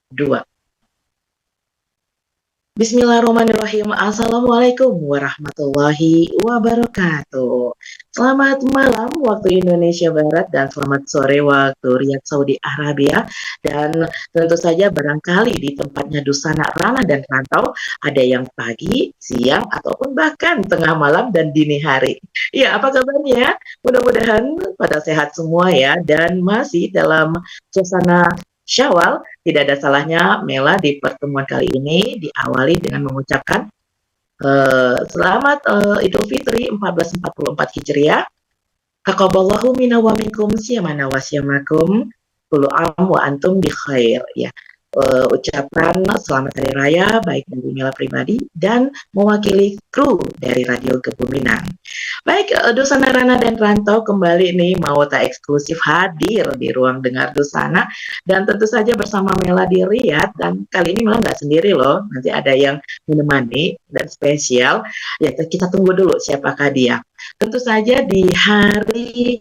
2. Bismillahirrahmanirrahim. Assalamualaikum warahmatullahi wabarakatuh. Selamat malam waktu Indonesia Barat dan selamat sore waktu Riyadh Saudi Arabia. Dan tentu saja barangkali di tempatnya Dusana Rana dan Rantau ada yang pagi, siang, ataupun bahkan tengah malam dan dini hari. Ya, apa kabarnya? Mudah-mudahan pada sehat semua ya dan masih dalam suasana Syawal. Tidak ada salahnya Mela di pertemuan kali ini diawali dengan mengucapkan selamat Idul Fitri 1444 Hijriah. Taqabbalallahu minna wa minkum siyamana wa siyamakum. Kullu am wa antum bi khair ya. Ucapan selamat hari raya baik dari Mela pribadi dan mewakili kru dari Radio Kebuminan. Baik, Dusana Rana dan Rantau kembali nih mau tak eksklusif hadir di ruang dengar Dusana dan tentu saja bersama Mela di Riyadh dan kali ini Mela nggak sendiri loh, nanti ada yang menemani dan spesial. Ya kita tunggu dulu siapakah dia. Tentu saja di hari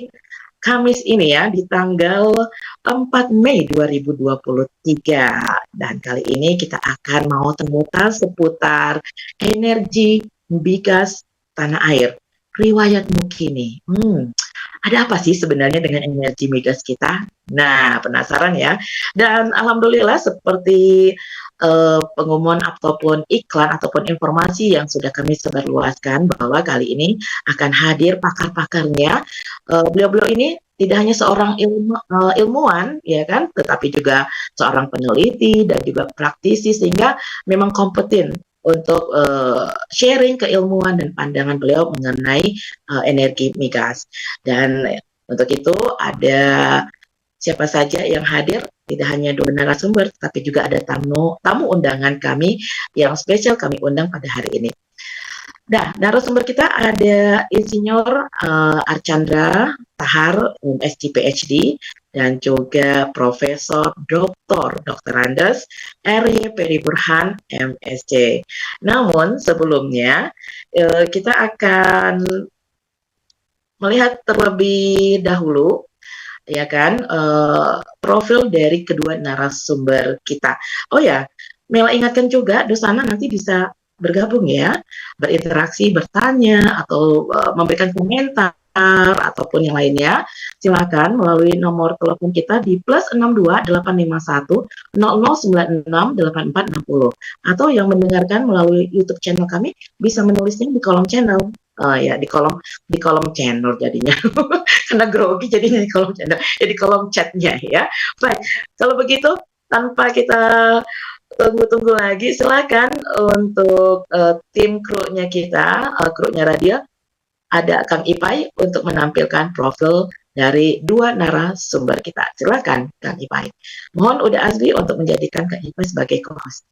Kamis ini ya, di tanggal 4 Mei 2023. Dan kali ini kita akan mau temukan seputar energi migas tanah air. Riwayat Mukini. Ada apa sih sebenarnya dengan energi migas kita? Nah, penasaran ya? Dan alhamdulillah seperti pengumuman ataupun iklan ataupun informasi yang sudah kami sebarluaskan bahwa kali ini akan hadir pakar-pakarnya. Beliau-beliau ini tidak hanya seorang ilmuwan ya kan, tetapi juga seorang peneliti dan juga praktisi sehingga memang kompeten untuk sharing keilmuan dan pandangan beliau mengenai energi migas. Dan untuk itu ada siapa saja yang hadir, tidak hanya 2 narasumber, tapi juga ada tamu undangan kami yang spesial kami undang pada hari ini. Nah, narasumber kita ada Insinyur Archandra Tahar, MSc PhD, dan juga Profesor Dr. Andes R.Y. Peri Burhan, MSc. Namun sebelumnya kita akan melihat terlebih dahulu ya kan profil dari kedua narasumber kita. Oh ya, Mela ingatkan juga Dusana nanti bisa bergabung ya, berinteraksi, bertanya atau memberikan komentar ataupun yang lainnya. Silakan melalui nomor telepon kita di +62 851 0096 8460 atau yang mendengarkan melalui YouTube channel kami bisa menulisnya di kolom channel. Ya di kolom channel jadinya karena grogi jadinya di kolom channel ya di kolom chatnya ya. Baik, kalau begitu tanpa kita tunggu lagi silakan untuk tim krunya kita, krunya radio ada Kang Ipai untuk menampilkan profil dari 2 narasumber kita. Silakan Kang Ipai. Mohon Uda Azli untuk menjadikan Kang Ipai sebagai co-host.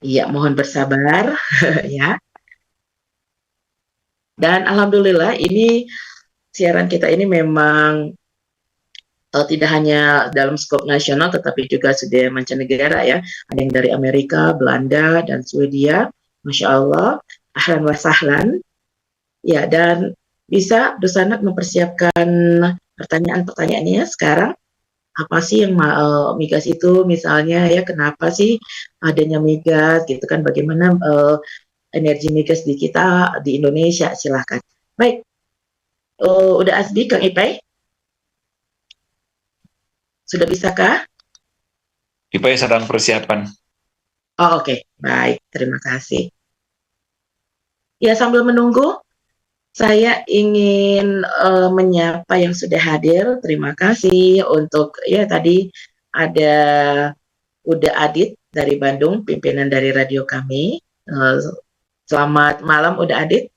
Iya, mohon bersabar ya. Dan alhamdulillah ini siaran kita ini memang tidak hanya dalam skop nasional tetapi juga sudah mancanegara ya. Ada yang dari Amerika, Belanda, dan Swedia. Masya Allah, ahlan wa sahlan. Ya, dan bisa Dusana mempersiapkan pertanyaan-pertanyaannya sekarang. Apa sih yang migas itu misalnya ya, kenapa sih adanya migas gitu kan, bagaimana energi migas di kita di Indonesia, silahkan. Baik, udah Asbi, Kang Ipai? Sudah bisakah? Ipai sedang persiapan. Oh oke, baik, terima kasih. Ya sambil menunggu, saya ingin menyapa yang sudah hadir. Terima kasih untuk ya tadi ada Uda Adit dari Bandung, pimpinan dari radio kami. Selamat malam Uda Adit.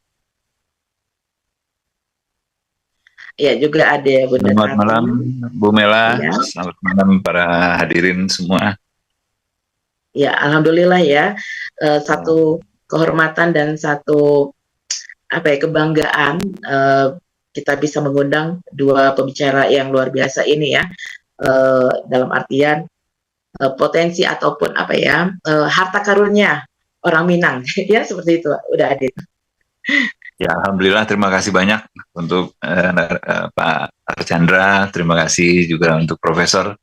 Ya juga ada Bunda Selamat Tati. malam Bu Mela, ya. Selamat malam para hadirin semua. Ya alhamdulillah ya, satu kehormatan dan satu kebanggaan kita bisa mengundang 2 pembicara yang luar biasa ini ya. dalam artian potensi ataupun harta karunia orang Minang ya seperti itu udah Adit. Ya, alhamdulillah, terima kasih banyak untuk Pak Archandra, terima kasih juga untuk Profesor,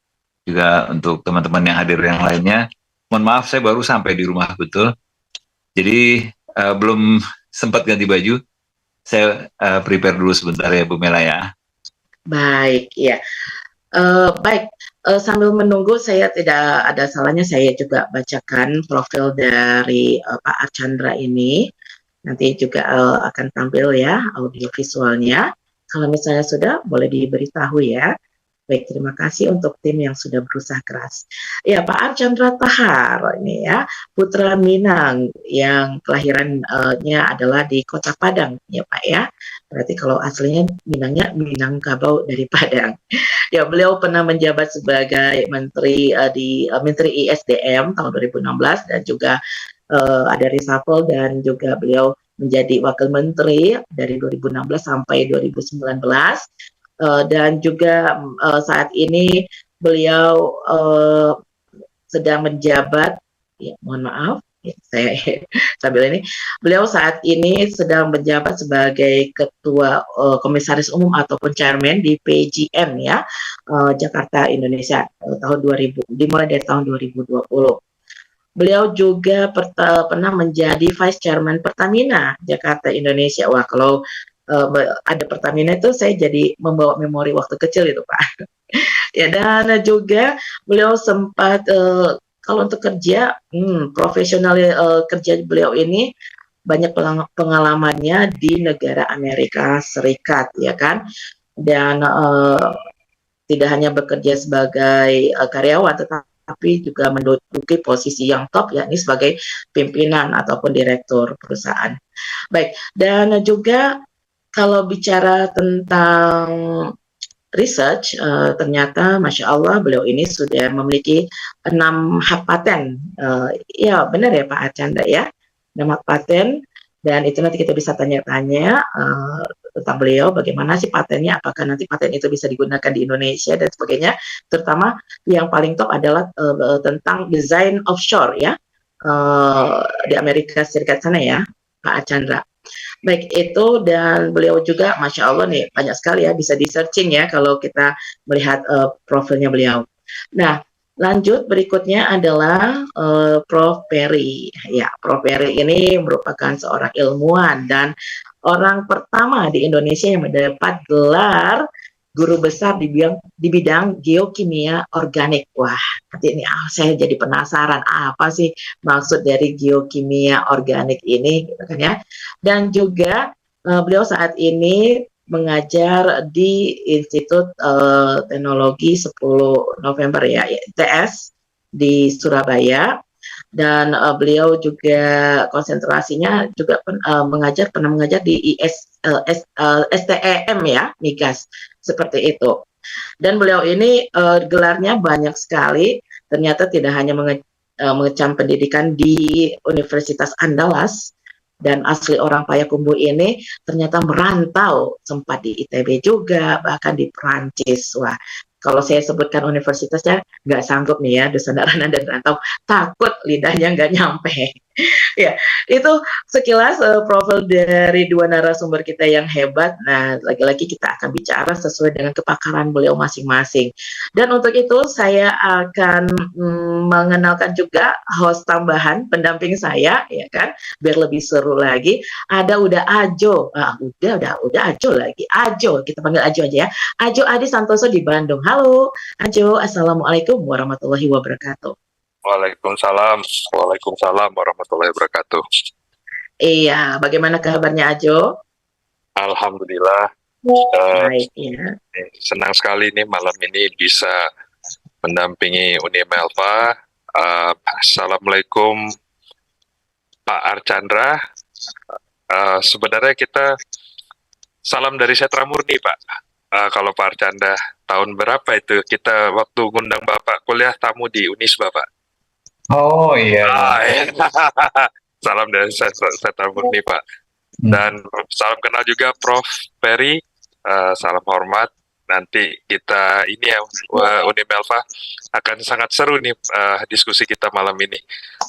juga untuk teman-teman yang hadir yang lainnya. Mohon maaf, saya baru sampai di rumah betul, jadi belum sempat ganti baju. Saya prepare dulu sebentar ya Bu Mela ya. Baik, ya. Baik, sambil menunggu saya tidak ada salahnya saya juga bacakan profil dari Pak Archandra ini. Nanti juga akan tampil ya audio visualnya. Kalau misalnya sudah, boleh diberitahu ya. Baik, terima kasih untuk tim yang sudah berusaha keras. Ya, Pak Archandra Tahar ini ya, putra Minang yang kelahirannya adalah di Kota Padang ya Pak ya. Berarti kalau aslinya Minangnya Minangkabau dari Padang. Ya, beliau pernah menjabat sebagai menteri Menteri ISDM tahun 2016 dan juga ada reshuffle dan juga beliau menjadi wakil menteri dari 2016 sampai 2019 dan juga saat ini beliau sedang menjabat ya mohon maaf ya, saya sambil ini beliau saat ini sedang menjabat sebagai ketua komisaris umum ataupun chairman di PGN ya Jakarta Indonesia tahun 2000 dimulai dari tahun 2020. Beliau juga pernah menjadi Vice Chairman Pertamina Jakarta Indonesia. Wah, kalau ada Pertamina itu saya jadi membawa memori waktu kecil itu Pak. Ya, dan juga beliau sempat kalau untuk kerja profesional kerja beliau ini banyak pengalamannya di negara Amerika Serikat ya kan. Dan tidak hanya bekerja sebagai karyawan tapi juga menduduki posisi yang top yakni sebagai pimpinan ataupun direktur perusahaan. Baik, dan juga kalau bicara tentang research, ternyata Masya Allah beliau ini sudah memiliki 6 hak paten. Ya benar ya Pak Archandra ya, 6 hak paten. Dan itu nanti kita bisa tanya-tanya tentang beliau, bagaimana sih patennya, apakah nanti paten itu bisa digunakan di Indonesia dan sebagainya. Terutama yang paling top adalah tentang desain offshore ya, di Amerika Serikat sana ya, Pak Archandra. Baik itu, dan beliau juga Masya Allah nih, banyak sekali ya, bisa di-searching ya kalau kita melihat profilnya beliau. Nah, lanjut berikutnya adalah Prof. Perry. Ya, Prof. Perry ini merupakan seorang ilmuwan dan orang pertama di Indonesia yang mendapat gelar guru besar di bidang geokimia organik. Wah, nanti ini saya jadi penasaran apa sih maksud dari geokimia organik ini, gitu kan ya. Dan juga beliau saat ini mengajar di Institut Teknologi 10 November ya, ITS di Surabaya. Dan beliau juga konsentrasinya juga pernah mengajar di STEM ya, Migas, seperti itu. Dan beliau ini gelarnya banyak sekali, ternyata tidak hanya mengecam pendidikan di Universitas Andalas, dan asli orang Payakumbuh ini ternyata merantau, sempat di ITB juga, bahkan di Perancis. Wah, kalau saya sebutkan universitasnya nggak sanggup nih ya, Dusun Darana dan Rantau, takut lidahnya nggak nyampe. Ya, itu sekilas profil dari dua narasumber kita yang hebat. Nah, lagi-lagi kita akan bicara sesuai dengan kepakaran beliau masing-masing. Dan untuk itu saya akan mengenalkan juga host tambahan pendamping saya, ya kan, biar lebih seru lagi. Udah Ajo, udah Ajo lagi. Ajo, kita panggil Ajo aja ya. Ajo Adi Santoso di Bandung. Halo, Ajo. Assalamualaikum warahmatullahi wabarakatuh. Waalaikumsalam warahmatullahi wabarakatuh. Iya, bagaimana kabarnya Ajo? Alhamdulillah. Baik ya. Senang sekali nih malam ini bisa mendampingi Uni Melva. Assalamualaikum Pak Archandra. Sebenarnya kita salam dari Setra Murni Pak. Kalau Pak Archandra tahun berapa itu kita waktu ngundang Bapak kuliah tamu di Unisba Pak? Oh iya. Salam dari Setra Murni Pak. Dan salam kenal juga Prof. Perry. Salam hormat. nanti kita ini ya, Uni Melva akan sangat seru nih diskusi kita malam ini,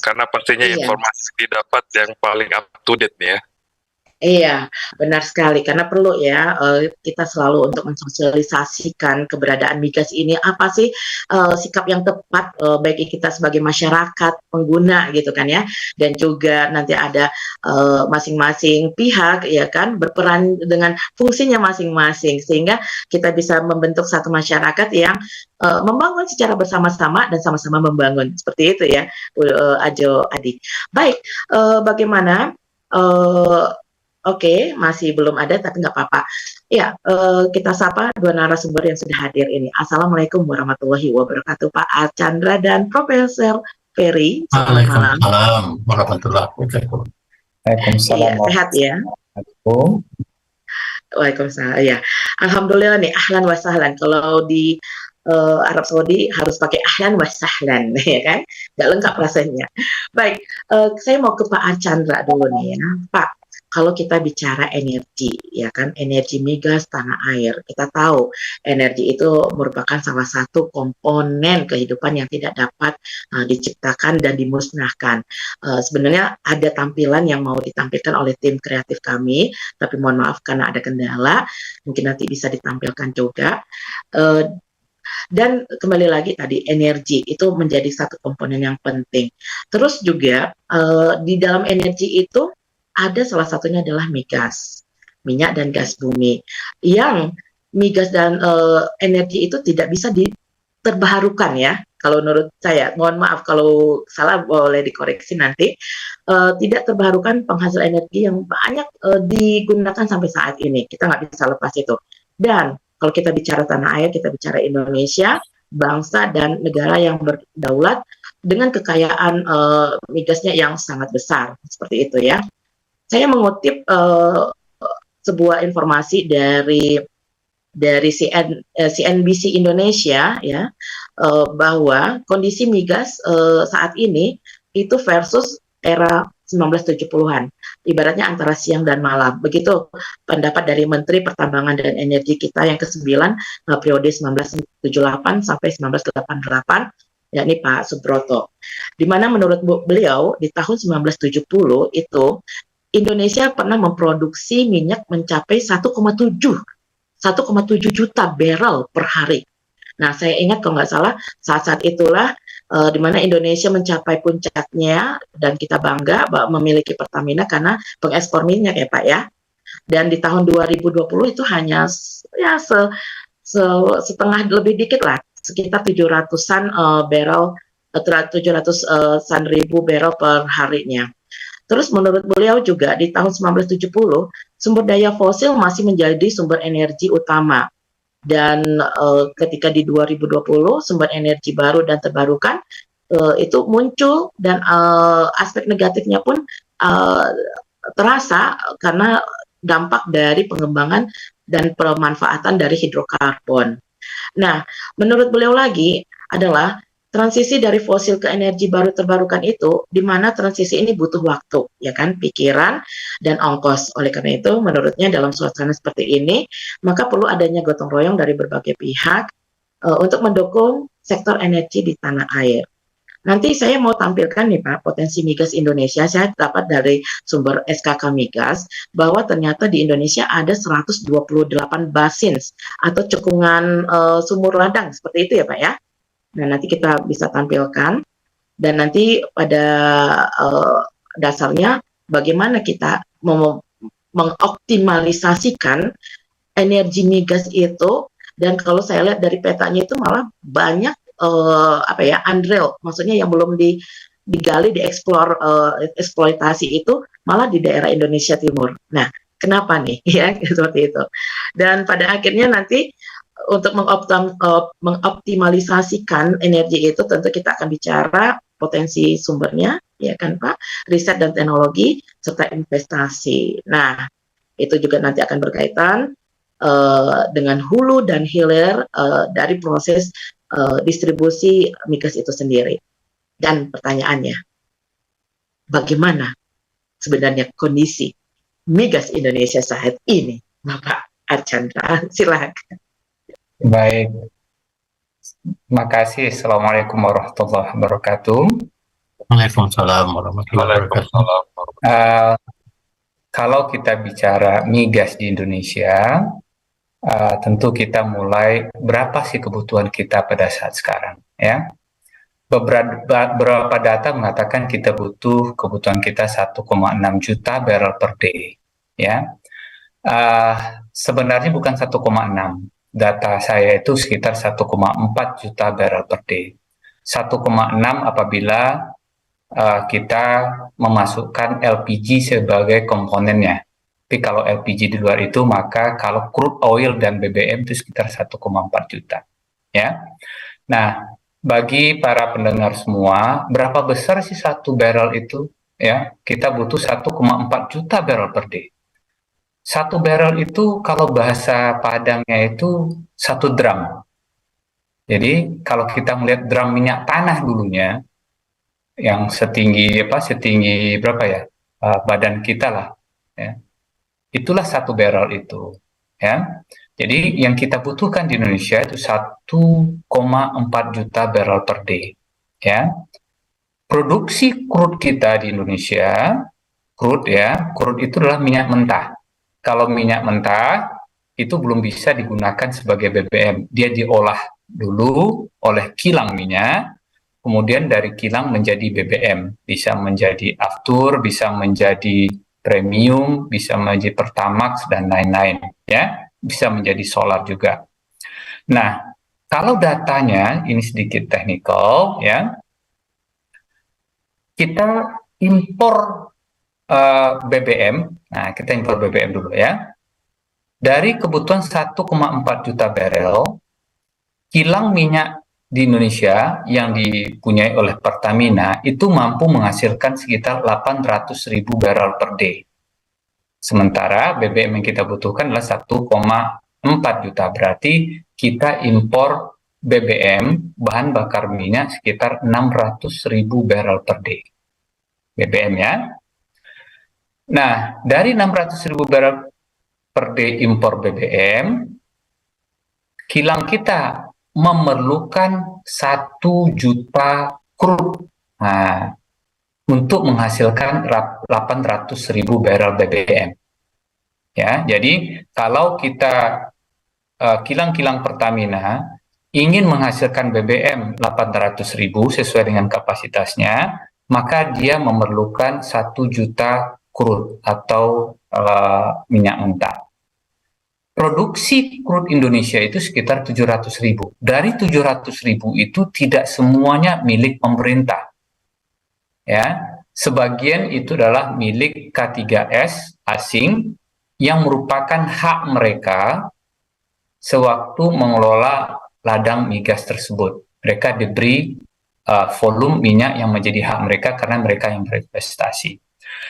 karena pastinya Iya. informasi didapat yang paling up to date nih ya. Iya, benar sekali. Karena perlu ya kita selalu untuk mensosialisasikan keberadaan migas ini. Apa sih sikap yang tepat bagi kita sebagai masyarakat pengguna gitu kan ya. Dan juga nanti ada masing-masing pihak ya kan berperan dengan fungsinya masing-masing sehingga kita bisa membentuk satu masyarakat yang membangun secara bersama-sama dan sama-sama membangun. Seperti itu ya, Ajo Adi. Baik, bagaimana? Oke, masih belum ada tapi nggak apa-apa. Ya, kita sapa dua narasumber yang sudah hadir ini. Assalamualaikum warahmatullahi wabarakatuh, Pak Archandra dan Profesor Ferry. Selamat malam. Waalaikumsalam warahmatullahi wabarakatuh. Iya, sehat ya. Waalaikumsalam. Ya, alhamdulillah nih, ahlan wa sahlan. Kalau di Arab Saudi harus pakai ahlan wa sahlan, ya kan? Nggak lengkap rasanya. Baik, saya mau ke Pak Archandra dulu nih ya, Pak. Kalau kita bicara energi, ya kan, energi migas tanah air, kita tahu energi itu merupakan salah satu komponen kehidupan yang tidak dapat diciptakan dan dimusnahkan. Sebenarnya ada tampilan yang mau ditampilkan oleh tim kreatif kami, tapi mohon maaf karena ada kendala, mungkin nanti bisa ditampilkan juga. Dan kembali lagi tadi energi itu menjadi satu komponen yang penting. Terus juga di dalam energi itu ada salah satunya adalah migas, minyak dan gas bumi. Yang migas dan energi itu tidak bisa diterbarukan ya. Kalau menurut saya, mohon maaf kalau salah boleh dikoreksi nanti. Tidak terbarukan penghasil energi yang banyak digunakan sampai saat ini. Kita nggak bisa lepas itu. Dan kalau kita bicara tanah air, kita bicara Indonesia, bangsa dan negara yang berdaulat dengan kekayaan migasnya yang sangat besar. Seperti itu ya. Saya mengutip sebuah informasi dari CNBC Indonesia ya, bahwa kondisi migas saat ini itu versus era 1970-an, ibaratnya antara siang dan malam. Begitu pendapat dari Menteri Pertambangan dan Energi kita yang ke-9 periode 1978 sampai 1988, yakni Pak Subroto. Di mana menurut beliau di tahun 1970 itu Indonesia pernah memproduksi minyak mencapai 1,7 juta barrel per hari. Nah, saya ingat kalau nggak salah saat-saat itulah di mana Indonesia mencapai puncaknya dan kita bangga memiliki Pertamina karena pengekspor minyak ya Pak ya. Dan di tahun 2020 itu hanya ya setengah lebih dikit lah, sekitar 700-an barrel, 700-an ribu barrel per harinya. Terus menurut beliau juga di tahun 1970 sumber daya fosil masih menjadi sumber energi utama. Dan ketika di 2020 sumber energi baru dan terbarukan itu muncul dan aspek negatifnya pun terasa karena dampak dari pengembangan dan pemanfaatan dari hidrokarbon. Nah, menurut beliau lagi adalah transisi dari fosil ke energi baru terbarukan itu, di mana transisi ini butuh waktu, ya kan, pikiran dan ongkos. Oleh karena itu, menurutnya dalam suasana seperti ini, maka perlu adanya gotong royong dari berbagai pihak untuk mendukung sektor energi di tanah air. Nanti saya mau tampilkan nih Pak, potensi migas Indonesia. Saya dapat dari sumber SKK Migas bahwa ternyata di Indonesia ada 128 basins atau cekungan sumur ladang, seperti itu ya Pak ya. Nah, nanti kita bisa tampilkan dan nanti pada dasarnya bagaimana kita mengoptimalisasikan energi migas itu. Dan kalau saya lihat dari petanya itu malah banyak unreal, maksudnya yang belum digali, dieksplor, eksploitasi itu malah di daerah Indonesia Timur. Nah, kenapa nih ya seperti itu. Dan pada akhirnya nanti untuk mengoptimalisasikan energi itu tentu kita akan bicara potensi sumbernya, ya kan Pak, riset dan teknologi serta investasi. Nah, itu juga nanti akan berkaitan dengan hulu dan hilir dari proses distribusi migas itu sendiri. Dan pertanyaannya, bagaimana sebenarnya kondisi migas Indonesia saat ini, Bapak Archandra? Silakan. Baik, terima kasih. Assalamualaikum warahmatullahi wabarakatuh. Waalaikumsalam warahmatullahi wabarakatuh. Waalaikumsalam. Kalau kita bicara migas di Indonesia, tentu kita mulai berapa sih kebutuhan kita pada saat sekarang, ya? Beberapa data mengatakan kita butuh kebutuhan kita 1,6 juta barrel per day, ya. Sebenarnya bukan 1,6, data saya itu sekitar 1,4 juta barrel per day. 1,6 apabila kita memasukkan LPG sebagai komponennya. Tapi kalau LPG di luar itu, maka kalau crude oil dan BBM itu sekitar 1,4 juta. Ya. Nah, bagi para pendengar semua, berapa besar sih satu barrel itu? Ya, kita butuh 1,4 juta barrel per day. Satu barrel itu kalau bahasa Padangnya itu satu drum. Jadi kalau kita melihat drum minyak tanah dulunya, yang setinggi berapa ya, badan kita lah, ya. Itulah satu barrel itu, ya. Jadi yang kita butuhkan di Indonesia itu 1,4 juta barrel per day, ya. Produksi crude kita di Indonesia, crude itu adalah minyak mentah. Kalau minyak mentah itu belum bisa digunakan sebagai BBM, dia diolah dulu oleh kilang minyak. Kemudian dari kilang menjadi BBM, bisa menjadi Aftur, bisa menjadi Premium, bisa menjadi Pertamax dan lain-lain, ya, bisa menjadi solar juga. Nah, kalau datanya ini sedikit teknikal, ya, kita impor BBM. Nah, kita impor BBM dulu, ya. Dari kebutuhan 1,4 juta barrel, kilang minyak di Indonesia yang dipunyai oleh Pertamina itu mampu menghasilkan sekitar 800.000 barrel per day. Sementara BBM yang kita butuhkan adalah 1,4 juta. Berarti kita impor BBM, bahan bakar minyak, sekitar 600.000 barrel per day. BBM, ya. Nah, dari 600.000 barrel per day impor BBM, kilang kita memerlukan 1 juta crude untuk menghasilkan 800.000 barrel BBM. Ya, jadi kalau kita kilang-kilang Pertamina ingin menghasilkan BBM 800.000 sesuai dengan kapasitasnya, maka dia memerlukan 1 juta crude atau minyak mentah. Produksi crude Indonesia itu sekitar 700.000. Dari 700.000 itu tidak semuanya milik pemerintah. Ya, sebagian itu adalah milik K3S asing yang merupakan hak mereka sewaktu mengelola ladang migas tersebut. Mereka diberi volume minyak yang menjadi hak mereka karena mereka yang berinvestasi.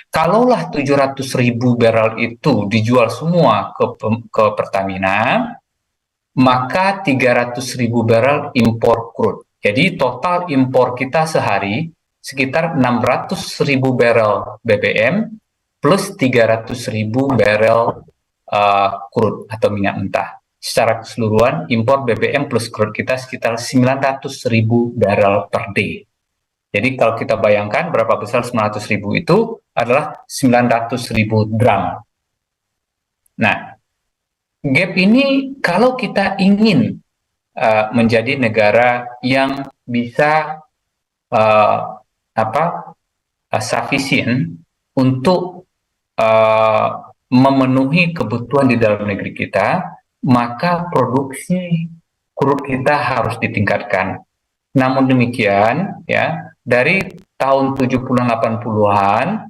Kalaulah 700.000 barrel itu dijual semua ke Pertamina, maka 300.000 barrel impor crude. Jadi total impor kita sehari sekitar 600.000 barrel BBM plus 300.000 barrel crude atau minyak mentah. Secara keseluruhan impor BBM plus crude kita sekitar 900.000 barrel per day. Jadi kalau kita bayangkan berapa besar 900.000 itu adalah 900.000 drum. Nah, gap ini kalau kita ingin menjadi negara yang bisa sufficient untuk memenuhi kebutuhan di dalam negeri kita, maka produksi crude kita harus ditingkatkan. Namun demikian, ya, dari tahun 70-an 80-an,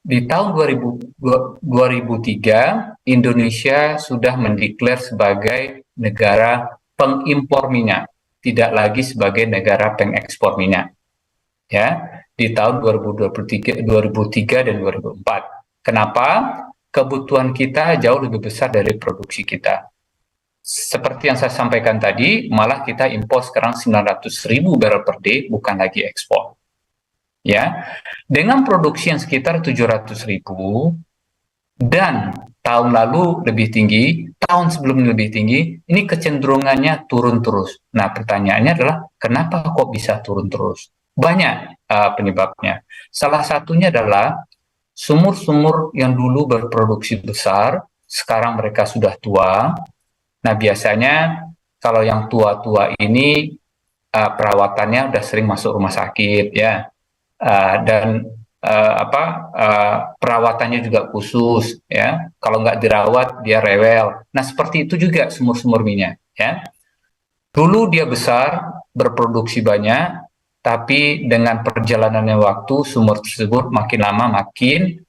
di tahun 2003 Indonesia sudah mendeklar sebagai negara pengimpor minyak, tidak lagi sebagai negara pengekspor minyak. Ya, di tahun 2003 dan 2004. Kenapa? Kebutuhan kita jauh lebih besar dari produksi kita. Seperti yang saya sampaikan tadi, malah kita impor sekarang 900.000 barrel per day, bukan lagi ekspor. Ya, dengan produksi yang sekitar 700.000, dan tahun lalu lebih tinggi, tahun sebelumnya lebih tinggi, ini kecenderungannya turun terus. Nah, pertanyaannya adalah kenapa kok bisa turun terus? Banyak penyebabnya. Salah satunya adalah sumur-sumur yang dulu berproduksi besar, sekarang mereka sudah tua. Nah, biasanya kalau yang tua-tua ini perawatannya udah sering masuk rumah sakit ya, dan perawatannya juga khusus ya. Kalau nggak dirawat dia rewel. Nah, seperti itu juga sumur-sumur minyak ya. Dulu dia besar, berproduksi banyak, tapi dengan perjalanannya waktu sumur tersebut makin lama makin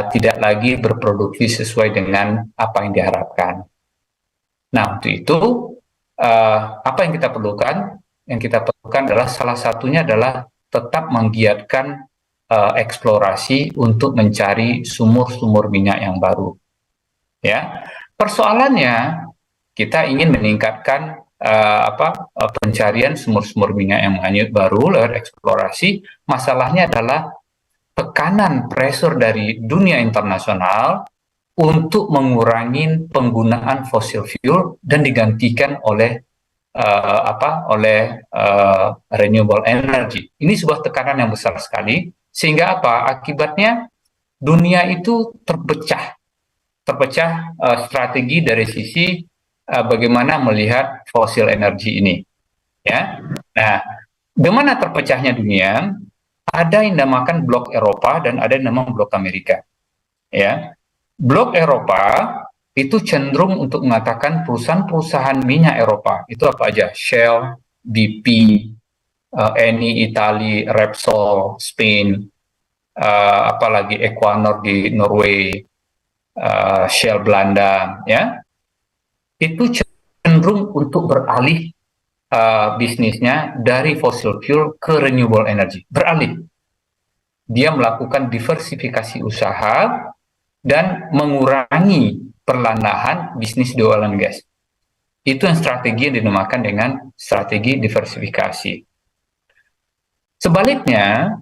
tidak lagi berproduksi sesuai dengan apa yang diharapkan. Nah, untuk itu apa yang kita perlukan? Yang kita perlukan adalah salah satunya adalah tetap menggiatkan eksplorasi untuk mencari sumur-sumur minyak yang baru. Ya, persoalannya kita ingin meningkatkan pencarian sumur-sumur minyak yang baru lewat eksplorasi. Masalahnya adalah tekanan pressure dari dunia internasional untuk mengurangi penggunaan fossil fuel dan digantikan oleh renewable energy. Ini sebuah tekanan yang besar sekali, sehingga akibatnya dunia itu terpecah strategi dari sisi bagaimana melihat fosil energi ini. Ya, nah, bagaimana terpecahnya dunia? Ada yang dinamakan blok Eropa dan ada yang dinamakan blok Amerika. Ya, blok Eropa itu cenderung untuk mengatakan perusahaan-perusahaan minyak Eropa itu apa aja? Shell, BP, Eni Italy, Repsol, Spain, apalagi Equinor di Norway, Shell Belanda, ya, itu cenderung untuk beralih bisnisnya dari fossil fuel ke renewable energy, beralih. Dia melakukan diversifikasi usaha dan mengurangi perlahan bisnis di oil and gas. Itu yang strategi yang dinamakan dengan strategi diversifikasi. Sebaliknya,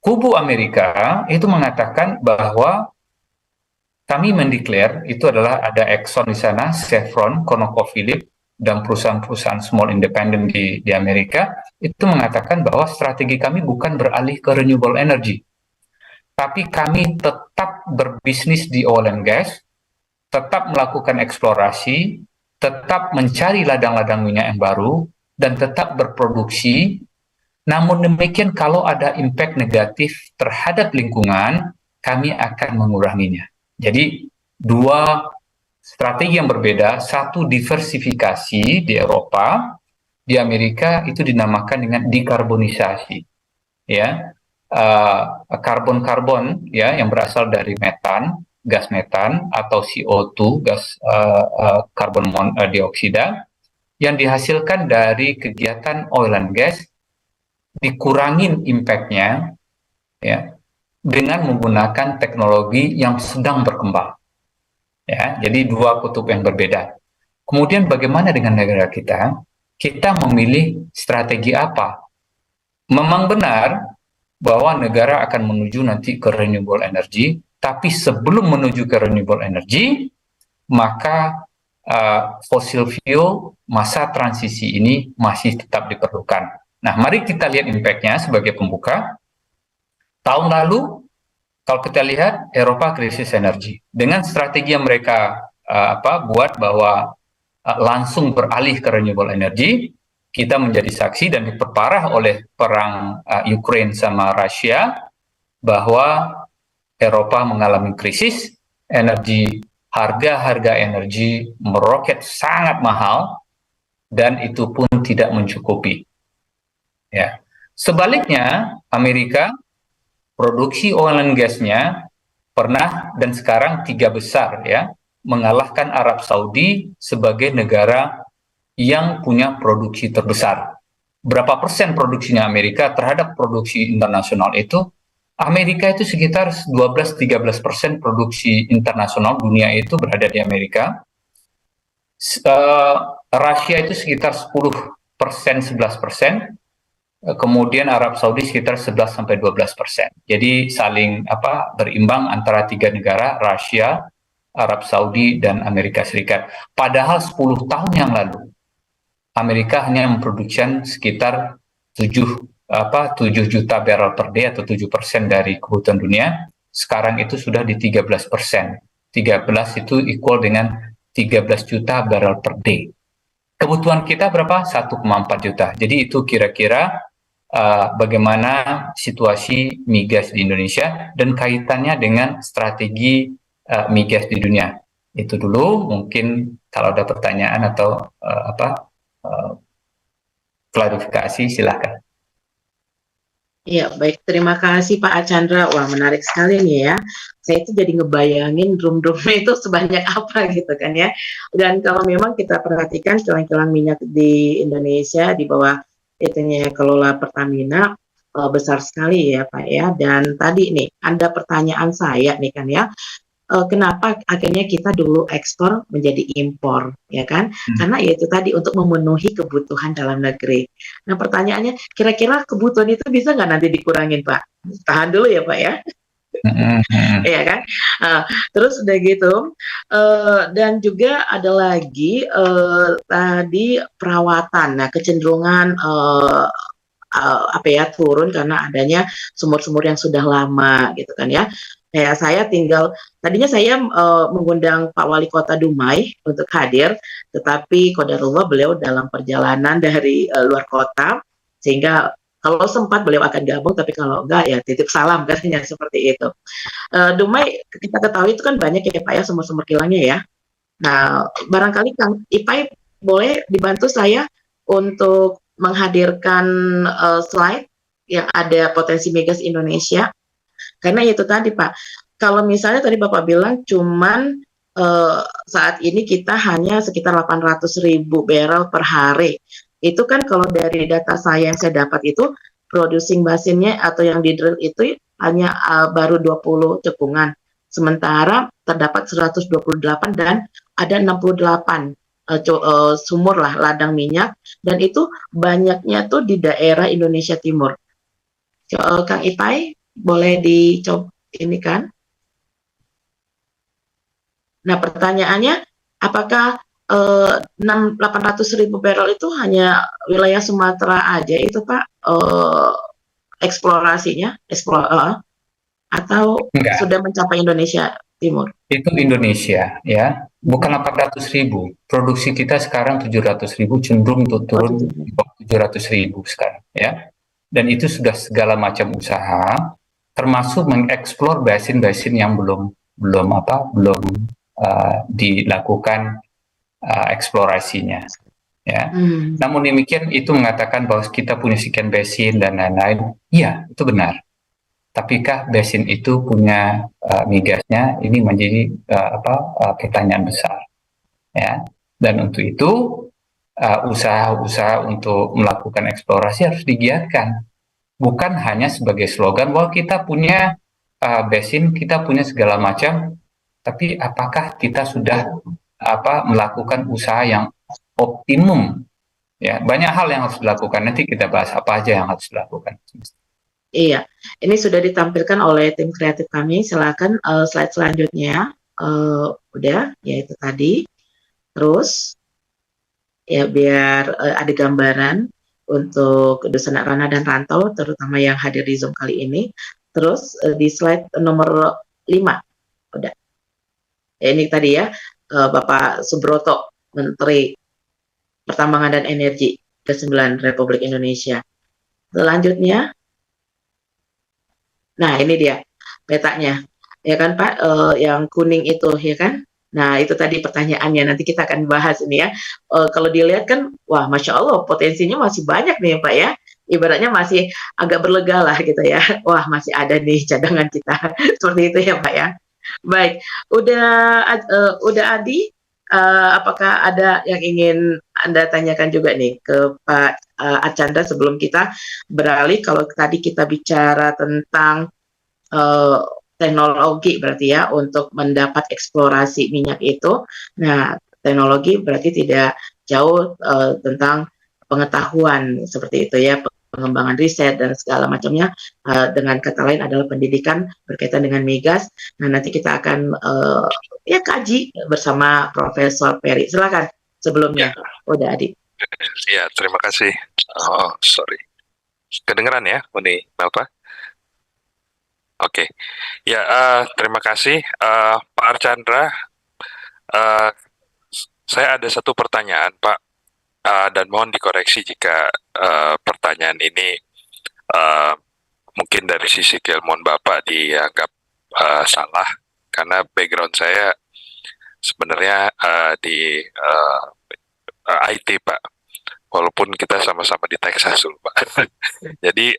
kubu Amerika itu mengatakan bahwa kami mendeklar itu adalah ada Exxon di sana, Chevron, ConocoPhillips, dan perusahaan-perusahaan small independent di Amerika itu mengatakan bahwa strategi kami bukan beralih ke renewable energy, tapi kami tetap berbisnis di oil and gas, tetap melakukan eksplorasi, tetap mencari ladang-ladang minyak yang baru, dan tetap berproduksi. Namun demikian, kalau ada impact negatif terhadap lingkungan, kami akan menguranginya. Jadi, dua strategi yang berbeda, satu diversifikasi di Eropa, di Amerika itu dinamakan dengan dekarbonisasi. Ya, karbon-karbon ya yang berasal dari metan, gas metan atau CO2, gas karbon dioksida yang dihasilkan dari kegiatan oil and gas, dikurangin impact-nya ya dengan menggunakan teknologi yang sedang berkembang. Ya, jadi dua kutub yang berbeda. Kemudian bagaimana dengan negara kita? Kita memilih strategi apa? Memang benar bahwa negara akan menuju nanti ke renewable energy, tapi sebelum menuju ke renewable energy, maka fossil fuel masa transisi ini masih tetap diperlukan. Nah, mari kita lihat impact-nya sebagai pembuka. Tahun lalu, kalau kita lihat Eropa krisis energi dengan strategi yang mereka buat bahwa langsung beralih ke renewable energy, kita menjadi saksi dan diperparah oleh perang Ukraine sama Rusia bahwa Eropa mengalami krisis energi, harga energi meroket sangat mahal dan itu pun tidak mencukupi. Ya. Sebaliknya, Amerika produksi oil and gas-nya pernah dan sekarang 3 besar ya, mengalahkan Arab Saudi sebagai negara yang punya produksi terbesar. Berapa persen produksinya Amerika terhadap produksi internasional itu? Amerika itu sekitar 12-13% produksi internasional dunia itu berada di Amerika. Rusia itu sekitar 10%, 11%. kemudian Arab Saudi sekitar 11-12%. Jadi saling berimbang antara tiga negara, Rusia, Arab Saudi, dan Amerika Serikat. Padahal 10 tahun yang lalu, Amerika hanya memproduksi sekitar 7 juta barrel per day atau 7% dari kebutuhan dunia. Sekarang itu sudah di 13%. 13 itu equal dengan 13 juta barrel per day. Kebutuhan kita berapa? 1,4 juta. Jadi itu kira-kira bagaimana situasi migas di Indonesia dan kaitannya dengan strategi migas di dunia. Itu dulu, mungkin kalau ada pertanyaan atau klarifikasi silahkan. Iya, baik. Terima kasih Pak Archandra. Wah, menarik sekali nih ya. Saya itu jadi ngebayangin drum-drumnya itu sebanyak apa gitu kan ya. Dan kalau memang kita perhatikan kilang-kilang minyak di Indonesia di bawah itunya kelola Pertamina besar sekali ya Pak ya. Dan tadi nih ada pertanyaan saya nih kan ya. Kenapa akhirnya kita dulu ekspor menjadi impor, ya kan? Karena itu tadi untuk memenuhi kebutuhan dalam negeri. Nah pertanyaannya, kira-kira kebutuhan itu bisa nggak nanti dikurangin Pak? Tahan dulu ya Pak ya. Iya kan? Terus udah gitu, dan juga ada lagi tadi perawatan. Nah kecenderungan turun karena adanya sumur-sumur yang sudah lama gitu kan ya. Saya tadinya saya mengundang Pak Wali Kota Dumai untuk hadir, tetapi qadarullah beliau dalam perjalanan dari luar kota, sehingga kalau sempat beliau akan gabung, tapi kalau enggak ya titip salam katanya seperti itu. Dumai kita ketahui itu kan banyak ya Pak ya sumur-sumur kilangnya ya. Nah barangkali Kang Ipai boleh dibantu saya untuk menghadirkan slide yang ada potensi migas Indonesia. Karena itu tadi Pak, kalau misalnya tadi Bapak bilang cuman saat ini kita hanya sekitar 800.000 barrel per hari. Itu kan kalau dari data saya yang saya dapat itu producing basinnya atau yang di drill itu hanya baru 20 cekungan. Sementara terdapat 128 dan ada 68 sumur lah ladang minyak, dan itu banyaknya tuh di daerah Indonesia Timur. Kang Ipai boleh dicoba ini kan? Nah pertanyaannya, apakah 800.000 barrel itu hanya wilayah Sumatera aja itu Pak eksplorasinya, atau Enggak. Sudah mencapai Indonesia Timur? Itu Indonesia ya, bukan 800.000. Produksi kita sekarang 700.000, cenderung untuk turun 700.000 sekarang ya. Dan itu sudah segala macam usaha, termasuk mengeksplor basin-basin yang belum dilakukan eksplorasinya ya. Namun demikian itu mengatakan bahwa kita punya sekian basin dan lain-lain. Iya, itu benar. Tapikah basin itu punya migasnya? Ini menjadi pertanyaan besar ya. Dan untuk itu usaha-usaha untuk melakukan eksplorasi harus digiatkan. Bukan hanya sebagai slogan bahwa kita punya basin, kita punya segala macam, tapi apakah kita sudah melakukan usaha yang optimum? Ya, banyak hal yang harus dilakukan. Nanti kita bahas apa aja yang harus dilakukan. Iya, ini sudah ditampilkan oleh tim kreatif kami. Silakan slide selanjutnya. Udah, ya itu tadi. Terus, ya biar ada gambaran untuk Dusun Rana dan Rantau, terutama yang hadir di Zoom kali ini. Terus di slide nomor 5, udah. Ya, ini tadi ya, Bapak Subroto, Menteri Pertambangan dan Energi ke-9 Republik Indonesia. Selanjutnya, nah ini dia petanya, ya kan Pak, yang kuning itu ya kan. Nah itu tadi pertanyaannya, nanti kita akan bahas ini ya. Kalau dilihat kan, wah Masya Allah potensinya masih banyak nih Pak ya. Ibaratnya masih agak berlega lah gitu ya. Wah masih ada nih cadangan kita, seperti itu ya Pak ya. Baik, udah Adi, apakah ada yang ingin Anda tanyakan juga nih ke Pak Archandra sebelum kita beralih? Kalau tadi kita bicara tentang teknologi berarti ya untuk mendapat eksplorasi minyak itu. Nah, teknologi berarti tidak jauh tentang pengetahuan seperti itu ya, pengembangan riset dan segala macamnya. Dengan kata lain adalah pendidikan berkaitan dengan migas. Nah, nanti kita akan kaji bersama Profesor Peri. Silakan sebelumnya, udah Adi. Ya, terima kasih. Oh, sorry. Kedengeran ya, Uni Melpa? Oke. Ya, terima kasih Pak Archandra. Saya ada satu pertanyaan, Pak, dan mohon dikoreksi jika pertanyaan ini mungkin dari sisi keilmuan Bapak dianggap salah, karena background saya sebenarnya di IT, Pak. Walaupun kita sama-sama di Texas dulu, Pak. Jadi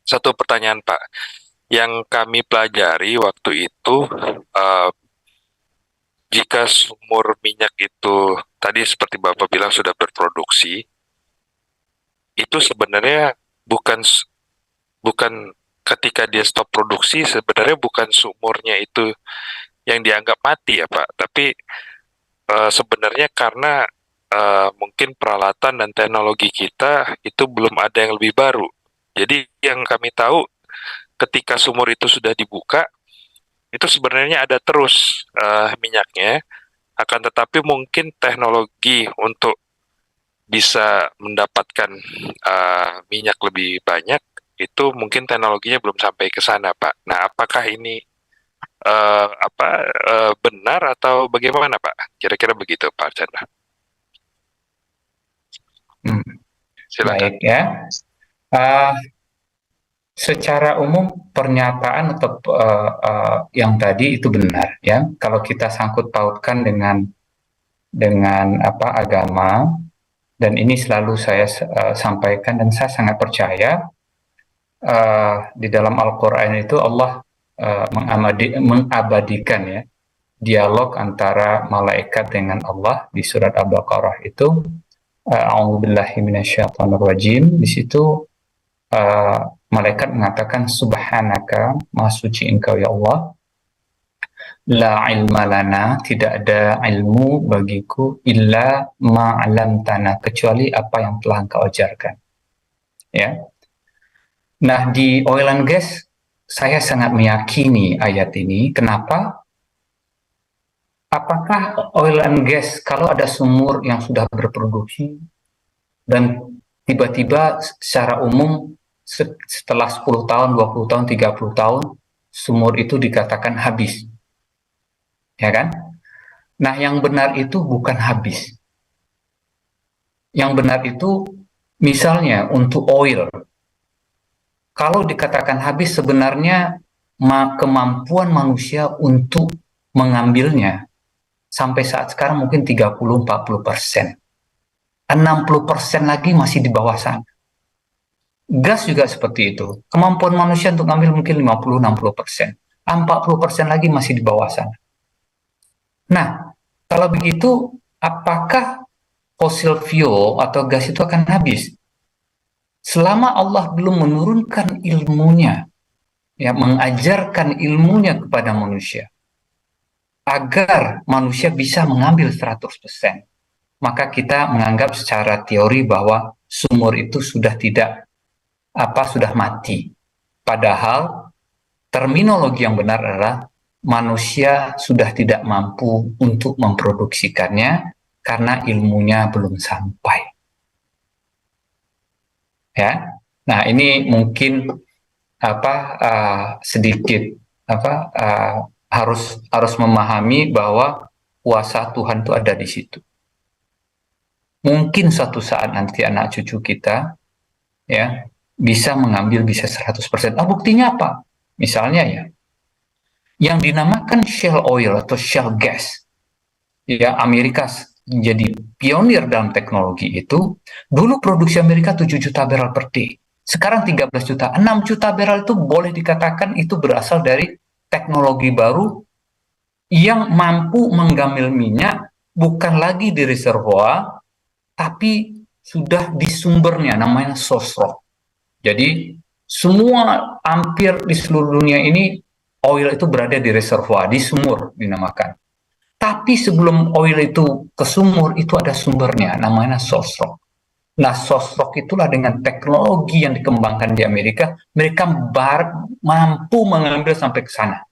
satu pertanyaan, Pak, yang kami pelajari waktu itu, jika sumur minyak itu tadi seperti Bapak bilang sudah berproduksi, itu sebenarnya bukan ketika dia stop produksi, sebenarnya bukan sumurnya itu yang dianggap mati ya Pak, tapi sebenarnya karena mungkin peralatan dan teknologi kita itu belum ada yang lebih baru. Jadi yang kami tahu ketika sumur itu sudah dibuka, itu sebenarnya ada terus minyaknya, akan tetapi mungkin teknologi untuk bisa mendapatkan minyak lebih banyak itu mungkin teknologinya belum sampai ke sana, Pak. Nah, apakah ini benar atau bagaimana, Pak? Kira-kira begitu, Pak Archandra. Silakan. Baik ya. Secara umum pernyataan atau yang tadi itu benar ya. Kalau kita sangkut pautkan dengan agama, dan ini selalu saya sampaikan dan saya sangat percaya di dalam Al-Quran itu Allah mengabadikan ya dialog antara malaikat dengan Allah di surat Al-Baqarah itu. A'udzubillahi minasyaitonirrajim. Di situ malaikat mengatakan subhanaka, maha suci engkau ya Allah, la ilma lana, tidak ada ilmu bagiku, illa ma'alamtana, kecuali apa yang telah engkau ajarkan. Ya. Nah, di oil and gas saya sangat meyakini ayat ini. Kenapa? Apakah oil and gas, kalau ada sumur yang sudah berproduksi dan tiba-tiba secara umum setelah 10 tahun, 20 tahun, 30 tahun, sumur itu dikatakan habis. Ya kan? Nah, yang benar itu bukan habis. Yang benar itu, misalnya untuk oil, kalau dikatakan habis sebenarnya kemampuan manusia untuk mengambilnya sampai saat sekarang mungkin 30-40%. 60% lagi masih di bawah sana. Gas juga seperti itu. Kemampuan manusia untuk ambil mungkin 50-60%. 40% lagi masih di bawah sana. Nah, kalau begitu, apakah fossil fuel atau gas itu akan habis? Selama Allah belum menurunkan ilmunya, ya, mengajarkan ilmunya kepada manusia, agar manusia bisa mengambil 100%, maka kita menganggap secara teori bahwa sumur itu sudah sudah mati. Padahal terminologi yang benar adalah manusia sudah tidak mampu untuk memproduksikannya karena ilmunya belum sampai. Ya. Nah, ini mungkin sedikit harus memahami bahwa kuasa Tuhan itu ada di situ. Mungkin suatu saat nanti anak cucu kita ya bisa mengambil bisa 100%. Buktinya apa? Misalnya ya, yang dinamakan shale oil atau shale gas. Ya, Amerika jadi pionir dalam teknologi itu. Dulu produksi Amerika 7 juta barrel per day. Sekarang 13 juta. 6 juta barrel itu boleh dikatakan itu berasal dari teknologi baru yang mampu mengambil minyak bukan lagi di reservoir, tapi sudah di sumbernya, namanya source rock. Jadi semua hampir di seluruh dunia ini oil itu berada di reservoir, di sumur dinamakan. Tapi sebelum oil itu ke sumur, itu ada sumbernya, namanya source rock. Nah, sosok itulah dengan teknologi yang dikembangkan di Amerika, mereka mampu mengambil sampai ke sana.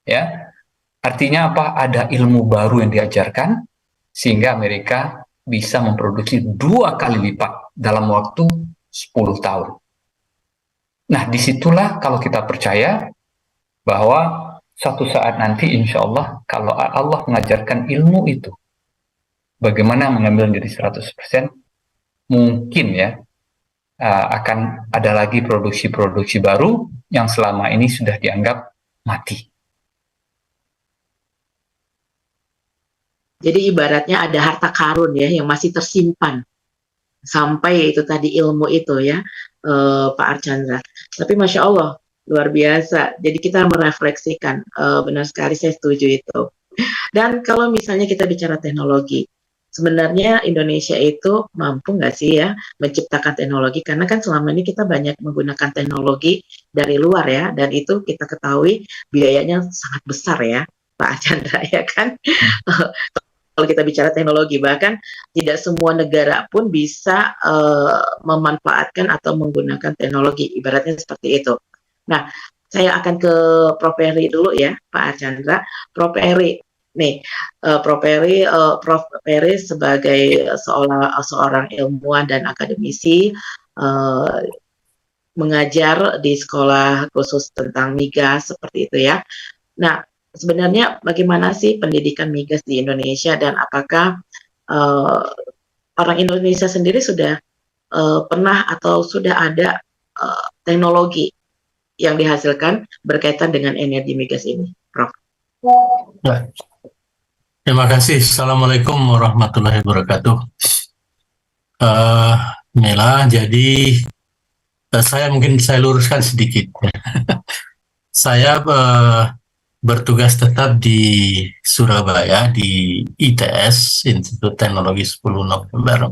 Ya, artinya apa? Ada ilmu baru yang diajarkan, sehingga Amerika bisa memproduksi 2 kali lipat dalam waktu 10 tahun. Nah, disitulah kalau kita percaya bahwa suatu saat nanti insya Allah, kalau Allah mengajarkan ilmu itu, bagaimana mengambil menjadi 100%, mungkin ya, akan ada lagi produksi-produksi baru yang selama ini sudah dianggap mati. Jadi ibaratnya ada harta karun ya yang masih tersimpan sampai itu tadi ilmu itu ya, Pak Archandra. Tapi Masya Allah, luar biasa. Jadi kita merefleksikan, benar sekali saya setuju itu. Dan kalau misalnya kita bicara teknologi, sebenarnya Indonesia itu mampu nggak sih ya menciptakan teknologi? Karena kan selama ini kita banyak menggunakan teknologi dari luar ya, dan itu kita ketahui biayanya sangat besar ya, Pak Archandra ya kan. Kalau kita bicara teknologi, bahkan tidak semua negara pun bisa memanfaatkan atau menggunakan teknologi, ibaratnya seperti itu. Nah, saya akan ke Prof. Peri dulu ya, Pak Archandra. Prof. Peri, nih, Prof. Peri sebagai seorang ilmuwan dan akademisi, mengajar di sekolah khusus tentang migas seperti itu ya. Nah, sebenarnya bagaimana sih pendidikan migas di Indonesia, dan apakah orang Indonesia sendiri sudah pernah atau sudah ada teknologi yang dihasilkan berkaitan dengan energi migas ini, Prof? Ya. Terima kasih. Assalamualaikum warahmatullahi wabarakatuh. Nela, jadi saya luruskan sedikit. Saya bertugas tetap di Surabaya di ITS, Institut Teknologi 10 November.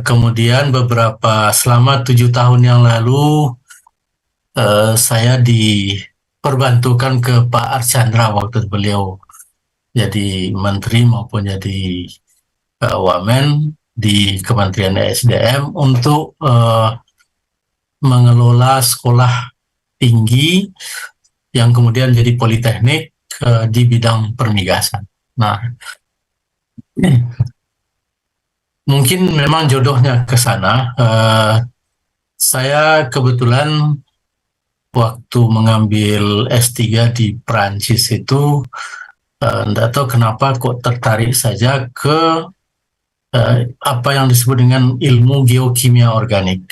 Kemudian selama 7 tahun yang lalu saya diperbantukan ke Pak Archandra waktu beliau jadi menteri maupun jadi Wamen di Kementerian ESDM untuk mengelola sekolah tinggi yang kemudian jadi politeknik di bidang permigasan. Nah, mungkin memang jodohnya ke sana. Saya kebetulan waktu mengambil S3 di Prancis itu, enggak tahu kenapa kok tertarik saja ke apa yang disebut dengan ilmu geokimia organik.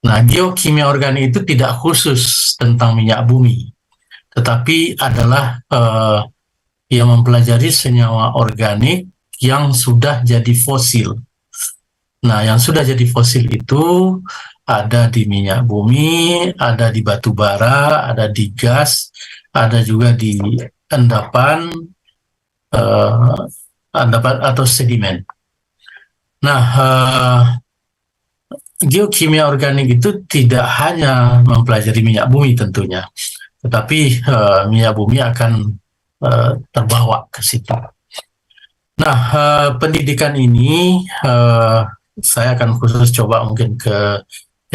Nah, geokimia organik itu tidak khusus tentang minyak bumi, tetapi adalah yang mempelajari senyawa organik yang sudah jadi fosil. Nah, yang sudah jadi fosil itu ada di minyak bumi, ada di batu bara, ada di gas, ada juga di endapan atau sedimen. Nah, geokimia organik itu tidak hanya mempelajari minyak bumi tentunya, tetapi minyak bumi akan terbawa ke situ. Nah, pendidikan ini saya akan khusus coba mungkin ke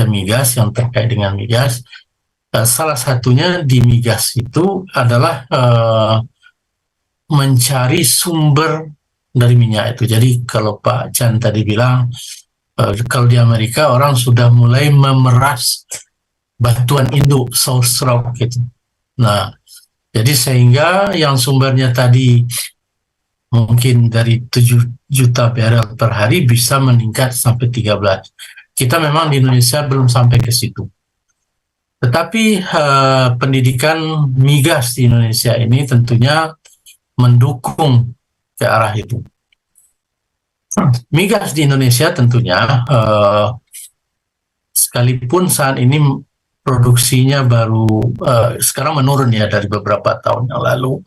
migas, yang terkait dengan migas. Salah satunya di migas itu adalah mencari sumber dari minyak itu. Jadi kalau Pak Chan tadi bilang, kalau di Amerika orang sudah mulai memeras batuan induk, source rock gitu. Nah, jadi sehingga yang sumbernya tadi mungkin dari 7 juta barel per hari bisa meningkat sampai 13. Kita memang di Indonesia belum sampai ke situ. Tetapi pendidikan migas di Indonesia ini tentunya mendukung ke arah itu. Migas di Indonesia tentunya sekalipun saat ini produksinya baru sekarang menurun ya dari beberapa tahun yang lalu,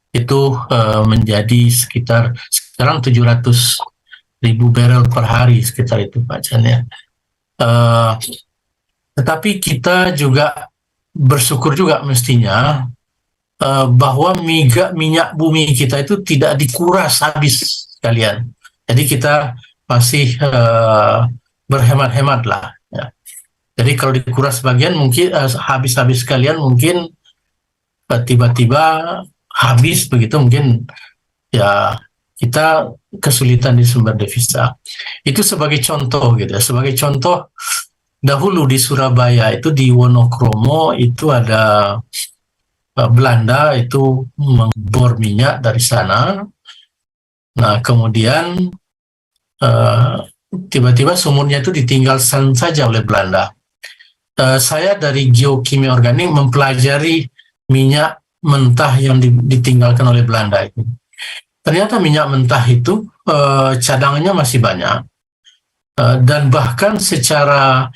itu menjadi sekitar sekarang 700.000 barel per hari sekitar itu Pak Chan ya. Tetapi kita juga bersyukur juga mestinya bahwa minyak bumi kita itu tidak dikuras habis sekalian. Jadi kita masih berhemat-hemat lah. Ya. Jadi kalau dikuras sebagian mungkin habis-habis sekalian mungkin tiba-tiba habis begitu mungkin ya kita kesulitan di sumber devisa. Itu sebagai contoh gitu. Sebagai contoh dahulu di Surabaya itu di Wonokromo itu ada Belanda itu mengebor minyak dari sana. Nah kemudian tiba-tiba sumurnya itu ditinggalkan saja oleh Belanda. Saya dari geokimia organik mempelajari minyak mentah yang ditinggalkan oleh Belanda itu. Ternyata minyak mentah itu cadangannya masih banyak dan bahkan secara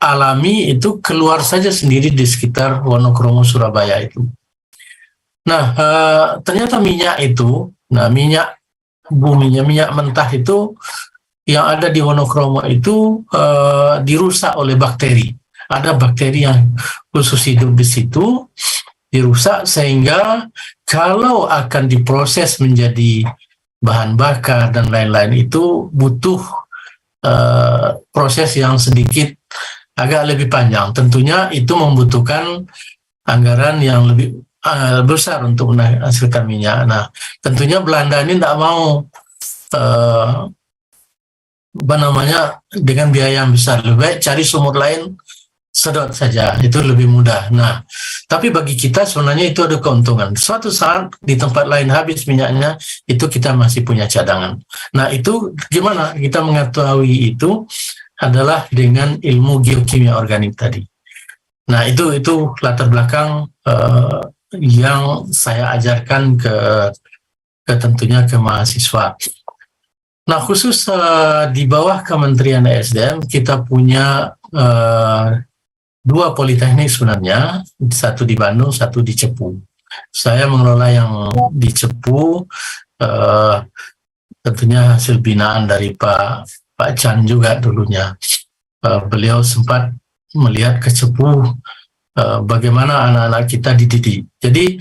alami itu keluar saja sendiri di sekitar Wonokromo Surabaya itu. Nah ternyata minyak itu, minyak buminya, minyak mentah itu yang ada di Wonokromo itu dirusak oleh bakteri. Ada bakteri yang khusus hidup di situ, dirusak sehingga kalau akan diproses menjadi bahan bakar dan lain-lain itu butuh proses yang sedikit agak lebih panjang. Tentunya itu membutuhkan anggaran yang lebih besar untuk menghasilkan minyak. Nah, tentunya Belanda ini tidak mau dengan biaya yang besar. Lebih baik cari sumur lain, sedot saja, itu lebih mudah. Nah, tapi bagi kita sebenarnya itu ada keuntungan. Suatu saat di tempat lain habis minyaknya, itu kita masih punya cadangan. Nah, itu gimana kita mengetahui itu adalah dengan ilmu geokimia organik tadi. Nah, itu latar belakang yang saya ajarkan ke tentunya ke mahasiswa. Nah, khusus di bawah Kementerian ESDM kita punya 2 politeknik sebenarnya, satu di Bandung, satu di Cepu. Saya mengelola yang di Cepu, tentunya hasil binaan dari Pak Chan juga dulunya. Beliau sempat melihat ke Cepu bagaimana anak-anak kita dididik. Jadi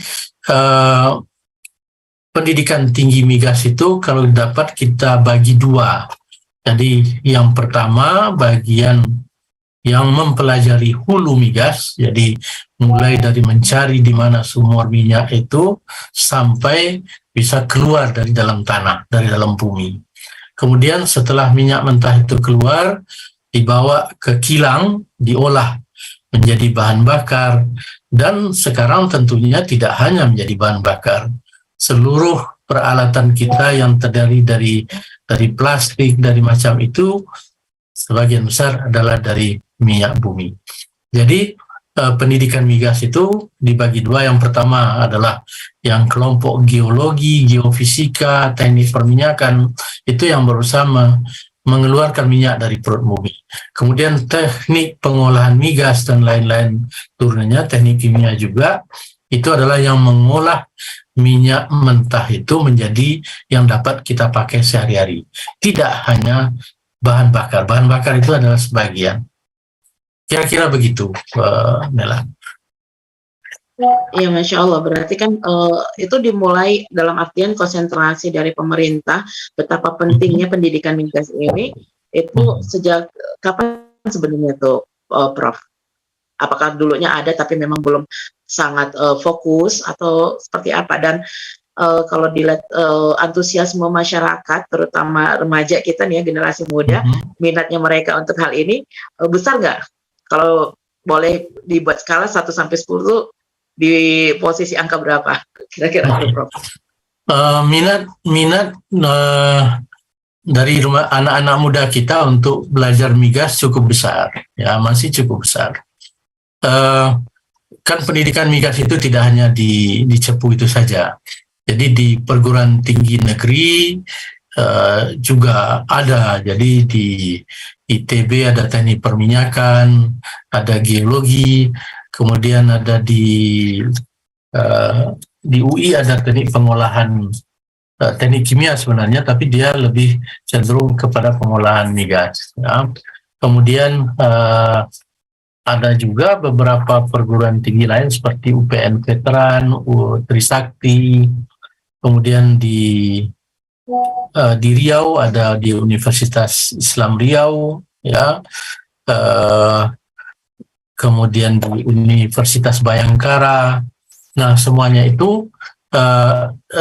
pendidikan tinggi migas itu kalau dapat kita bagi 2. Jadi yang pertama bagian yang mempelajari hulu migas, jadi mulai dari mencari di mana sumur minyak itu sampai bisa keluar dari dalam tanah, dari dalam bumi. Kemudian setelah minyak mentah itu keluar, dibawa ke kilang, diolah menjadi bahan bakar, dan sekarang tentunya tidak hanya menjadi bahan bakar. Seluruh peralatan kita yang terdiri dari plastik, dari macam itu, sebagian besar adalah dari minyak bumi. Jadi pendidikan migas itu dibagi 2. Yang pertama adalah yang kelompok geologi, geofisika, teknik perminyakan, itu yang berusaha mengeluarkan minyak dari perut bumi. Kemudian teknik pengolahan migas dan lain-lain turunannya, teknik kimia juga, itu adalah yang mengolah minyak mentah itu menjadi yang dapat kita pakai sehari-hari. Tidak hanya bahan bakar. Bahan bakar itu adalah sebagian. Kira-kira begitu, Nela. Iya, Masya Allah. Berarti kan itu dimulai dalam artian konsentrasi dari pemerintah, betapa pentingnya pendidikan migas ini, itu sejak kapan sebenarnya tuh, Prof? Apakah dulunya ada tapi memang belum sangat fokus atau seperti apa? Dan kalau dilihat antusiasme masyarakat, terutama remaja kita nih ya, generasi muda, minatnya mereka untuk hal ini besar nggak? Kalau boleh dibuat skala 1-10 di posisi angka berapa? Kira-kira, Prof? Minat dari anak-anak muda kita untuk belajar migas cukup besar, ya masih cukup besar. Kan pendidikan migas itu tidak hanya di Cepu itu saja. Jadi di perguruan tinggi negeri juga ada. Jadi di ITB ada teknik perminyakan, ada geologi, kemudian ada di UI ada teknik pengolahan, teknik kimia sebenarnya, tapi dia lebih cenderung kepada pengolahan migas. Ya. Kemudian ada juga beberapa perguruan tinggi lain seperti UPN Veteran, Trisakti, kemudian di di Riau, ada di Universitas Islam Riau, ya, kemudian di Universitas Bayangkara. Nah, semuanya itu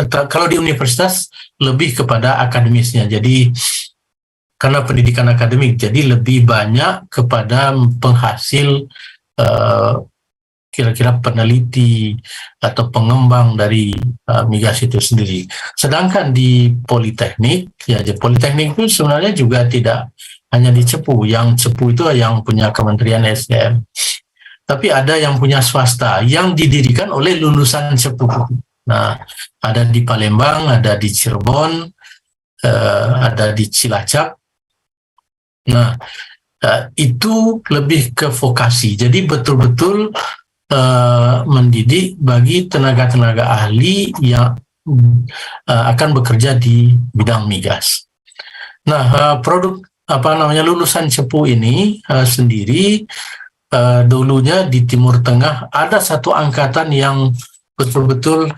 kalau di universitas lebih kepada akademisnya. Jadi karena pendidikan akademik, jadi lebih banyak kepada penghasil kira-kira peneliti atau pengembang dari migas itu sendiri. Sedangkan di Politeknik, ya di Politeknik itu sebenarnya juga tidak hanya di Cepu. Yang Cepu itu yang punya Kementerian SDM. Tapi ada yang punya swasta yang didirikan oleh lulusan Cepu. Nah, ada di Palembang, ada di Cirebon, ada di Cilacap. Nah, itu lebih ke vokasi. Jadi betul-betul mendidik bagi tenaga-tenaga ahli yang akan bekerja di bidang migas. Nah, produk lulusan Cepu ini sendiri dulunya di Timur Tengah ada satu angkatan yang betul-betul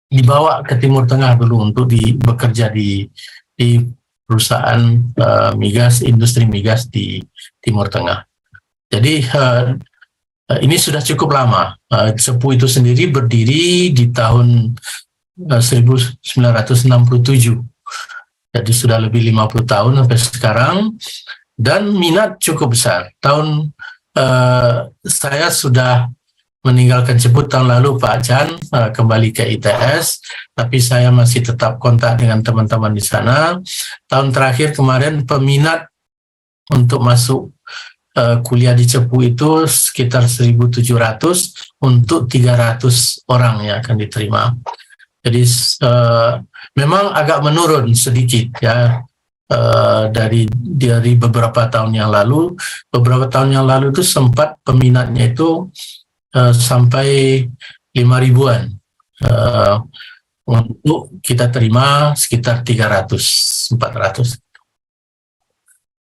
dibawa ke Timur Tengah dulu untuk bekerja di perusahaan migas, industri migas di Timur Tengah. Jadi ini sudah cukup lama. Cepu itu sendiri berdiri di tahun 1967. Jadi sudah lebih 50 tahun sampai sekarang. Dan minat cukup besar. Saya sudah meninggalkan Cepu tahun lalu, Pak Chan, kembali ke ITS, tapi saya masih tetap kontak dengan teman-teman di sana. Tahun terakhir kemarin peminat untuk masuk kuliah di Cepu itu sekitar 1.700 untuk 300 orang yang akan diterima. Jadi memang agak menurun sedikit ya dari beberapa tahun yang lalu. Beberapa tahun yang lalu itu sempat peminatnya itu sampai 5.000-an. Untuk kita terima sekitar 300-400.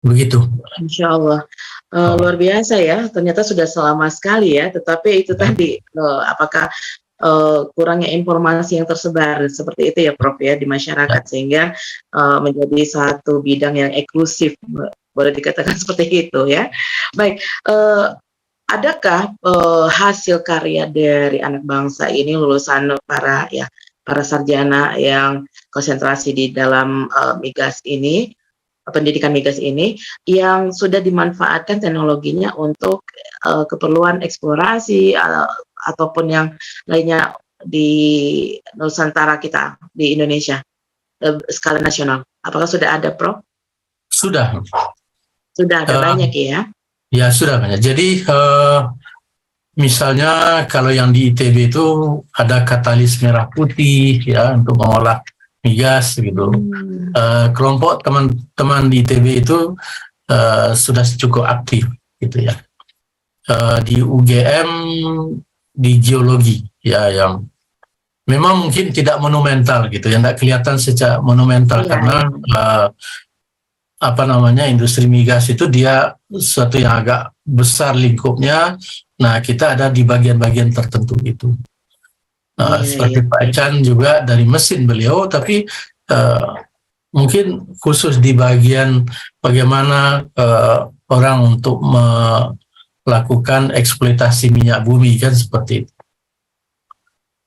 Begitu. Insya Allah. Luar biasa ya, ternyata sudah selama sekali ya, tetapi itu tadi apakah kurangnya informasi yang tersebar seperti itu ya Prof ya di masyarakat sehingga menjadi satu bidang yang eksklusif, boleh dikatakan seperti itu ya. Baik, adakah hasil karya dari anak bangsa ini lulusan para sarjana yang konsentrasi di dalam migas ini, pendidikan migas ini, yang sudah dimanfaatkan teknologinya untuk keperluan eksplorasi ataupun yang lainnya di Nusantara kita, di Indonesia, skala nasional? Apakah sudah ada, Prof? Sudah. Sudah ada banyak ya? Ya, sudah banyak. Jadi, misalnya kalau yang di ITB itu ada katalis merah putih ya untuk mengolah migas gitu. Kelompok teman-teman di ITB itu sudah cukup aktif gitu ya. Di UGM di geologi ya yang memang mungkin tidak monumental gitu ya, tidak kelihatan secara monumental karena industri migas itu dia sesuatu yang agak besar lingkupnya. Nah, kita ada di bagian-bagian tertentu gitu. Seperti Pak Chan juga dari mesin beliau, tapi mungkin khusus di bagian bagaimana orang untuk melakukan eksploitasi minyak bumi kan seperti itu.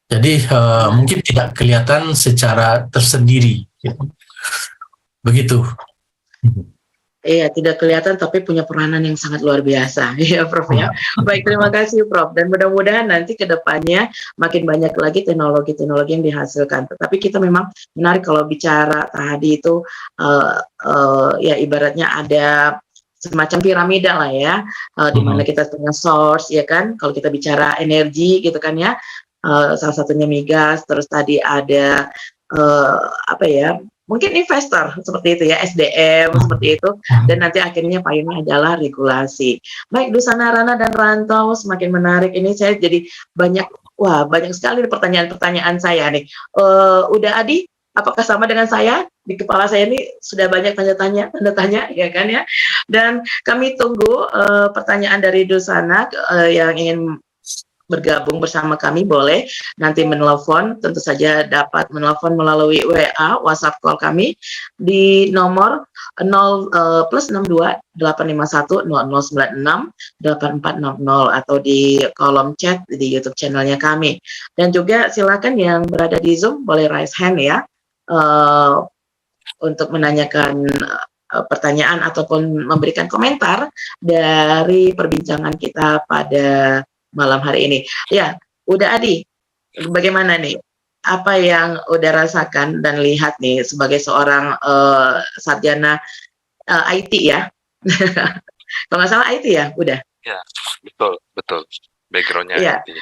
Jadi mungkin tidak kelihatan secara tersendiri. Gitu. Begitu. Iya, tidak kelihatan tapi punya peranan yang sangat luar biasa, ya Prof ya. Baik, terima kasih Prof. Dan mudah-mudahan nanti ke depannya makin banyak lagi teknologi-teknologi yang dihasilkan. Tetapi kita memang menarik kalau bicara tadi itu, ya ibaratnya ada semacam piramida lah ya, di mana kita punya source, ya kan. Kalau kita bicara energi gitu kan ya, salah satunya migas. Terus tadi ada mungkin investor seperti itu ya, SDM seperti itu, dan nanti akhirnya payungnya adalah regulasi. Baik, Dusana, Rana, dan Rantau, semakin menarik ini. Saya jadi banyak sekali pertanyaan-pertanyaan saya nih. Udah Adi, apakah sama dengan saya? Di kepala saya ini sudah banyak tanda tanya ya kan ya. Dan kami tunggu pertanyaan dari Dusana yang ingin bergabung bersama kami boleh nanti menelpon, tentu saja dapat menelpon melalui WA, WhatsApp call kami di nomor 0 +62 851 0096 8460 atau di kolom chat di YouTube channelnya kami. Dan juga silakan yang berada di Zoom boleh raise hand ya untuk menanyakan pertanyaan ataupun memberikan komentar dari perbincangan kita pada malam hari ini. Ya, udah Adi, bagaimana nih? Apa yang udah rasakan dan lihat nih sebagai seorang sarjana IT ya? Kalau nggak salah IT ya, udah. Ya, betul. Backgroundnya Iya. IT.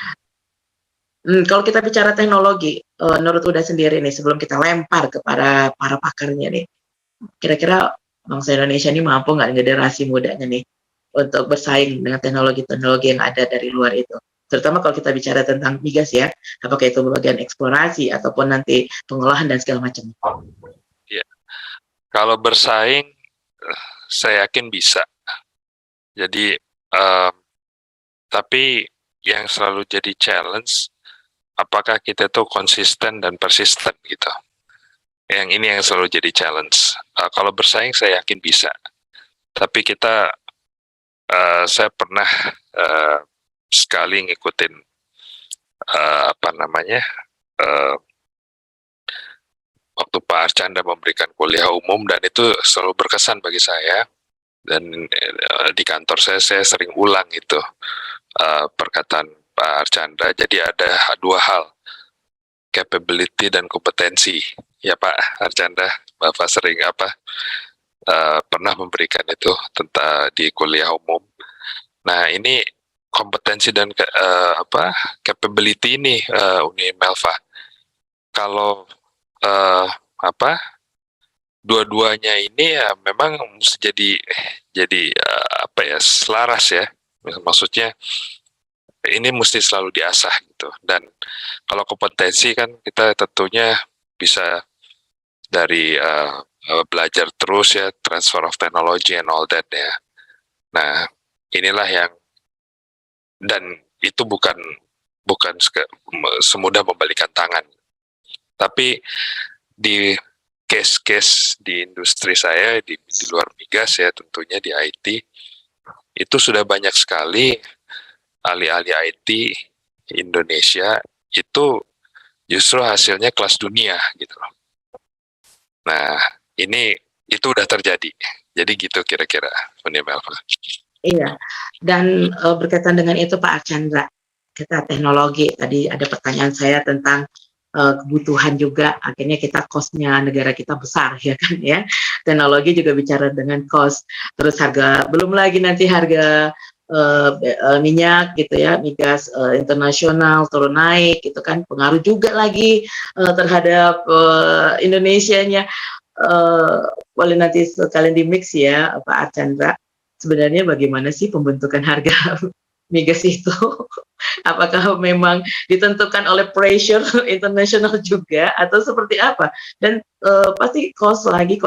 Kalau kita bicara teknologi, menurut Uda sendiri nih, sebelum kita lempar kepada para pakarnya nih, kira-kira bangsa Indonesia ini mampu nggak generasi mudanya nih untuk bersaing dengan teknologi-teknologi yang ada dari luar itu? Terutama kalau kita bicara tentang migas ya, apakah itu bagian eksplorasi ataupun nanti pengolahan dan segala macam. Ya. Kalau bersaing, saya yakin bisa. Jadi, tapi yang selalu jadi challenge, apakah kita tuh konsisten dan persisten gitu. Yang ini yang selalu jadi challenge. Kalau bersaing saya yakin bisa. Tapi saya pernah sekali ngikutin waktu Pak Archandra memberikan kuliah umum, dan itu selalu berkesan bagi saya. Dan di kantor saya sering ulang itu perkataan Pak Archandra. Jadi ada dua hal, capability dan kompetensi. Ya Pak Archandra, Bapak sering pernah memberikan itu tentang di kuliah umum. Nah ini kompetensi dan capability ini Uni Melva. Kalau dua-duanya ini ya memang mesti jadi selaras ya. Maksudnya ini mesti selalu diasah gitu. Dan kalau kompetensi kan kita tentunya bisa dari belajar terus ya, transfer of technology and all that ya. Nah inilah yang, dan itu bukan semudah membalikan tangan. Tapi di case-case di industri saya di luar migas ya, tentunya di IT itu sudah banyak sekali ahli-ahli IT Indonesia itu justru hasilnya kelas dunia gitu loh. Nah itu udah terjadi. Jadi gitu kira-kira, Uni Melva. Iya, dan berkaitan dengan itu Pak Archandra, kita teknologi, tadi ada pertanyaan saya tentang kebutuhan juga, akhirnya kita cost-nya negara kita besar ya kan ya, teknologi juga bicara dengan cost, terus harga, belum lagi nanti harga minyak gitu ya, migas internasional turun naik gitu kan, pengaruh juga lagi terhadap Indonesianya. Boleh nanti sekalian di mix ya Pak Archandra, sebenarnya bagaimana sih pembentukan harga migas itu? Apakah memang ditentukan oleh pressure internasional juga atau seperti apa? Dan pasti cost lagi,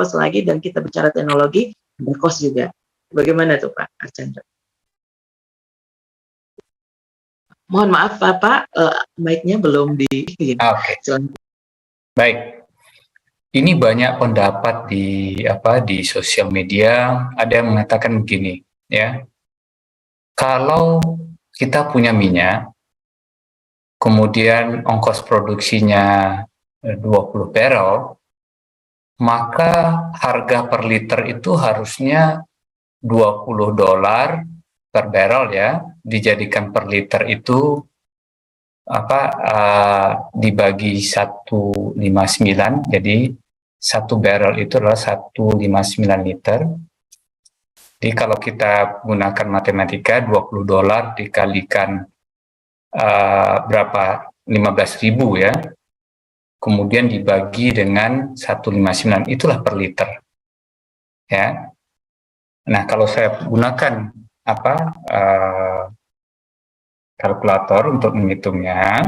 dan kita bicara teknologi ada cost juga. Bagaimana tuh Pak Archandra? Mohon maaf Pak, mic-nya belum di. Oke. Baik. Ini banyak pendapat di sosial media, ada yang mengatakan begini, ya. Kalau kita punya minyak, kemudian ongkos produksinya 20 barrel, maka harga per liter itu harusnya $20 per barrel ya, dijadikan per liter itu dibagi 159, jadi 1 barrel itu adalah 159 liter. Jadi kalau kita gunakan matematika, $20 dikalikan berapa? 15.000 ya. Kemudian dibagi dengan 159, itulah per liter. Ya. Nah, kalau saya gunakan kalkulator untuk menghitungnya,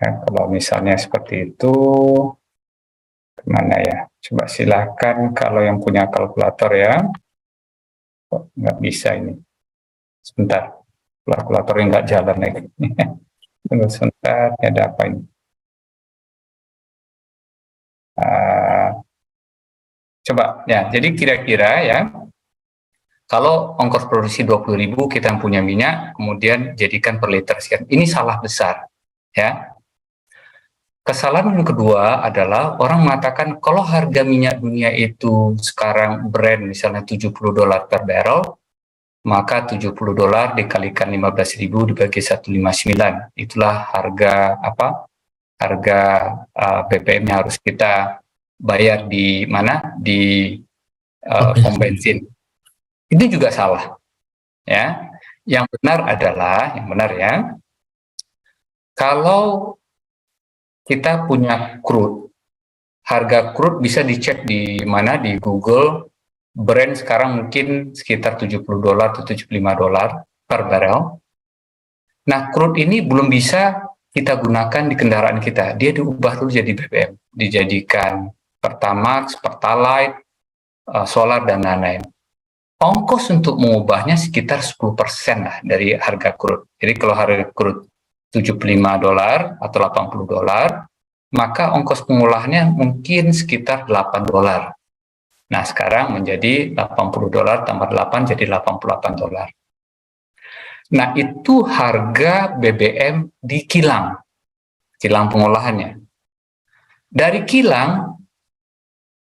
ya, kalau misalnya seperti itu, kemana ya? Coba silakan kalau yang punya kalkulator ya. Kok nggak bisa ini? Sebentar. Kalkulatornya nggak jalan lagi. Tunggu sebentar, ada apa ini? Coba ya, jadi kira-kira ya, kalau ongkos produksi 20.000 kita punya minyak, kemudian jadikan per liter sekian. Ini salah besar, ya. Kesalahan yang kedua adalah orang mengatakan kalau harga minyak dunia itu sekarang Brent misalnya $70 per barrel, maka $70 dikalikan 15.000 dibagi 159. Itulah harga harga BBM yang harus kita bayar di mana, di pom bensin. Itu juga salah, ya. Yang benar adalah, kalau kita punya crude, harga crude bisa dicek di mana, di Google. Brent sekarang mungkin sekitar $70 atau $75 per barrel. Nah, crude ini belum bisa kita gunakan di kendaraan kita. Dia diubah dulu jadi BBM, dijadikan Pertamax, Pertalite, solar, dan lain-lain. Ongkos untuk mengubahnya sekitar 10% lah dari harga crude. Jadi kalau harga crude $75 atau $80, maka ongkos pengolahannya mungkin sekitar $8. Nah, sekarang menjadi $80 tambah 8 jadi $88. Nah, itu harga BBM di kilang pengolahannya. Dari kilang,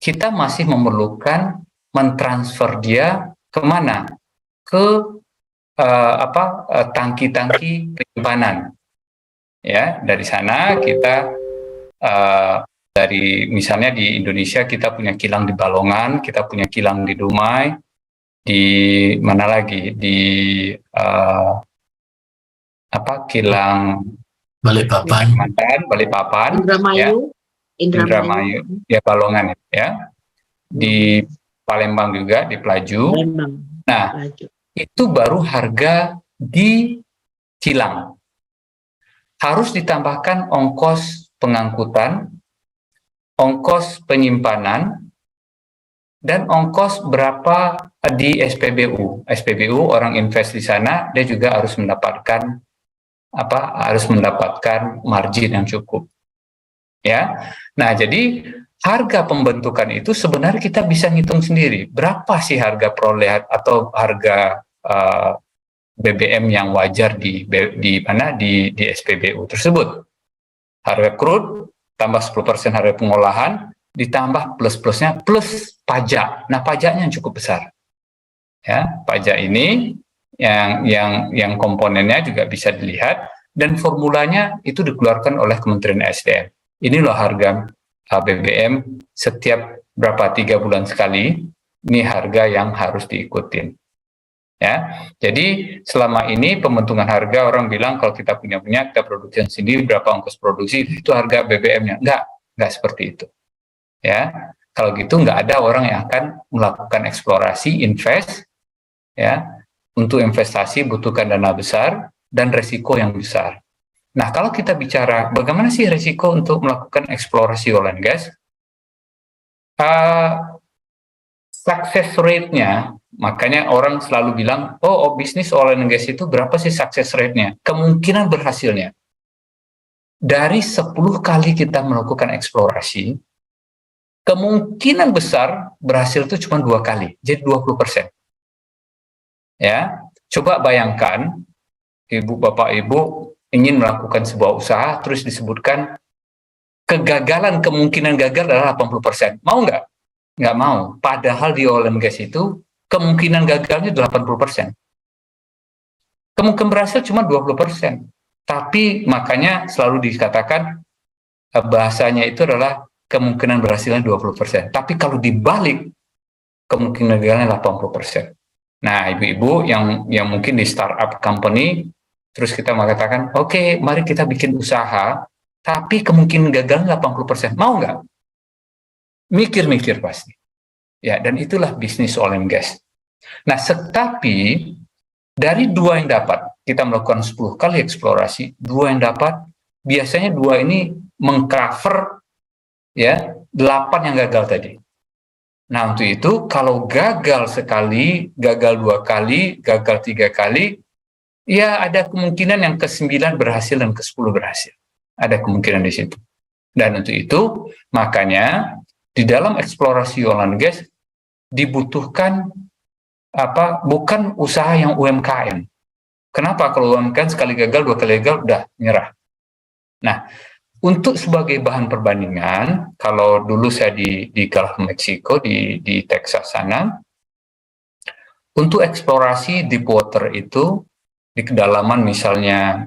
kita masih memerlukan mentransfer dia kemana? Ke tangki-tangki penyimpanan. Ya, dari sana kita dari misalnya di Indonesia kita punya kilang di Balongan, kita punya kilang di Dumai, di mana lagi, di kilang Balikpapan, Indramayu, ya Balongan ya, di Palembang juga, di Pelaju. Nah, itu baru harga di kilang. Harus ditambahkan ongkos pengangkutan, ongkos penyimpanan, dan ongkos berapa di SPBU. SPBU orang invest di sana, dia juga harus mendapatkan margin yang cukup. Ya. Nah, jadi harga pembentukan itu sebenarnya kita bisa ngitung sendiri. Berapa sih harga perolehan atau harga BBM yang wajar di SPBU tersebut. Harga crude tambah 10% harga pengolahan ditambah plus-plusnya plus pajak. Nah, pajaknya yang cukup besar. Ya, pajak ini yang komponennya juga bisa dilihat dan formulanya itu dikeluarkan oleh Kementerian SDM. Ini loh harga BBM setiap berapa 3 bulan sekali. Ini harga yang harus diikutin. Ya, jadi selama ini pembentukan harga orang bilang kalau kita punya minyak kita produksi sendiri, berapa ongkos produksi itu harga BBM-nya. Enggak seperti itu. Ya, kalau gitu nggak ada orang yang akan melakukan eksplorasi, invest, ya, untuk investasi butuhkan dana besar dan resiko yang besar. Nah, kalau kita bicara bagaimana sih resiko untuk melakukan eksplorasi oil and gas, success rate-nya, makanya orang selalu bilang, bisnis oil and gas itu berapa sih success rate-nya? Kemungkinan berhasilnya. Dari 10 kali kita melakukan eksplorasi, kemungkinan besar berhasil itu cuma 2 kali, jadi 20%. Ya, coba bayangkan, Bapak Ibu ingin melakukan sebuah usaha, terus disebutkan kegagalan, kemungkinan gagal adalah 80%. Mau nggak? Nggak mau. Padahal di oil and gas itu kemungkinan gagalnya 80%. Kemungkinan berhasil cuma 20%. Tapi makanya selalu dikatakan bahasanya itu adalah kemungkinan berhasilnya 20%. Tapi kalau dibalik kemungkinan gagalnya 80%. Nah, ibu-ibu yang mungkin di startup company, terus kita mengatakan, oke, mari kita bikin usaha, tapi kemungkinan gagalnya 80%. Mau nggak? Mikir-mikir pasti. Ya, dan itulah bisnis oil and gas. Nah, tetapi dari 2 yang dapat, kita melakukan 10 kali eksplorasi, 2 yang dapat, biasanya 2 ini mengcover ya 8 yang gagal tadi. Nah, untuk itu kalau gagal sekali, gagal 2 kali, gagal 3 kali, ya ada kemungkinan yang ke-9 berhasil dan ke-10 berhasil. Ada kemungkinan di situ. Dan untuk itu, makanya di dalam eksplorasi oil and gas dibutuhkan bukan usaha yang UMKM. Kenapa? Kalau UMKM sekali gagal, 2 kali gagal, udah nyerah. Nah, untuk sebagai bahan perbandingan, kalau dulu saya di Gulf Mexico, di Texas sana, untuk eksplorasi deep water itu, di kedalaman misalnya,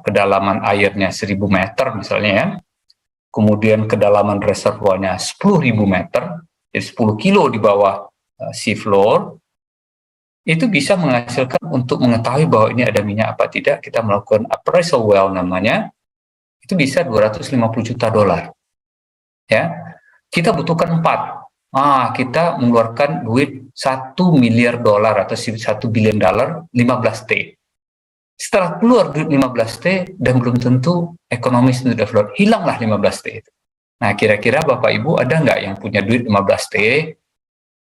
kedalaman airnya 1000 meter misalnya ya, kemudian kedalaman reservoirnya 10.000 meter, jadi 10 kilo di bawah sea floor, itu bisa menghasilkan untuk mengetahui bahwa ini ada minyak apa tidak, kita melakukan appraisal well namanya, itu bisa $250 juta. Ya, kita butuhkan 4. Kita mengeluarkan duit $1 miliar atau $1 billion, 15T. Setelah keluar duit 15T dan belum tentu ekonomi sudah develop, hilanglah 15T itu. Nah, kira-kira Bapak Ibu ada nggak yang punya duit 15T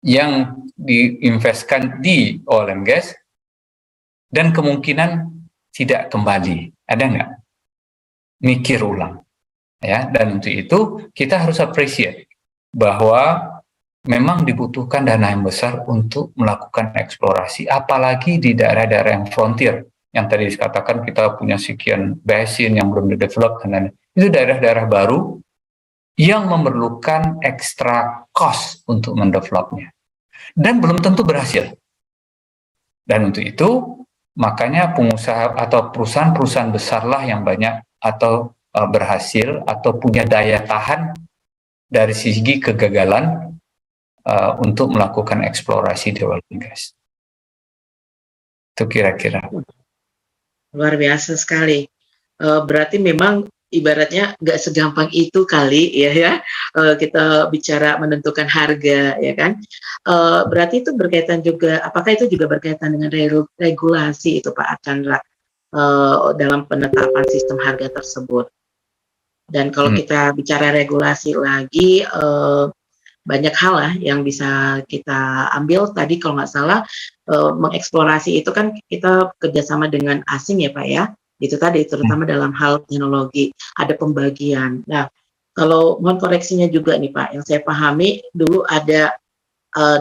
yang diinvestkan di oil and gas dan kemungkinan tidak kembali? Ada nggak? Mikir ulang. Ya, dan untuk itu kita harus appreciate bahwa memang dibutuhkan dana yang besar untuk melakukan eksplorasi, apalagi di daerah-daerah yang frontier. Yang tadi dikatakan kita punya sekian basin yang belum di-develop, dan itu daerah-daerah baru yang memerlukan extra cost untuk mendevelopnya. Dan belum tentu berhasil. Dan untuk itu, makanya pengusaha atau perusahaan-perusahaan besarlah yang banyak atau berhasil atau punya daya tahan dari segi kegagalan untuk melakukan eksplorasi di oil and gas. Itu kira-kira. Luar biasa sekali. Berarti memang ibaratnya nggak segampang itu kali ya, kita bicara menentukan harga ya kan. Berarti itu berkaitan juga, apakah itu juga berkaitan dengan regulasi itu Pak Archandra dalam penetapan sistem harga tersebut. Dan kalau kita bicara regulasi lagi, banyak hal lah yang bisa kita ambil. Tadi kalau nggak salah mengeksplorasi itu kan kita kerjasama dengan asing ya Pak ya, itu tadi terutama dalam hal teknologi, ada pembagian. Nah, kalau mohon koreksinya juga nih Pak, yang saya pahami dulu ada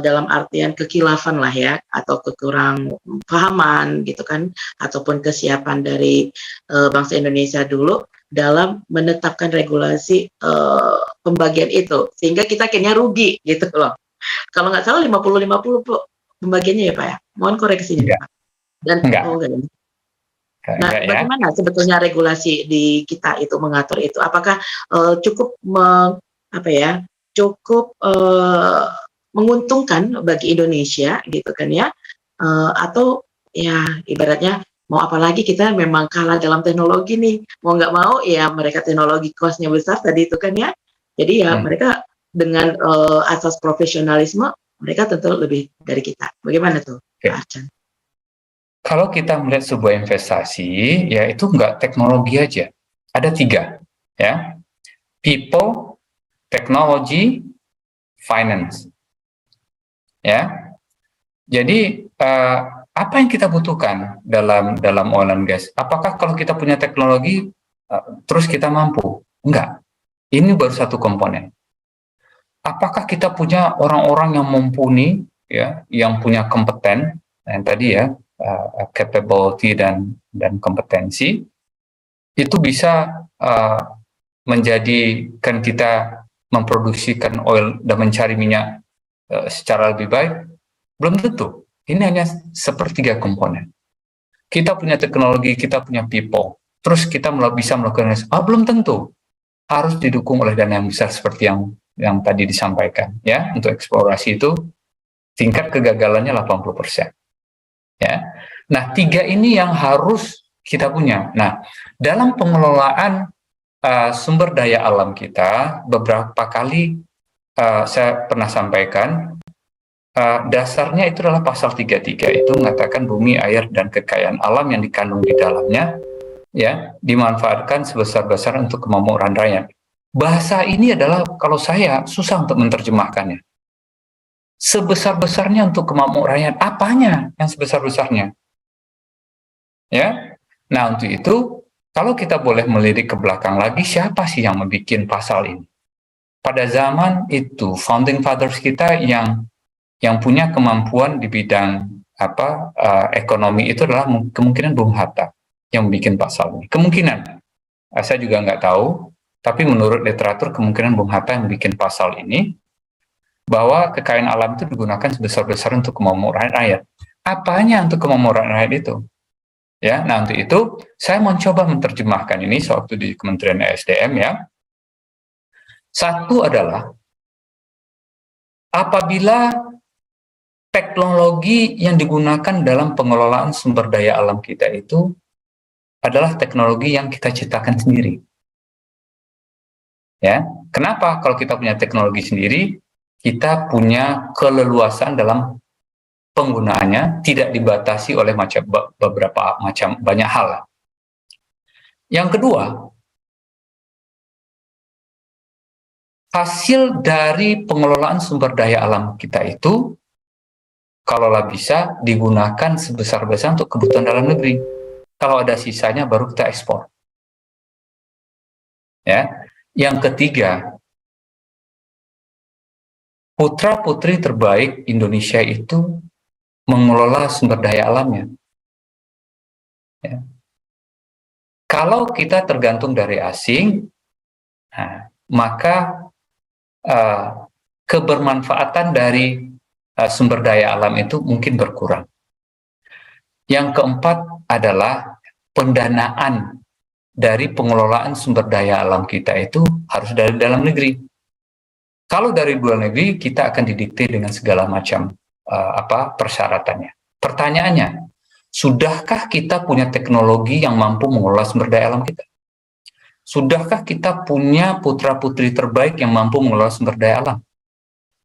dalam artian kekhilafan lah ya, atau kekurang pahaman gitu kan, ataupun kesiapan dari bangsa Indonesia dulu dalam menetapkan regulasi pembagian itu, sehingga kita kayaknya rugi gitu loh. Kalau nggak salah 50-50 pembagiannya ya Pak ya, mohon koreksinya Pak. Dan nah, bagaimana sebetulnya regulasi di kita itu mengatur itu? Apakah cukup cukup menguntungkan bagi Indonesia gitu kan ya, atau ya ibaratnya mau apalagi kita memang kalah dalam teknologi nih, mau nggak mau ya mereka teknologi cost-nya besar tadi itu kan ya, jadi ya mereka dengan asas profesionalisme mereka tentu lebih dari kita. Bagaimana tuh Pak Archan? Kalau kita melihat sebuah investasi, ya itu nggak teknologi aja, ada 3 ya, people, technology, finance. Ya, jadi apa yang kita butuhkan dalam oil and gas? Apakah kalau kita punya teknologi terus kita mampu? Enggak. Ini baru satu komponen. Apakah kita punya orang-orang yang mumpuni, ya, yang punya kompeten, yang tadi ya capability dan kompetensi, itu bisa menjadikan kita memproduksikan oil dan mencari minyak secara lebih baik? Belum tentu. Ini hanya sepertiga komponen. Kita punya teknologi, kita punya people, terus kita bisa melakukan belum tentu. Harus didukung oleh dana yang besar seperti yang tadi disampaikan ya. Untuk eksplorasi itu tingkat kegagalannya 80%. Ya. Nah, 3 ini yang harus kita punya. Nah, dalam pengelolaan sumber daya alam kita, beberapa kali saya pernah sampaikan, dasarnya itu adalah pasal 33, itu mengatakan bumi, air, dan kekayaan alam yang dikandung di dalamnya ya dimanfaatkan sebesar-besar untuk kemakmuran rakyat. Bahasa ini adalah, kalau saya susah untuk menerjemahkannya. Sebesar-besarnya untuk kemakmuran rakyat, apanya yang sebesar-besarnya? Ya, nah untuk itu kalau kita boleh melirik ke belakang lagi, siapa sih yang membuat pasal ini? Pada zaman itu founding fathers kita yang punya kemampuan di bidang ekonomi itu adalah kemungkinan Bung Hatta yang bikin pasal ini. Kemungkinan, saya juga nggak tahu, tapi menurut literatur kemungkinan Bung Hatta yang bikin pasal ini, bahwa kekayaan alam itu digunakan sebesar-besar untuk kemakmuran rakyat. Apanya untuk kemakmuran rakyat itu? Ya, nah untuk itu saya mencoba menerjemahkan ini sewaktu di Kementerian ESDM ya. Satu adalah apabila teknologi yang digunakan dalam pengelolaan sumber daya alam kita itu adalah teknologi yang kita ciptakan sendiri. Ya, kenapa kalau kita punya teknologi sendiri, kita punya keleluasan dalam penggunaannya, tidak dibatasi oleh banyak hal. Yang kedua, hasil dari pengelolaan sumber daya alam kita itu, kalaulah bisa digunakan sebesar-besar untuk kebutuhan dalam negeri. Kalau ada sisanya baru kita ekspor. Ya. Yang ketiga, putra-putri terbaik Indonesia itu mengelola sumber daya alamnya. Ya. Kalau kita tergantung dari asing, maka kebermanfaatan dari sumber daya alam itu mungkin berkurang. Yang keempat adalah pendanaan dari pengelolaan sumber daya alam kita itu harus dari dalam negeri. Kalau dari luar negeri, kita akan didikte dengan segala macam persyaratannya. Pertanyaannya, sudahkah kita punya teknologi yang mampu mengelola sumber daya alam kita? Sudahkah kita punya putra-putri terbaik yang mampu mengelola sumber daya alam?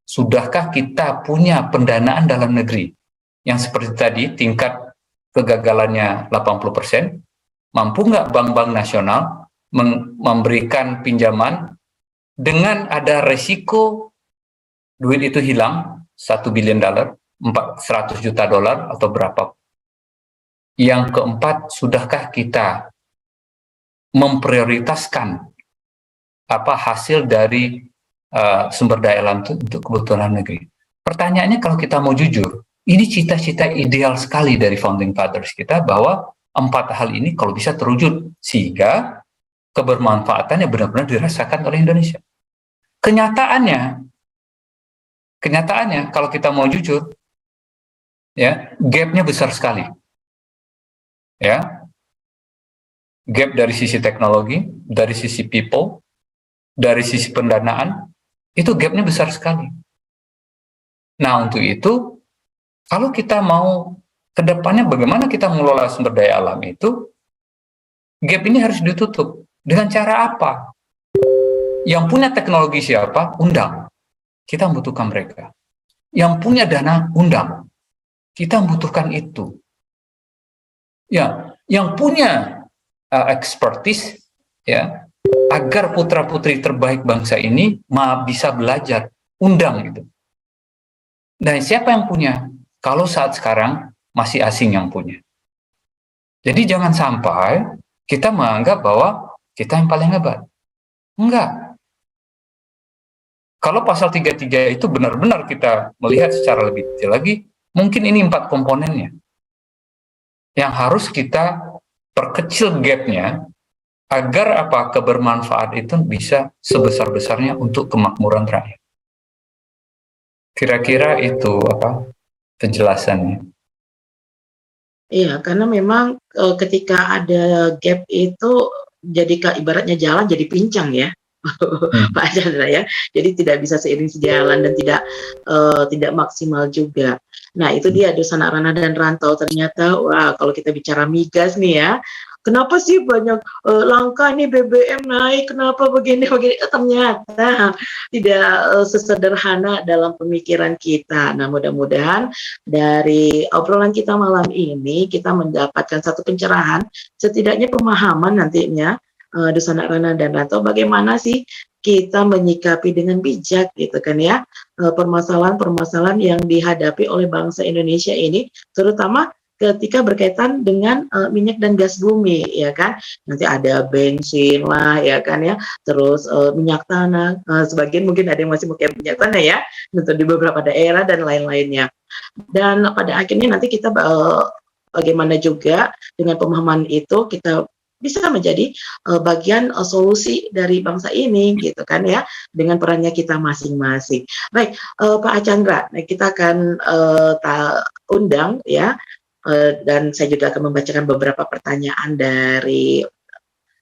Sudahkah kita punya pendanaan dalam negeri yang seperti tadi tingkat kegagalannya 80%? Mampu nggak bank-bank nasional memberikan pinjaman dengan ada resiko duit itu hilang, $1 billion, $400 juta atau berapa? Yang keempat, sudahkah kita memprioritaskan hasil dari sumber daya alam itu untuk kebutuhan negeri? Pertanyaannya, kalau kita mau jujur, ini cita-cita ideal sekali dari founding fathers kita, bahwa 4 hal ini kalau bisa terwujud sehingga kebermanfaatannya benar-benar dirasakan oleh Indonesia. Kenyataannya kalau kita mau jujur, ya, gap-nya besar sekali. Ya. Gap dari sisi teknologi, dari sisi people, dari sisi pendanaan, itu gap-nya besar sekali. Nah, untuk itu, kalau kita mau ke depannya bagaimana kita mengelola sumber daya alam itu, gap ini harus ditutup. Dengan cara apa? Yang punya teknologi siapa? Undang. Kita membutuhkan mereka. Yang punya dana, undang. Kita membutuhkan itu. Ya, yang punya expertise, ya, agar putra-putri terbaik bangsa ini bisa belajar, undang gitu. Dan siapa yang punya? Kalau saat sekarang masih asing yang punya. Jadi jangan sampai kita menganggap bahwa kita yang paling hebat. Enggak. Kalau pasal 33 itu benar-benar kita melihat secara lebih detail lagi, mungkin ini 4 komponennya yang harus kita perkecil gap-nya agar kebermanfaat itu bisa sebesar-besarnya untuk kemakmuran rakyat. Kira-kira itu penjelasannya. Iya, karena memang ketika ada gap itu jadi ibaratnya jalan jadi pincang ya, Pak Chandra ya. Jadi tidak bisa seiring sejalan dan tidak maksimal juga. Nah, itu dia Dusana Rana dan Rantau. Ternyata, wah, kalau kita bicara migas nih ya, kenapa sih banyak langka nih BBM naik, kenapa begini? Ternyata tidak sesederhana dalam pemikiran kita. Nah, mudah-mudahan dari obrolan kita malam ini kita mendapatkan satu pencerahan, setidaknya pemahaman nantinya Dusana Rana dan Rantau, bagaimana sih kita menyikapi dengan bijak gitu kan ya permasalahan-permasalahan yang dihadapi oleh bangsa Indonesia ini, terutama ketika berkaitan dengan minyak dan gas bumi, ya kan. Nanti ada bensin lah, ya kan ya. Terus minyak tanah, sebagian mungkin ada yang masih pakai minyak tanah ya, untuk di beberapa daerah dan lain-lainnya. Dan pada akhirnya nanti kita bagaimana juga dengan pemahaman itu kita bisa menjadi bagian solusi dari bangsa ini, gitu kan ya, dengan perannya kita masing-masing. Baik, Pak Archandra, kita akan undang ya, dan saya juga akan membacakan beberapa pertanyaan dari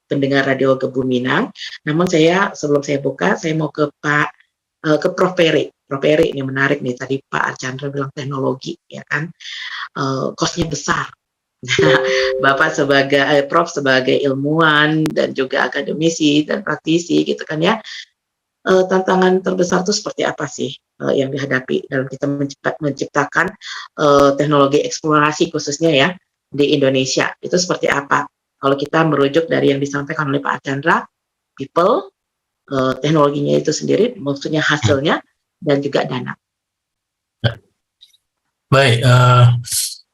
pendengar Radio Kebuminang. Namun sebelum saya buka, saya mau ke Prof. Peri. Prof. Peri ini menarik nih, tadi Pak Archandra bilang teknologi, ya kan, cost-nya besar. Bapak Prof sebagai ilmuwan dan juga akademisi dan praktisi, gitu kan ya, tantangan terbesar itu seperti apa sih yang dihadapi dalam kita menciptakan teknologi eksplorasi khususnya ya di Indonesia, itu seperti apa? Kalau kita merujuk dari yang disampaikan oleh Pak Archandra, people, teknologinya itu sendiri, maksudnya hasilnya, dan juga dana. Baik,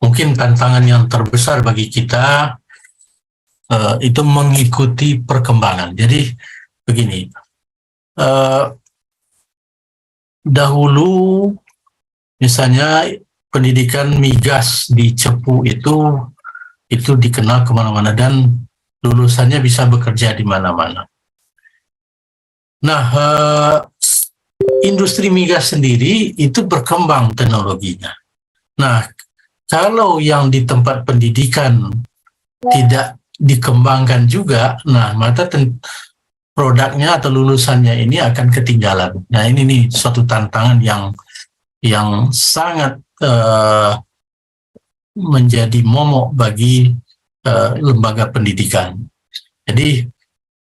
mungkin tantangan yang terbesar bagi kita itu mengikuti perkembangan. Jadi begini, dahulu misalnya pendidikan migas di Cepu itu dikenal kemana-mana dan lulusannya bisa bekerja di mana-mana. Nah, industri migas sendiri itu berkembang teknologinya. Nah, kalau yang di tempat pendidikan tidak dikembangkan juga, nah maka produknya atau lulusannya ini akan ketinggalan. Nah, ini nih suatu tantangan yang sangat menjadi momok bagi lembaga pendidikan. Jadi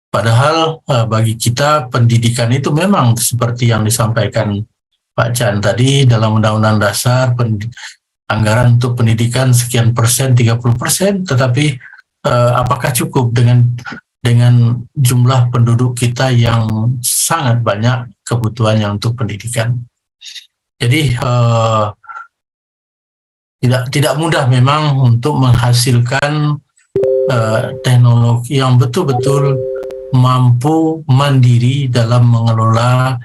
padahal bagi kita pendidikan itu memang seperti yang disampaikan Pak Chan tadi dalam Undang-Undang Dasar, anggaran untuk pendidikan sekian persen, 30%, tetapi apakah cukup dengan jumlah penduduk kita yang sangat banyak kebutuhannya untuk pendidikan? Jadi tidak mudah memang untuk menghasilkan teknologi yang betul-betul mampu mandiri dalam mengelola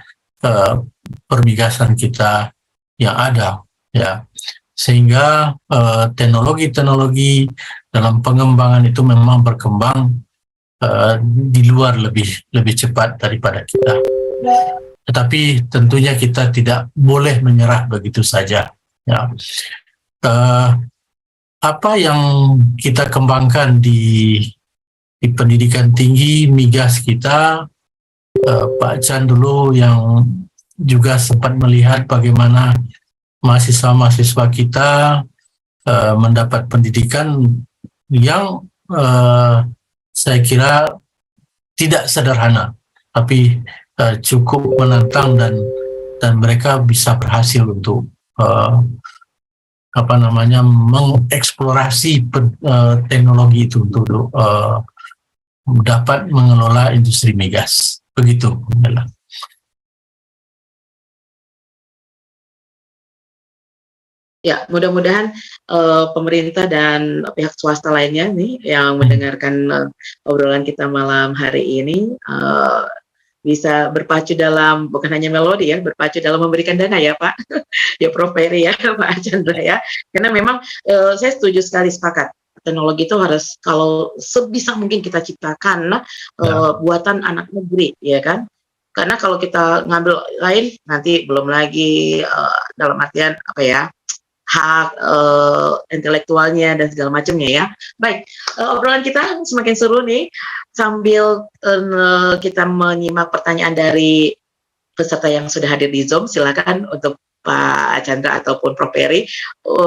permigasan kita yang ada, ya, sehingga teknologi-teknologi dalam pengembangan itu memang berkembang di luar lebih cepat daripada kita. Tetapi tentunya kita tidak boleh menyerah begitu saja. Ya. Apa yang kita kembangkan di pendidikan tinggi migas kita, Pak Chan dulu yang juga sempat melihat bagaimana mahasiswa-mahasiswa kita mendapat pendidikan yang saya kira tidak sederhana, tapi cukup menantang dan mereka bisa berhasil untuk mengeksplorasi teknologi itu untuk dapat mengelola industri migas. Begitu. Ya, mudah-mudahan pemerintah dan pihak swasta lainnya nih yang mendengarkan obrolan kita malam hari ini bisa berpacu dalam, bukan hanya melodi ya, berpacu dalam memberikan dana ya Pak, ya Prof. Peri ya, Pak Archandra ya. Karena memang saya setuju sekali, sepakat. Teknologi itu harus kalau sebisa mungkin kita ciptakan buatan anak negeri, ya kan? Karena kalau kita ngambil lain nanti belum lagi dalam artian apa ya, hak intelektualnya dan segala macamnya ya. Baik, obrolan kita semakin seru nih sambil kita menyimak pertanyaan dari peserta yang sudah hadir di Zoom. Silakan untuk Pak Archandra ataupun Prof. Peri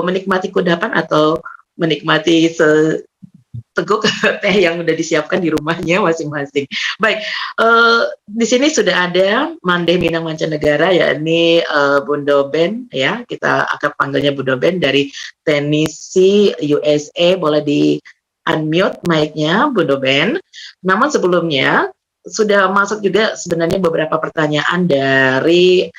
menikmati kudapan atau menikmati teguk teh yang sudah disiapkan di rumahnya masing-masing. Baik, di sini sudah ada Mande Minang Mancanegara, yakni Bundo Ben, ya, kita akan panggilnya Bundo Ben dari Tennessee, USA. Boleh di unmute mic-nya, Bundo Ben. Namun sebelumnya sudah masuk juga sebenarnya beberapa pertanyaan dari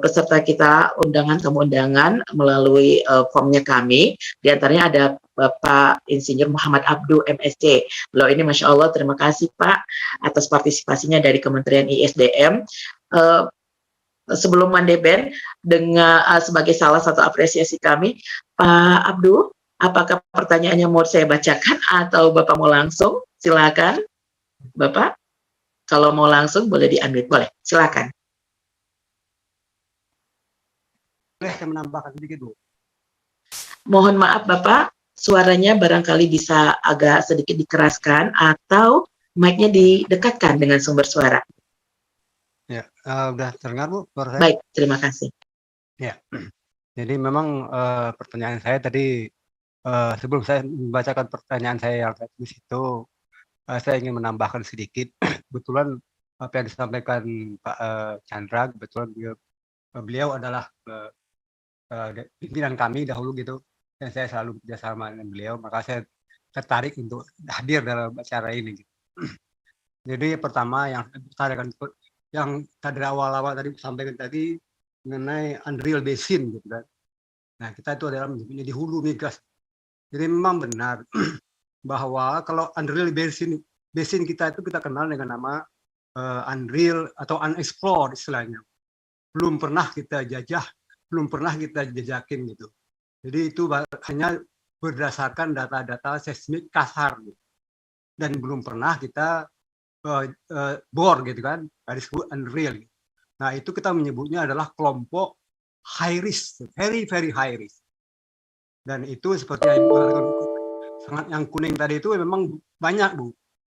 peserta kita tamu undangan melalui formnya kami. Di antaranya ada Bapak Insinyur Muhammad Abdu MSc. Beliau ini Masya Allah, terima kasih Pak atas partisipasinya dari Kementerian ISDM. Sebelum Mandeben, dengan sebagai salah satu apresiasi kami, Pak Abdu, apakah pertanyaannya mau saya bacakan atau Bapak mau langsung? Silakan, Bapak. Kalau mau langsung boleh di-unmute, boleh. Silakan. Boleh saya menambahkan sedikit, Bu? Mohon maaf, Bapak, suaranya barangkali bisa agak sedikit dikeraskan atau mic-nya didekatkan dengan sumber suara. Ya, udah terdengar, Bu, suara saya? Baik, terima kasih. Ya, jadi memang pertanyaan saya tadi, sebelum saya membacakan pertanyaan saya yang saya tulis itu, saya ingin menambahkan sedikit. Kebetulan apa yang disampaikan Pak Chandra, kebetulan beliau adalah pimpinan kami dahulu gitu, dan saya selalu bekerjasama dengan beliau, maka saya tertarik untuk hadir dalam acara ini. Gitu. Jadi pertama yang tadi awal-awal tadi sampaikan tadi mengenai Unreal Basin gitu kan. Nah, kita itu adalah menyebutnya di hulu migas. Jadi memang benar bahwa kalau Unreal Basin kita itu kita kenal dengan nama Unreal atau unexplored istilahnya. Belum pernah kita jajah, belum pernah kita jajakin gitu. Jadi itu hanya berdasarkan data-data seismik kasar gitu. Dan belum pernah kita bor gitu kan, disebut unreal. Nah itu kita menyebutnya adalah kelompok high risk, very very high risk. Dan itu seperti yang kuning tadi itu memang banyak, Bu.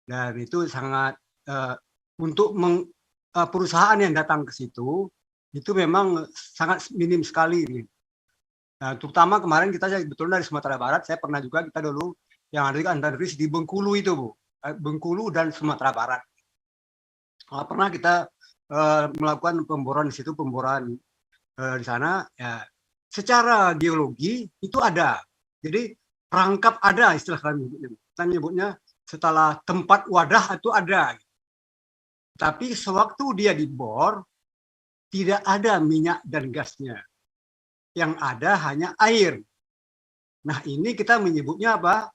Dan itu sangat untuk perusahaan yang datang ke situ itu memang sangat minim sekali. Nah, terutama kemarin kita betul dari Sumatera Barat, saya pernah juga kita dulu yang ada risk di Bengkulu itu, Bu. Bengkulu dan Sumatera Barat. Pernah kita melakukan pemboran di situ, pemboran di sana. Ya, secara geologi itu ada. Jadi perangkap ada istilah kami menyebutnya. Kita menyebutnya setelah tempat wadah itu ada. Tapi sewaktu dia dibor, tidak ada minyak dan gasnya. Yang ada hanya air. Nah ini kita menyebutnya apa?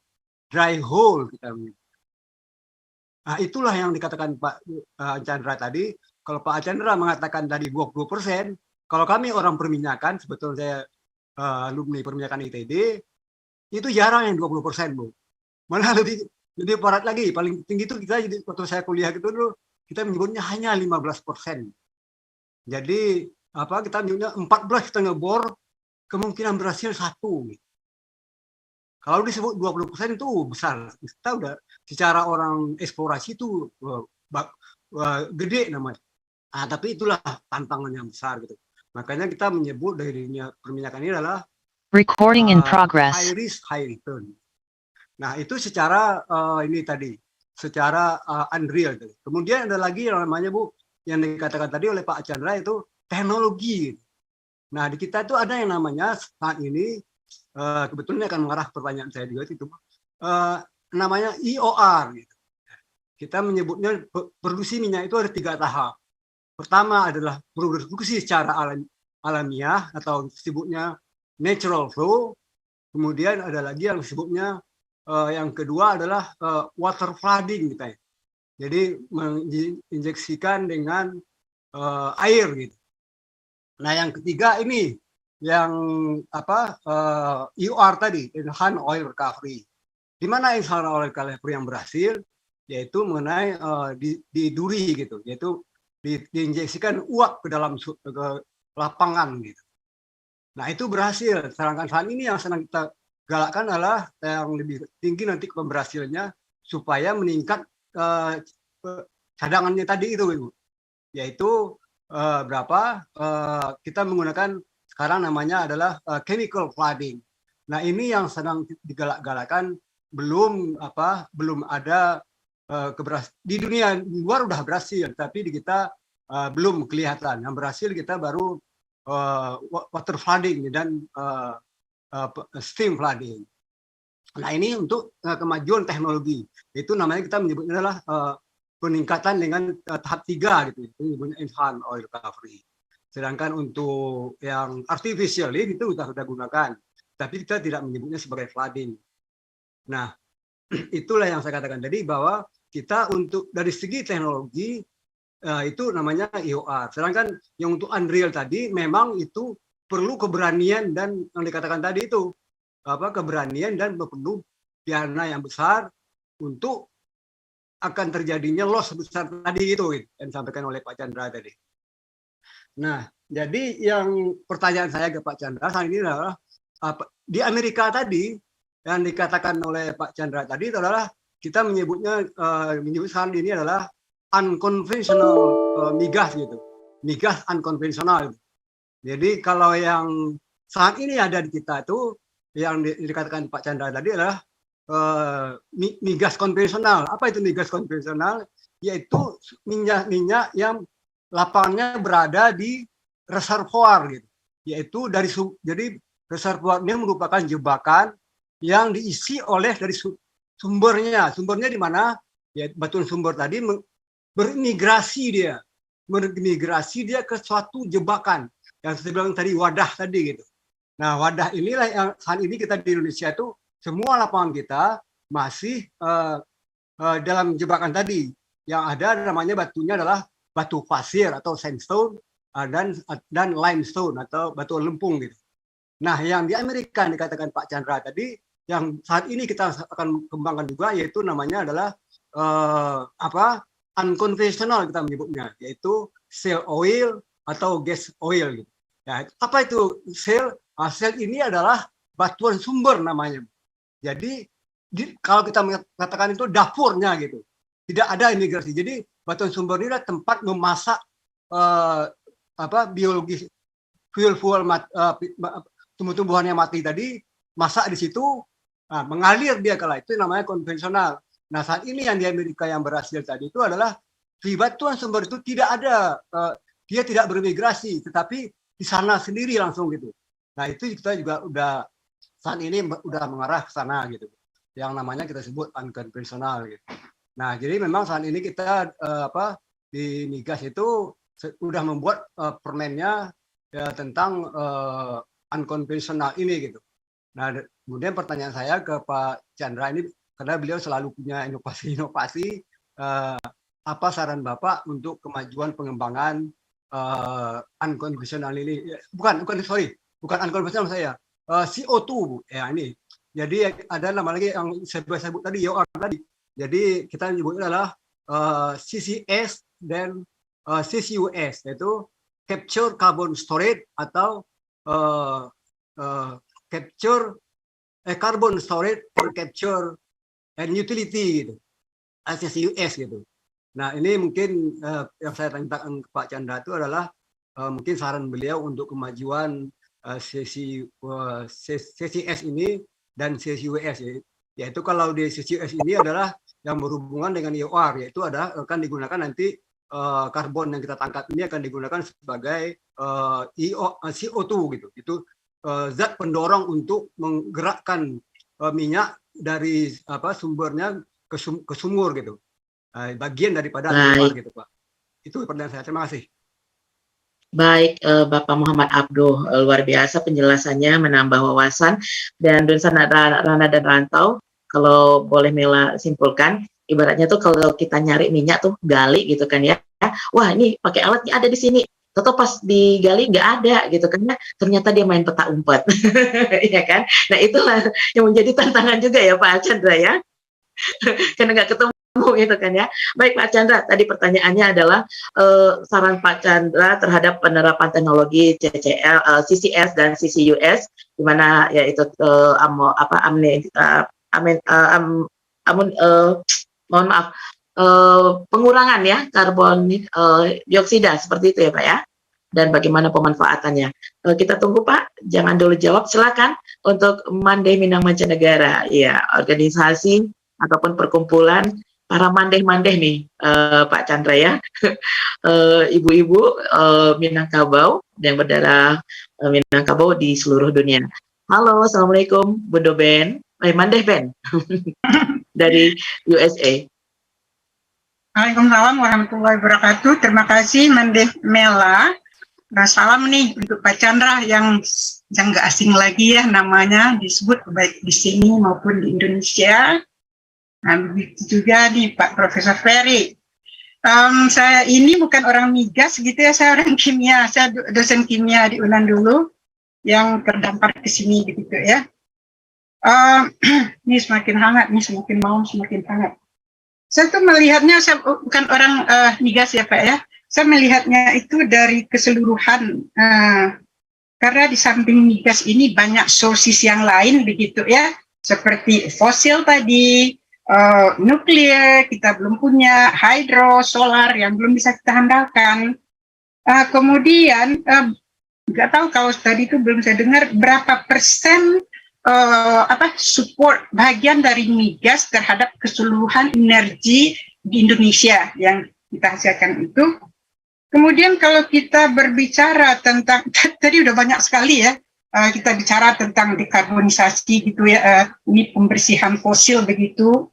Dry hole kita menyebut. Nah, itulah yang dikatakan Pak Chandra tadi. Kalau Pak Chandra mengatakan tadi 20%, kalau kami orang perminyakan, sebetulnya saya alumni perminyakan ITB, itu jarang yang 20%, Bu. Malah lebih parat lagi. Paling tinggi itu kita, waktu saya kuliah itu dulu, kita menyebutnya hanya 15%. Jadi kita menyebutnya 14 kita ngebor, kemungkinan berhasil 1. Kalau disebut 20% itu besar. Kita udah secara orang eksplorasi itu gede namanya. Nah, tapi itulah tantangan yang besar gitu. Makanya kita menyebut dari dunia perminyakan ini adalah recording in progress. High risk, high return. Nah, itu secara ini tadi, secara unreal. Kemudian ada lagi yang namanya, Bu, yang dikatakan tadi oleh Pak Chandra itu teknologi. Nah, di kita itu ada yang namanya saat ini kebetulan akan mengarah pertanyaan saya juga itu namanya EOR gitu. Kita menyebutnya produksi minyak itu ada 3 tahap. Pertama adalah produksi secara alamiah atau disebutnya natural flow. Kemudian ada lagi yang disebutnya yang kedua adalah water flooding gitu. Jadi menginjeksikan dengan air gitu. Nah, yang ketiga ini yang EOR tadi, Enhanced Oil Recovery. Di mana Enhanced Oil Recovery yang berhasil, yaitu mengenai di duri gitu, yaitu diinjeksikan uap ke dalam ke lapangan gitu. Nah itu berhasil. Sedangkan saat ini yang sedang kita galakkan adalah yang lebih tinggi nanti pemberhasilannya supaya meningkat cadangannya tadi itu, Ibu. Yaitu kita menggunakan sekarang namanya adalah chemical flooding. Nah ini yang sedang digalak-galakan, belum ada di dunia luar udah berhasil, tapi di kita belum kelihatan. Yang berhasil kita baru water flooding dan steam flooding. Nah ini untuk kemajuan teknologi. Itu namanya kita menyebutnya adalah peningkatan dengan tahap 3 gitu. Itu menyebutnya enhanced oil recovery. Sedangkan untuk yang artificial lift itu sudah gunakan, tapi kita tidak menyebutnya sebagai flooding. Nah, itulah yang saya katakan tadi bahwa kita untuk dari segi teknologi itu namanya IOR. Sedangkan yang untuk Unreal tadi memang itu perlu keberanian dan yang dikatakan tadi itu keberanian dan perlu dana yang besar untuk akan terjadinya loss besar tadi itu yang disampaikan oleh Pak Chandra tadi. Nah, jadi yang pertanyaan saya ke Pak Chandra saat ini adalah di Amerika tadi yang dikatakan oleh Pak Chandra tadi adalah kita menyebutnya saat ini adalah unconventional migas gitu, migas unconventional. Jadi kalau yang saat ini ada di kita itu yang dikatakan Pak Chandra tadi adalah migas konvensional. Apa itu migas konvensional? Yaitu minyak yang lapangannya berada di reservoir gitu. Yaitu jadi reservoirnya merupakan jebakan yang diisi oleh dari sumbernya. Sumbernya di mana? Ya batuan sumber tadi bermigrasi dia ke suatu jebakan yang saya bilang tadi wadah tadi gitu. Nah, wadah inilah yang saat ini kita di Indonesia itu semua lapangan kita masih dalam jebakan tadi. Yang ada namanya batunya adalah batu pasir atau sandstone dan limestone atau batu lempung gitu. Nah, yang di Amerika yang dikatakan Pak Chandra tadi, yang saat ini kita akan kembangkan juga yaitu namanya adalah unconventional kita menyebutnya, yaitu shale oil atau gas oil gitu. Nah, apa itu shale? Shale ini adalah batuan sumber namanya. Jadi kalau kita mengatakan itu dapurnya gitu, tidak ada imigrasi. Jadi batuan sumber ini adalah tempat memasak biologi fuel tumbuh-tumbuhan yang mati tadi, masak di situ, mengalir dia kalau itu namanya konvensional. Nah, saat ini yang di Amerika yang berhasil tadi itu adalah di batuan sumber itu tidak ada, dia tidak bermigrasi, tetapi di sana sendiri langsung gitu. Nah, itu kita juga udah saat ini udah mengarah ke sana gitu, yang namanya kita sebut unconventional gitu. Nah, jadi memang saat ini kita di migas itu sudah membuat permennya ya, tentang unconventional ini gitu. Nah, kemudian pertanyaan saya ke Pak Chandra ini, karena beliau selalu punya inovasi-inovasi, apa saran Bapak untuk kemajuan pengembangan unconventional ini? Bukan unconventional saya, CO2 ya ini. Jadi ada nama lagi yang saya sebut tadi, IOR tadi. Jadi kita menyebutnya adalah CCS dan CCUS, yaitu Capture Carbon Storage atau Carbon Storage and Capture and Utility gitu, CCUS gitu. Nah, ini mungkin yang saya tanyakan ke Pak Chandra itu adalah mungkin saran beliau untuk kemajuan CCS ini dan CCUS, yaitu kalau di CCUS ini adalah yang berhubungan dengan IOR, yaitu akan digunakan nanti karbon yang kita tangkap ini akan digunakan sebagai CO2 gitu. Itu zat pendorong untuk menggerakkan minyak dari sumbernya ke sumur gitu. Bagian daripada IOR gitu, Pak. Itu pertanyaan saya. Terima kasih. Baik, Bapak Muhammad Abduh, luar biasa penjelasannya, menambah wawasan. Dan Dunsan Rana dan Rantau, kalau boleh Mela simpulkan, ibaratnya tuh kalau kita nyari minyak tuh gali gitu kan ya, wah ini pakai alatnya ada di sini, atau pas digali nggak ada gitu kan, ternyata dia main peta umpet, ya kan? Nah itulah yang menjadi tantangan juga ya Pak Chandra ya, karena nggak ketemu gitu kan ya. Baik Pak Chandra, tadi pertanyaannya adalah saran Pak Chandra terhadap penerapan teknologi CCS dan CCUS, di mana yaitu mohon maaf, pengurangan ya karbon dioksida seperti itu ya Pak ya, dan bagaimana pemanfaatannya. Kita tunggu Pak, jangan dulu jawab, silakan untuk Mandeh Minang Mancanegara, ya organisasi ataupun perkumpulan para mandeh-mandeh nih Pak Chandra ya, ibu-ibu Minangkabau yang berdarah Minangkabau di seluruh dunia. Halo, assalamualaikum Bundo Ben, Mandeh Ben dari USA. Waalaikumsalam warahmatullahi wabarakatuh. Terima kasih Mandeh Mela Nah, salam nih untuk Pak Chandra yang nggak asing lagi ya namanya disebut baik di sini maupun di Indonesia. Nah, begitu juga nih Pak Profesor Ferry. Saya ini bukan orang migas gitu ya, saya orang kimia, saya dosen kimia di UNAN dulu yang terdampar ke sini begitu ya. Ini semakin hangat, nih semakin malam semakin hangat. Saya tuh melihatnya, saya bukan orang migas ya Pak ya, saya melihatnya itu dari keseluruhan, karena di samping migas ini banyak sources yang lain begitu ya, seperti fosil tadi, nuklir kita belum punya, hydro, solar yang belum bisa kita handalkan. Kemudian nggak tahu kalau tadi itu belum saya dengar berapa persen support bagian dari migas terhadap keseluruhan energi di Indonesia yang kita hasilkan itu. Kemudian kalau kita berbicara tentang tadi udah banyak sekali ya, kita bicara tentang dekarbonisasi gitu ya, ini pembersihan fosil begitu.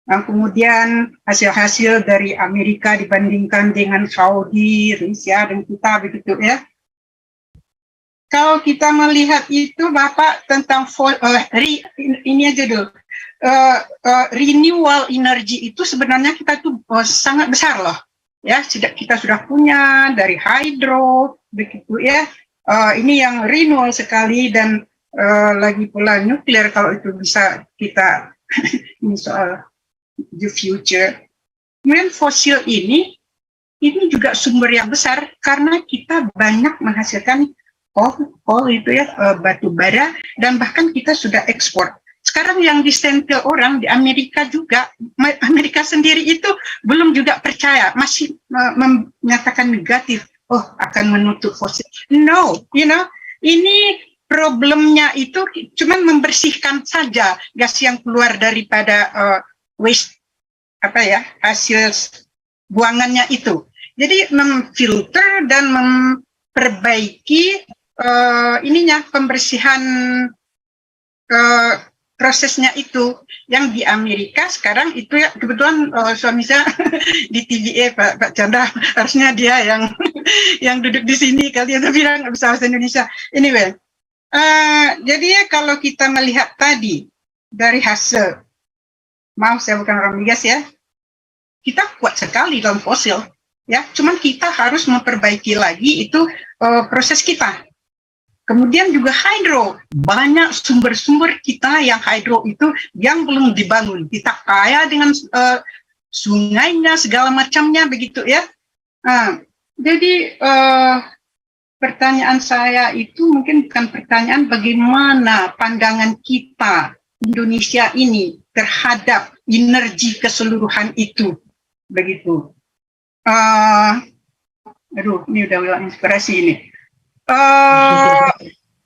Kemudian hasil-hasil dari Amerika dibandingkan dengan Saudi, Rusia dan kita begitu ya. Kalau kita melihat itu Bapak tentang ini aja dulu, renewable energy itu sebenarnya kita itu sangat besar loh ya, kita sudah punya dari hydro begitu ya, ini yang renewable sekali, dan lagi pula nuklir kalau itu bisa kita ini soal the future. Kemudian fosil ini juga sumber yang besar karena kita banyak menghasilkan coal itu ya, batu bara, dan bahkan kita sudah ekspor. Sekarang yang disentil orang di Amerika juga, Amerika sendiri itu belum juga percaya, masih menyatakan negatif, akan menutup fosil. No, ini problemnya itu cuma membersihkan saja gas yang keluar daripada waste hasil buangannya itu. Jadi memfilter dan memperbaiki pembersihan prosesnya itu. Yang di Amerika sekarang itu ya, kebetulan suami saya di TVA Pak Chandra, harusnya dia yang duduk di sini, kalian bilang nggak bisa bahasa Indonesia. Anyway, jadi ya kalau kita melihat tadi dari hasil, maaf saya bukan orang migas ya, kita kuat sekali dalam fosil ya, cuman kita harus memperbaiki lagi itu proses kita. Kemudian juga hydro, banyak sumber-sumber kita yang hydro itu yang belum dibangun. Kita kaya dengan sungainya, segala macamnya begitu ya. Jadi pertanyaan saya itu mungkin bukan pertanyaan bagaimana pandangan kita Indonesia ini terhadap energi keseluruhan itu, begitu. Ini udah bilang inspirasi ini.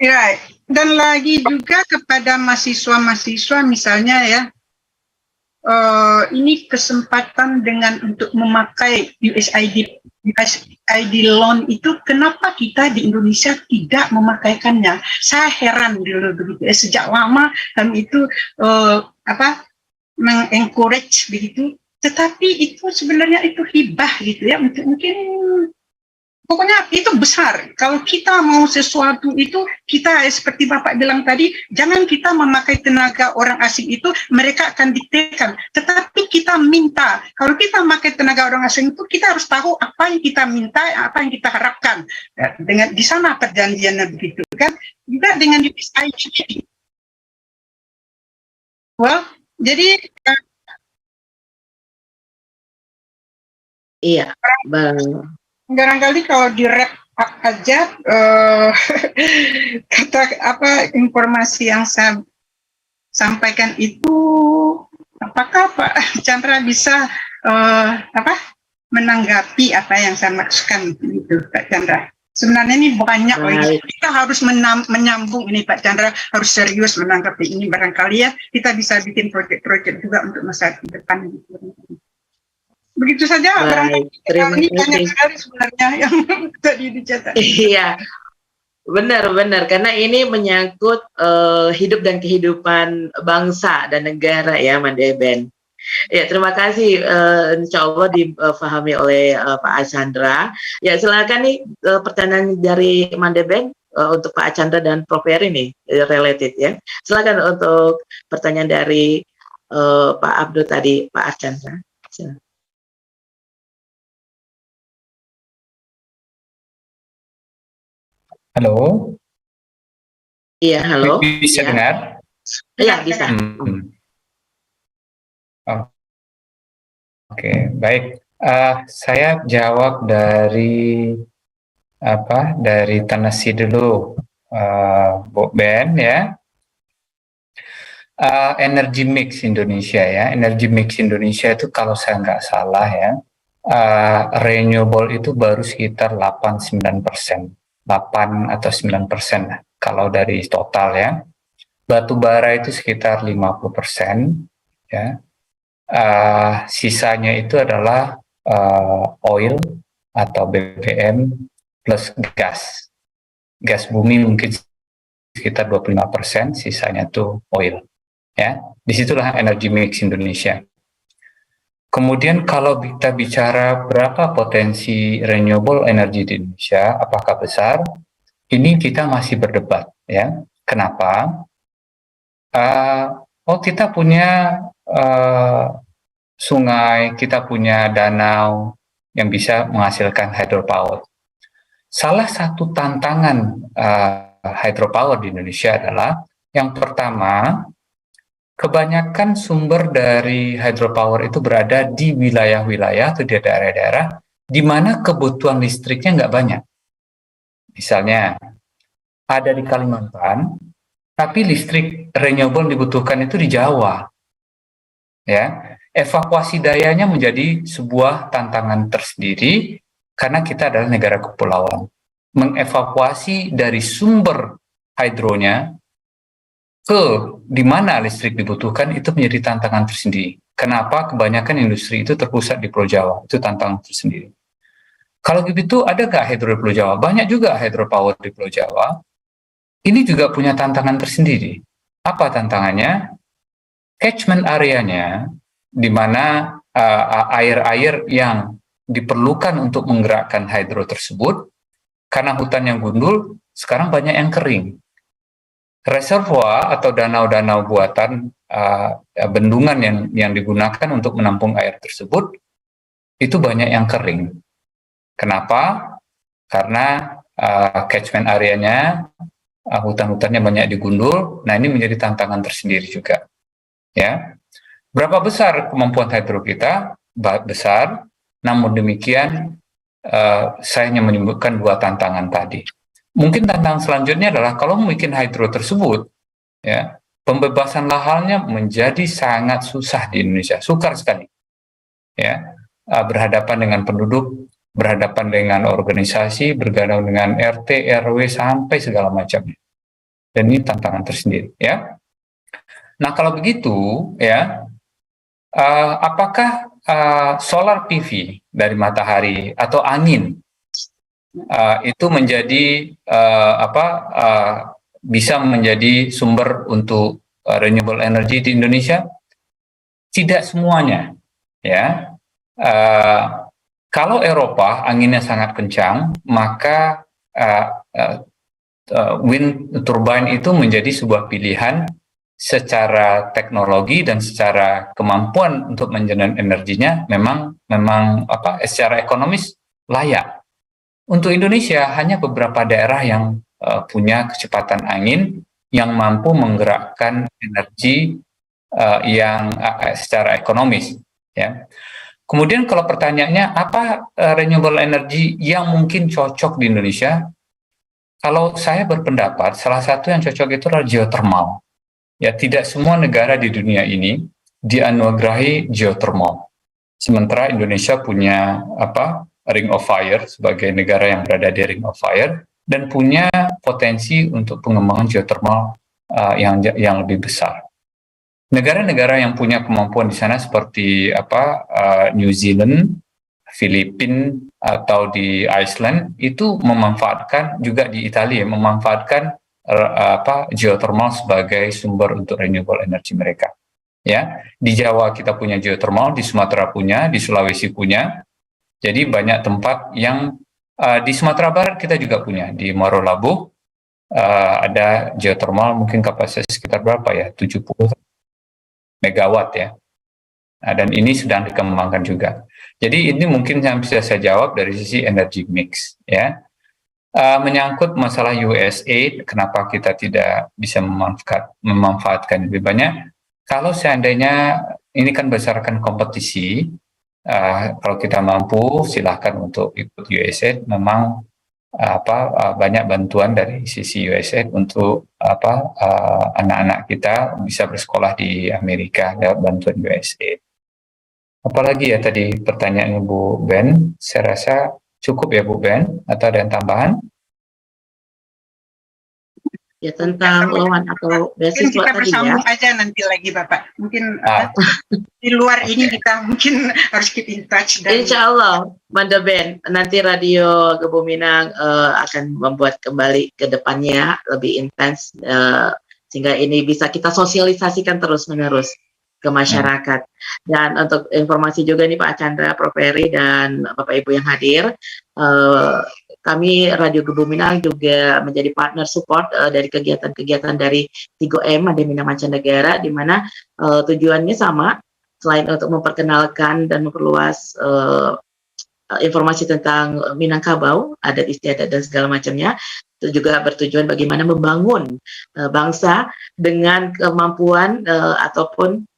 Ya, dan lagi juga kepada mahasiswa-mahasiswa misalnya ya, ini kesempatan dengan untuk memakai USAID loan itu, kenapa kita di Indonesia tidak memakaikannya? Saya heran dulu begitu. Sejak lama kami itu mengencourage begitu, tetapi itu sebenarnya itu hibah gitu ya, mungkin pokoknya itu besar. Kalau kita mau sesuatu itu, kita seperti Bapak bilang tadi, jangan kita memakai tenaga orang asing itu, mereka akan diktekan. Tetapi kita minta, kalau kita memakai tenaga orang asing itu, kita harus tahu apa yang kita minta, apa yang kita harapkan. Dengan di sana perjanjiannya begitu kan. Juga dengan USAID. Well, jadi iya, barangkali kalau di wrap up aja informasi yang saya sampaikan itu, apakah Pak Chandra bisa menanggapi apa yang saya maksudkan itu Pak Chandra? Sebenarnya ini banyak, kita harus menyambung ini Pak Chandra, harus serius menanggapi ini. Barangkali ya kita bisa bikin proyek-proyek juga untuk masa depan gitu. Begitu saja. Terima kasih. Banyak sekali sebenarnya yang tadi dicatat. Iya, benar-benar, karena ini menyangkut hidup dan kehidupan bangsa dan negara ya, Mandeben. Ya, terima kasih. Insya Allah dipahami oleh Pak Archandra. Ya, silakan nih pertanyaan dari Mandebeng untuk Pak Archandra dan Prof. Heri nih related ya. Silakan untuk pertanyaan dari Pak Abdul tadi, Pak Archandra. Silakan. Halo, Iya, halo. bisa Ya. dengar? Iya, bisa. Oke, baik. Saya jawab dari Tennessee dulu, Bu Ben ya. Energy mix Indonesia ya, energy mix Indonesia itu kalau saya nggak salah ya, renewable itu baru sekitar 8-9%, 8 atau 9% lah, kalau dari total ya. Batu bara itu sekitar 50% ya. Sisanya itu adalah oil atau BBM plus gas bumi mungkin sekitar 25%, sisanya tuh oil ya. Disitulah energy mix Indonesia. Kemudian kalau kita bicara berapa potensi renewable energy di Indonesia, apakah besar, ini kita masih berdebat ya. Kenapa? Kita punya sungai, kita punya danau yang bisa menghasilkan hydropower. Salah satu tantangan hydropower di Indonesia adalah yang pertama, kebanyakan sumber dari hydropower itu berada di wilayah-wilayah atau di daerah-daerah di mana kebutuhan listriknya nggak banyak. Misalnya, ada di Kalimantan, tapi listrik renewable dibutuhkan itu di Jawa. Ya, evakuasi dayanya menjadi sebuah tantangan tersendiri karena kita adalah negara kepulauan. Mengevakuasi dari sumber hidronya ke di mana listrik dibutuhkan itu menjadi tantangan tersendiri. Kenapa kebanyakan industri itu terpusat di Pulau Jawa? Itu tantangan tersendiri. Kalau begitu, ada nggak hidro di Pulau Jawa? Banyak juga hydropower di Pulau Jawa. Ini juga punya tantangan tersendiri. Apa tantangannya? Catchment areanya, di mana air-air yang diperlukan untuk menggerakkan hidro tersebut, karena hutan yang gundul, sekarang banyak yang kering. Reservoir atau danau-danau buatan, bendungan yang digunakan untuk menampung air tersebut, itu banyak yang kering. Kenapa? Karena catchment areanya, hutan-hutannya banyak digundul. Nah, ini menjadi tantangan tersendiri juga. Ya, berapa besar kemampuan hidro kita? Besar. Namun demikian, saya hanya menyebutkan dua tantangan tadi. Mungkin tantangan selanjutnya adalah kalau membuat hidro tersebut, ya, pembebasan lahannya menjadi sangat susah di Indonesia, sukar sekali. Ya, berhadapan dengan penduduk, berhadapan dengan organisasi, bergaul dengan RT, RW sampai segala macamnya. Dan ini tantangan tersendiri, ya. Nah, kalau begitu, ya, apakah solar PV dari matahari atau angin itu menjadi bisa menjadi sumber untuk renewable energy di Indonesia? Tidak semuanya, ya. Kalau Eropa anginnya sangat kencang, maka wind turbine itu menjadi sebuah pilihan secara teknologi dan secara kemampuan untuk mengenerate energinya memang secara ekonomis layak. Untuk Indonesia hanya beberapa daerah yang punya kecepatan angin yang mampu menggerakkan energi yang secara ekonomis, ya. Kemudian kalau pertanyaannya apa renewable energy yang mungkin cocok di Indonesia? Kalau saya berpendapat salah satu yang cocok itu adalah geothermal. Ya, tidak semua negara di dunia ini dianugerahi geothermal. Sementara Indonesia punya Ring of Fire sebagai negara yang berada di Ring of Fire dan punya potensi untuk pengembangan geothermal yang lebih besar. Negara-negara yang punya kemampuan di sana seperti New Zealand, Filipina atau di Iceland itu memanfaatkan, juga di Italia memanfaatkan geothermal sebagai sumber untuk renewable energy mereka. ya. Di Jawa kita punya geothermal, di Sumatera punya, di Sulawesi punya. Jadi banyak tempat yang di Sumatera Barat kita juga punya, di Muaro Labuh ada geothermal, mungkin kapasitas sekitar berapa ya, 70 megawatt ya. Nah, dan ini sedang dikembangkan juga. Jadi ini mungkin yang bisa saya jawab dari sisi energy mix ya. Menyangkut masalah USAID, kenapa kita tidak bisa memanfaatkan lebih banyak? Kalau seandainya ini kan berdasarkan kompetisi, kalau kita mampu silahkan untuk ikut USAID. Memang banyak bantuan dari sisi USAID untuk anak-anak kita bisa bersekolah di Amerika lewat bantuan USAID. Apalagi ya tadi pertanyaannya Bu Ben, saya rasa cukup ya Bu Ben, atau ada yang tambahan? Ya, tentang loan atau Mungkin beasiswa kita tadi ya. bersambung aja nanti lagi Bapak. Mungkin di luar ini kita mungkin harus keep in touch. Dan Insya Allah, Manda Ben, nanti Radio Gebu Minang akan membuat kembali ke depannya lebih intens, sehingga ini bisa kita sosialisasikan terus-menerus ke masyarakat. Dan untuk informasi juga nih Pak Chandra, Prof. Ferry, dan Bapak Ibu yang hadir, kami Radio Gebu Minang juga menjadi partner support dari kegiatan-kegiatan dari 3M Made Minang Mancanegara, di mana tujuannya sama, selain untuk memperkenalkan dan memperluas informasi tentang Minangkabau, adat istiadat dan segala macamnya, itu juga bertujuan bagaimana membangun bangsa dengan kemampuan ataupun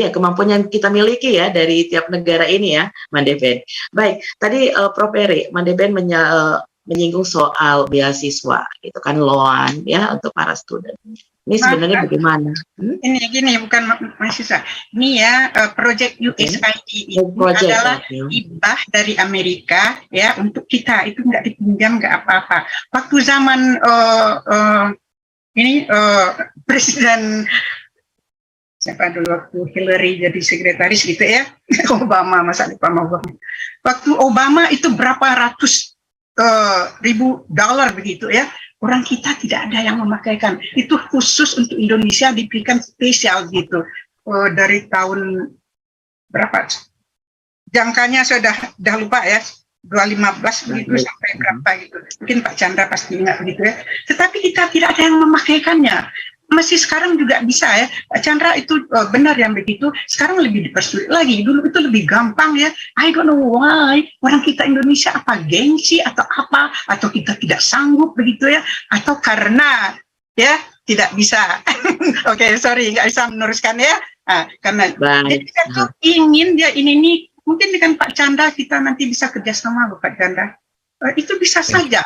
kemampuan yang kita miliki ya dari tiap negara ini ya, Mandeben. Baik, tadi Prof. Ferry, Mandeben menyinggung soal beasiswa, itu kan loan ya untuk para student. Ini sebenarnya bagaimana? Ini gini, bukan mahasiswa. Ini ya project USAID ini adalah hibah dari Amerika ya untuk kita, itu nggak dipinjam, nggak apa-apa. Waktu zaman Presiden siapa dulu waktu Hillary jadi sekretaris gitu ya, Obama, masa lupa Obama. Waktu Obama itu berapa ratus ribu dolar begitu ya, orang kita tidak ada yang memakaikan. Itu khusus untuk Indonesia diberikan spesial gitu. Dari tahun berapa? Jangkanya sudah lupa ya, 2015 begitu sampai berapa gitu. Mungkin Pak Chandra pasti ingat begitu ya. Tetapi kita tidak ada yang memakaikannya. Masih sekarang juga bisa ya, Pak Chandra itu benar yang begitu. Sekarang lebih dipersulit lagi. Dulu itu lebih gampang ya. I don't know why. Orang kita Indonesia apa gengsi atau apa, atau kita tidak sanggup begitu ya, atau karena ya tidak bisa. Oke, sorry nggak bisa meneruskan ya. Karena kita tuh ingin dia ini mungkin dengan Pak Chandra kita nanti bisa kerjasama Pak Chandra. Itu bisa saja.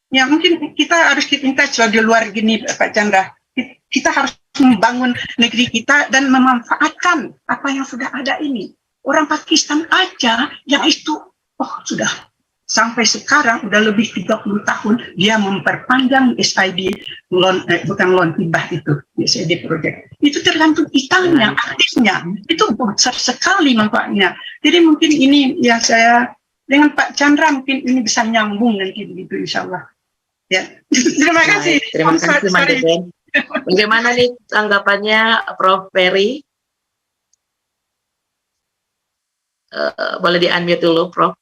Ya mungkin kita harus keep in touch di luar gini Pak Chandra. Kita harus membangun negeri kita dan memanfaatkan apa yang sudah ada ini. Orang Pakistan aja yang itu, sudah sampai sekarang udah lebih 30 tahun dia memperpanjang USAID bukan hibah itu, USAID project. Itu tergantung kitanya, aktifnya. Itu besar sekali manfaatnya. Jadi mungkin ini ya saya dengan Pak Chandra mungkin ini bisa nyambung nanti begitu insya Allah. Ya. Terima kasih. Terima kasih Mandeben. Bagaimana nih tanggapannya Prof. Ferry? Boleh di-unmute dulu, Prof.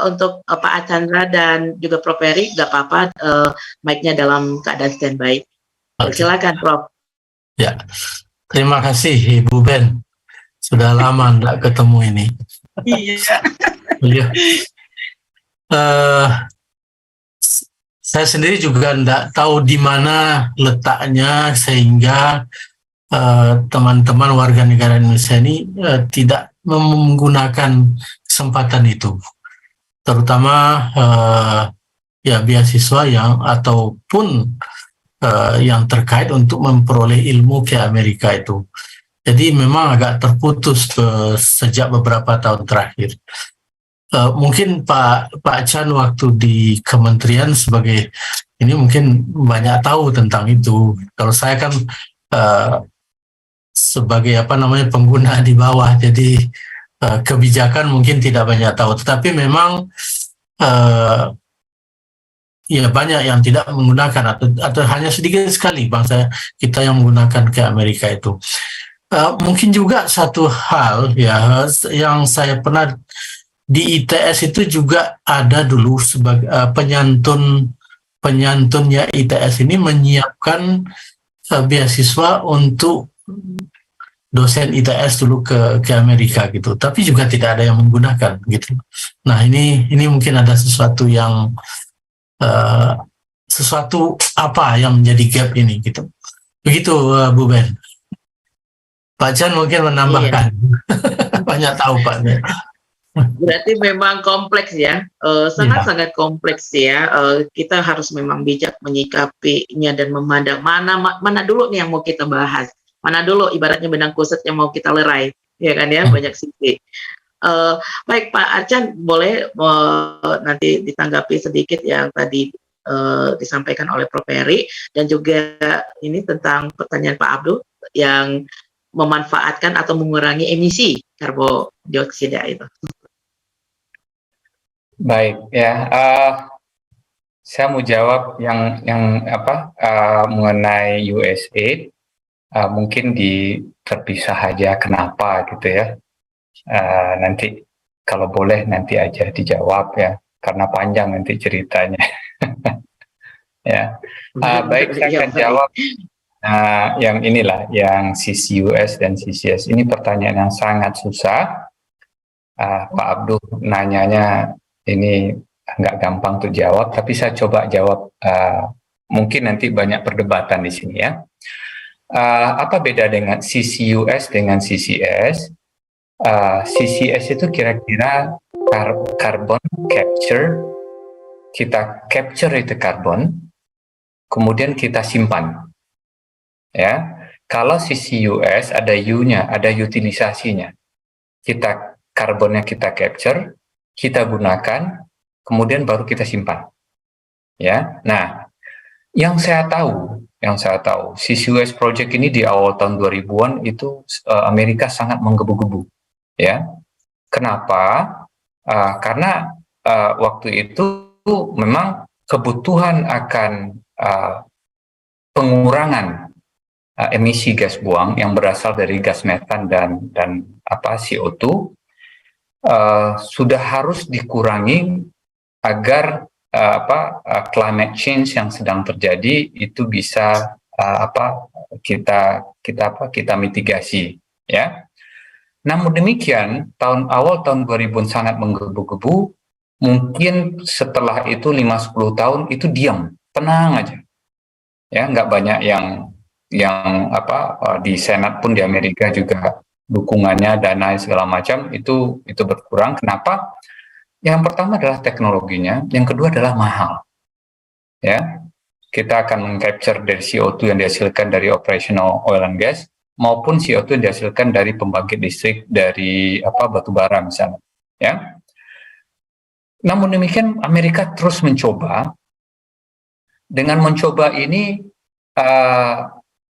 Untuk Pak Chandra dan juga Prof. Ferry, nggak apa-apa, mic-nya dalam keadaan standby. Silakan, Prof. Ya, terima kasih Ibu Ben. Sudah lama nggak ketemu ini. Iya. Saya sendiri juga tidak tahu di mana letaknya sehingga teman-teman warga negara Indonesia ini tidak menggunakan kesempatan itu, terutama beasiswa ataupun yang terkait untuk memperoleh ilmu ke Amerika itu. Jadi memang agak terputus sejak beberapa tahun terakhir. Mungkin Pak Chan waktu di kementerian sebagai ini mungkin banyak tahu tentang itu. Kalau saya kan sebagai pengguna di bawah, jadi kebijakan mungkin tidak banyak tahu. Tetapi memang ya banyak yang tidak menggunakan atau hanya sedikit sekali bangsa kita yang menggunakan ke Amerika itu. Mungkin juga satu hal ya yang saya pernah di ITS itu juga ada dulu sebagai penyantunnya ITS ini menyiapkan beasiswa untuk dosen ITS dulu ke Amerika gitu, tapi juga tidak ada yang menggunakan gitu. Nah ini mungkin ada sesuatu yang sesuatu apa yang menjadi gap ini gitu. Begitu Bu Ben. Pak Chan mungkin menambahkan. Banyak tahu Pak. Berarti memang kompleks ya, sangat-sangat kompleks ya. Kita harus memang bijak menyikapinya dan memandang mana dulu nih yang mau kita bahas, mana dulu ibaratnya benang kusut yang mau kita lerai, ya kan ya, banyak sisi. Baik Pak Archan, boleh nanti ditanggapi sedikit yang tadi disampaikan oleh Prof. Heri, dan juga ini tentang pertanyaan Pak Abdul yang memanfaatkan atau mengurangi emisi karbodioksida itu. Baik ya, saya mau jawab yang mengenai USA, mungkin terpisah aja kenapa gitu ya. Nanti kalau boleh nanti aja dijawab ya, karena panjang nanti ceritanya. Ya, baik saya akan jawab. Yang inilah, yang CCUS dan CCS ini pertanyaan yang sangat susah. Pak Abdul nanyanya ini nggak gampang untuk jawab, tapi saya coba jawab. Mungkin nanti banyak perdebatan di sini ya. Apa beda dengan CCUS dengan CCS? CCS itu kira-kira carbon capture. Kita capture itu karbon, kemudian kita simpan. Ya, kalau CCUS ada U-nya, ada utilisasinya. Karbonnya kita capture, kita gunakan, kemudian baru kita simpan. Ya, nah, yang saya tahu, CCUS project ini di awal tahun 2000-an itu Amerika sangat menggebu-gebu. Ya, kenapa? Karena waktu itu memang kebutuhan akan pengurangan emisi gas buang yang berasal dari gas metan dan CO2 sudah harus dikurangi agar climate change yang sedang terjadi itu bisa kita mitigasi ya. Namun demikian awal tahun 2000 sangat menggebu-gebu, mungkin setelah itu 5-10 tahun itu diam, tenang aja ya, nggak banyak yang di Senat pun di Amerika juga dukungannya, dana segala macam itu berkurang. Kenapa? Yang pertama adalah teknologinya, yang kedua adalah mahal. Ya, kita akan mengcapture dari CO2 yang dihasilkan dari operational oil and gas maupun CO2 yang dihasilkan dari pembangkit listrik dari batu bara misalnya. Ya. Namun demikian Amerika terus mencoba. Dengan mencoba ini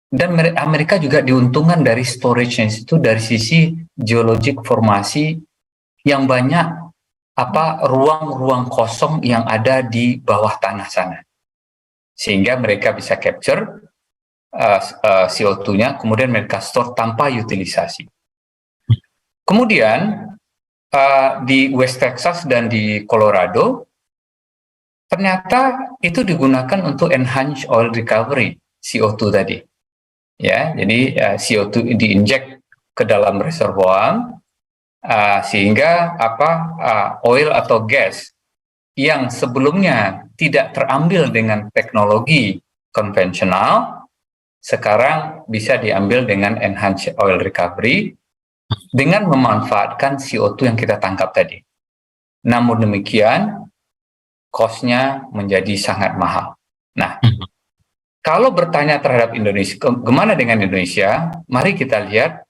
dan Amerika juga diuntungkan dari storage-nya itu dari sisi geologik formasi yang banyak ruang-ruang kosong yang ada di bawah tanah sana, sehingga mereka bisa capture CO2-nya, kemudian mereka store tanpa utilisasi. Kemudian di West Texas dan di Colorado ternyata itu digunakan untuk enhance oil recovery CO2 tadi. Ya, jadi CO2 diinjek ke dalam reservoir sehingga oil atau gas yang sebelumnya tidak terambil dengan teknologi konvensional sekarang bisa diambil dengan enhanced oil recovery dengan memanfaatkan CO2 yang kita tangkap tadi. Namun demikian cost-nya menjadi sangat mahal. Nah, kalau bertanya terhadap Indonesia, gimana dengan Indonesia? Mari kita lihat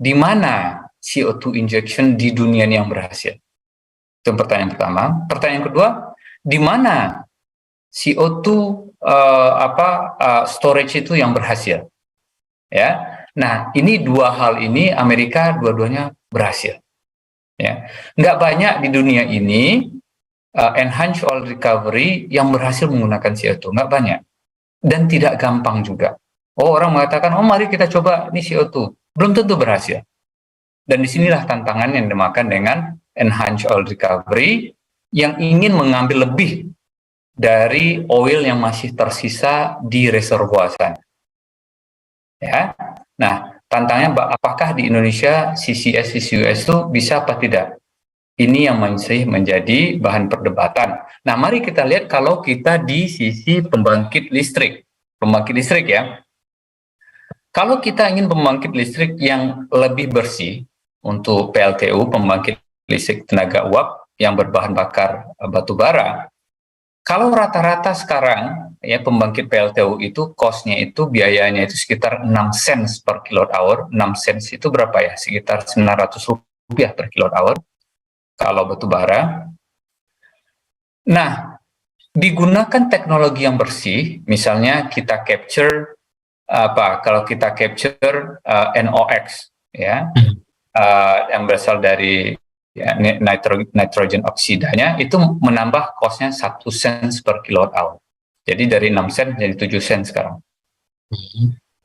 di mana CO2 injection di dunia yang berhasil. Itu pertanyaan pertama. Pertanyaan kedua, di mana CO2 storage itu yang berhasil? Ya. Nah, ini dua hal ini Amerika dua-duanya berhasil. Ya. Nggak banyak di dunia ini enhanced oil recovery yang berhasil menggunakan CO2, nggak banyak. Dan tidak gampang juga. Oh, orang mengatakan, oh mari kita coba ini CO2. Belum tentu berhasil. Dan disinilah tantangan yang dimakan dengan enhanced oil recovery yang ingin mengambil lebih dari oil yang masih tersisa di reservoir sana. Ya. Nah, tantangannya apakah di Indonesia CCS CCUS itu bisa apa tidak? Ini yang masih menjadi bahan perdebatan. Nah, mari kita lihat kalau kita di sisi pembangkit listrik. Pembangkit listrik ya. Kalau kita ingin pembangkit listrik yang lebih bersih untuk PLTU, pembangkit listrik tenaga uap yang berbahan bakar batu bara, kalau rata-rata sekarang ya pembangkit PLTU itu cost-nya itu biayanya itu sekitar 6 cents per kilowatt hour. 6 cents itu berapa ya? Sekitar 900 rupiah per kilowatt hour kalau batu bara. Nah, digunakan teknologi yang bersih, misalnya kita capture kalau kita capture NOx ya, yang berasal dari ya, nitrogen oksidanya, itu menambah cost-nya 1 cents per kilowatt hour. Jadi dari 6 sen jadi 7 sen sekarang.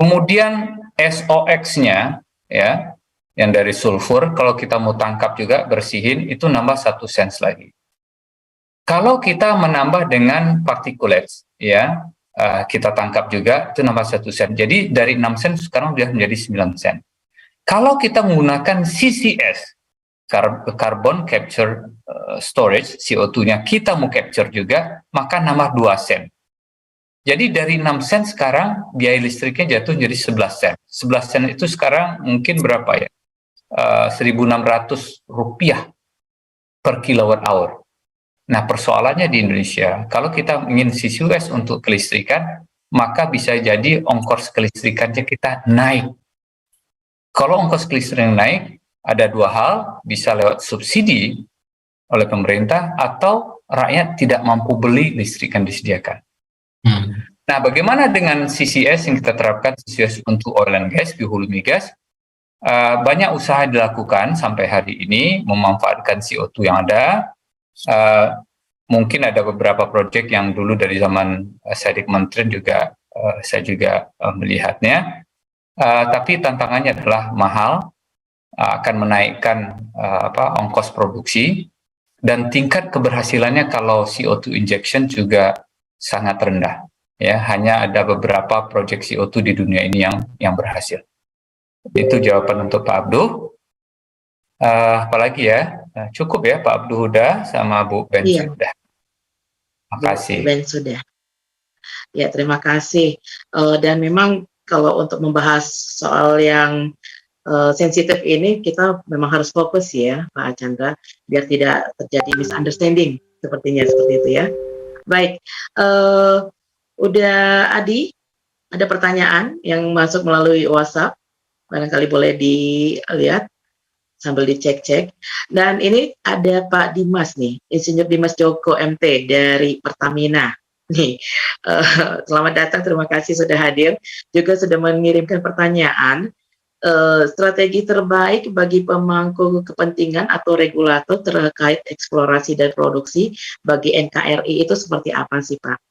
Kemudian SOx-nya ya, yang dari sulfur, kalau kita mau tangkap juga bersihin, itu nambah 1 cents lagi. Kalau kita menambah dengan particulates, ya, kita tangkap juga, itu nambah 1 sen. Jadi dari 6 sen sekarang sudah menjadi 9 sen. Kalau kita menggunakan CCS, Carbon Capture Storage, CO2-nya kita mau capture juga, maka nambah 2 sen. Jadi dari 6 sen sekarang, biaya listriknya jatuh jadi 11 sen. 11 sen itu sekarang mungkin berapa ya? 1.600 rupiah per kilowatt hour. Nah, persoalannya di Indonesia, kalau kita ingin CCUS untuk kelistrikan, maka bisa jadi ongkos kelistrikannya kita naik. Kalau ongkos kelistrikan naik, ada dua hal, bisa lewat subsidi oleh pemerintah atau rakyat tidak mampu beli listrik yang disediakan. Nah, bagaimana dengan CCS yang kita terapkan, CCS untuk oil and gas, di hulu migas? Banyak usaha dilakukan sampai hari ini memanfaatkan CO2 yang ada. Mungkin ada beberapa proyek yang dulu dari zaman saya di kementerian juga saya juga melihatnya. Tapi tantangannya adalah mahal, akan menaikkan ongkos produksi, dan tingkat keberhasilannya kalau CO2 injection juga sangat rendah. Ya, hanya ada beberapa proyek CO2 di dunia ini yang berhasil. Itu jawaban untuk Pak Abduh. Apalagi ya, cukup ya Pak Abduh Huda sama Bu Ben sudah. Terima kasih. Ben sudah. Ya, terima kasih. Dan memang kalau untuk membahas soal yang sensitif ini, kita memang harus fokus ya Pak Archandra, biar tidak terjadi misunderstanding sepertinya seperti itu ya. Baik, udah Adi, ada pertanyaan yang masuk melalui WhatsApp. Barangkali boleh dilihat sambil dicek-cek. Dan ini ada Pak Dimas nih, Insinyur Dimas Joko MT dari Pertamina. Nih, selamat datang, terima kasih sudah hadir. Juga sudah mengirimkan pertanyaan, strategi terbaik bagi pemangku kepentingan atau regulator terkait eksplorasi dan produksi bagi NKRI itu seperti apa sih Pak?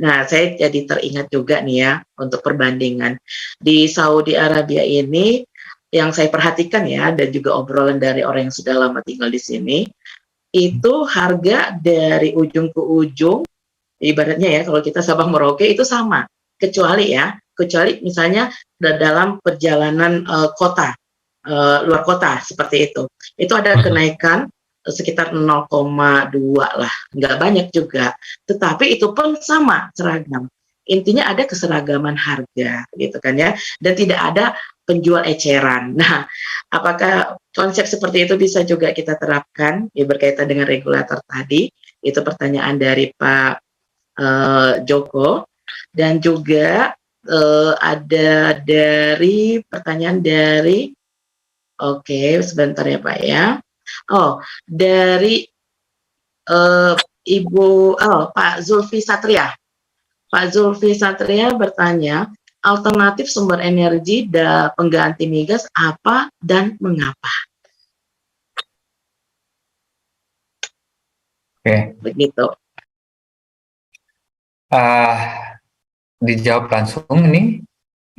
Nah, saya jadi teringat juga nih ya, untuk perbandingan. Di Saudi Arabia ini, yang saya perhatikan ya, dan juga obrolan dari orang yang sudah lama tinggal di sini, itu harga dari ujung ke ujung, ibaratnya ya, kalau kita Sabang Merauke itu sama, kecuali misalnya dalam perjalanan kota, luar kota, seperti itu ada kenaikan sekitar 0,2 lah, nggak banyak juga, tetapi itu pun sama, seragam. Intinya ada keseragaman harga, gitu kan ya, dan tidak ada penjual eceran. Nah, apakah konsep seperti itu bisa juga kita terapkan ya, berkaitan dengan regulator tadi? Itu pertanyaan dari Pak Joko, dan juga ada dari pertanyaan dari, oke, sebentar ya Pak ya. Dari Pak Zulfi Satria. Pak Zulfi Satria bertanya, alternatif sumber energi pengganti migas apa dan mengapa? Begitu. Dijawab langsung ini.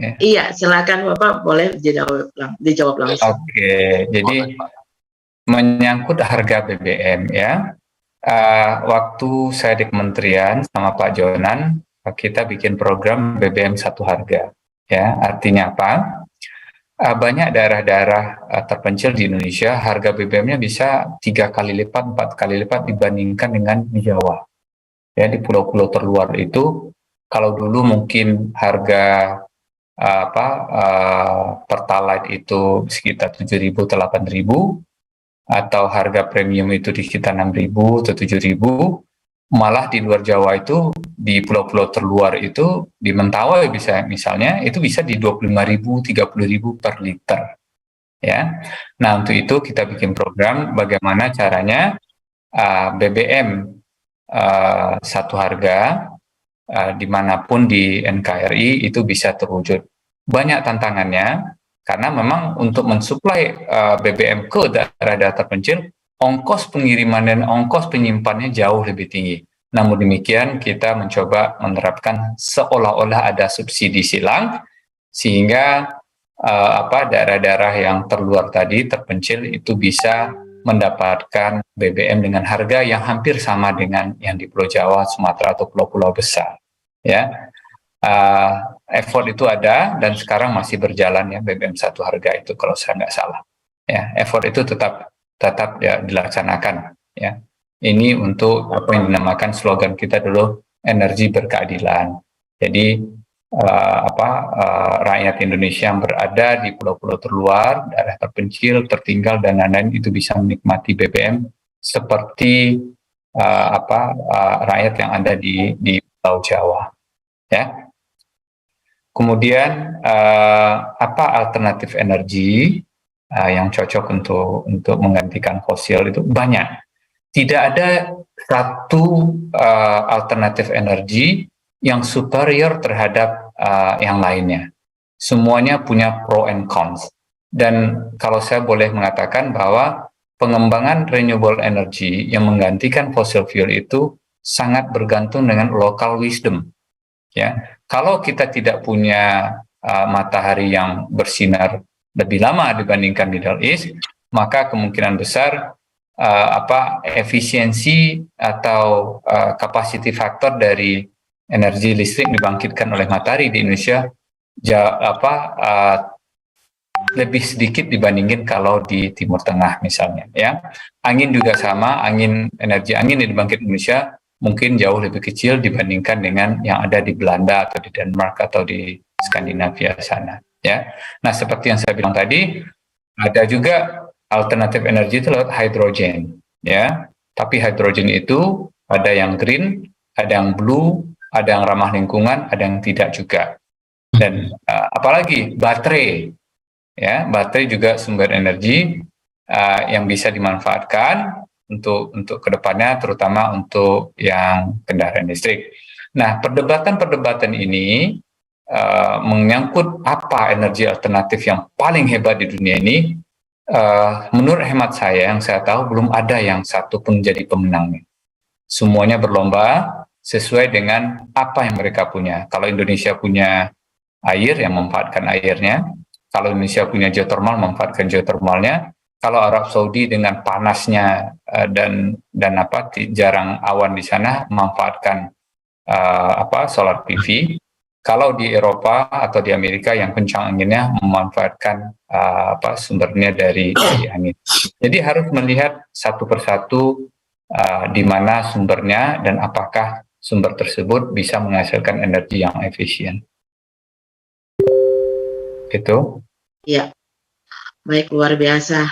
Iya, silakan Bapak, boleh dijawab langsung. Oke, jadi menyangkut harga BBM ya. Waktu saya di kementerian sama Pak Jonan, kita bikin program BBM satu harga. Ya, artinya apa? Banyak daerah-daerah terpencil di Indonesia, harga BBM-nya bisa 3 kali lipat, 4 kali lipat dibandingkan dengan di Jawa. Ya, di pulau-pulau terluar itu, kalau dulu mungkin harga Pertalite itu sekitar 7.000 8.000, atau harga premium itu di sekitar 6.000 atau 7.000, malah di luar Jawa itu, di pulau-pulau terluar itu, di Mentawai misalnya itu bisa di 25.000 30.000 per liter. Ya, nah untuk itu kita bikin program bagaimana caranya BBM satu harga dimanapun di NKRI itu bisa terwujud. Banyak tantangannya, karena memang untuk mensuplai BBM ke daerah-daerah terpencil, ongkos pengiriman dan ongkos penyimpanannya jauh lebih tinggi. Namun demikian, kita mencoba menerapkan seolah-olah ada subsidi silang, sehingga daerah-daerah yang terluar tadi, terpencil, itu bisa mendapatkan BBM dengan harga yang hampir sama dengan yang di Pulau Jawa, Sumatera, atau pulau-pulau besar. Ya, effort itu ada dan sekarang masih berjalan ya BBM satu harga itu kalau saya nggak salah. Ya, effort itu tetap ya dilaksanakan. Ya, ini untuk apa yang dinamakan slogan kita dulu, energi berkeadilan. Jadi rakyat Indonesia yang berada di pulau-pulau terluar, daerah terpencil, tertinggal dan lain-lain itu bisa menikmati BBM seperti rakyat yang ada di Pulau Jawa. Ya. Kemudian apa alternatif energi yang cocok untuk menggantikan fosil itu banyak. Tidak ada satu alternatif energi yang superior terhadap yang lainnya. Semuanya punya pro and cons. Dan kalau saya boleh mengatakan bahwa pengembangan renewable energy yang menggantikan fossil fuel itu sangat bergantung dengan local wisdom. Ya, kalau kita tidak punya matahari yang bersinar lebih lama dibandingkan Middle East, maka kemungkinan besar efisiensi atau capacity factor dari energi listrik dibangkitkan oleh matahari di Indonesia lebih sedikit dibandingin kalau di Timur Tengah misalnya. Ya, angin juga sama, energi angin yang dibangkit Indonesia mungkin jauh lebih kecil dibandingkan dengan yang ada di Belanda atau di Denmark atau di Skandinavia sana. Ya, nah seperti yang saya bilang tadi, ada juga alternatif energi itu lewat hidrogen. Ya, tapi hidrogen itu ada yang green, ada yang blue, ada yang ramah lingkungan, ada yang tidak juga. Dan apalagi baterai. Ya, baterai juga sumber energi yang bisa dimanfaatkan untuk kedepannya, terutama untuk yang kendaraan listrik. Nah, perdebatan ini menyangkut apa energi alternatif yang paling hebat di dunia ini. Menurut hemat saya, yang saya tahu belum ada yang satu pun jadi pemenangnya. Semuanya berlomba sesuai dengan apa yang mereka punya. Kalau Indonesia punya air, yang memanfaatkan airnya. Kalau Indonesia punya geothermal, memanfaatkan geothermalnya. Kalau Arab Saudi dengan panasnya dan jarang awan di sana, memanfaatkan solar PV. Kalau di Eropa atau di Amerika yang kencang anginnya, memanfaatkan sumbernya dari angin. Jadi harus melihat satu persatu di mana sumbernya dan apakah sumber tersebut bisa menghasilkan energi yang efisien. Itu. Ya. Baik, luar biasa.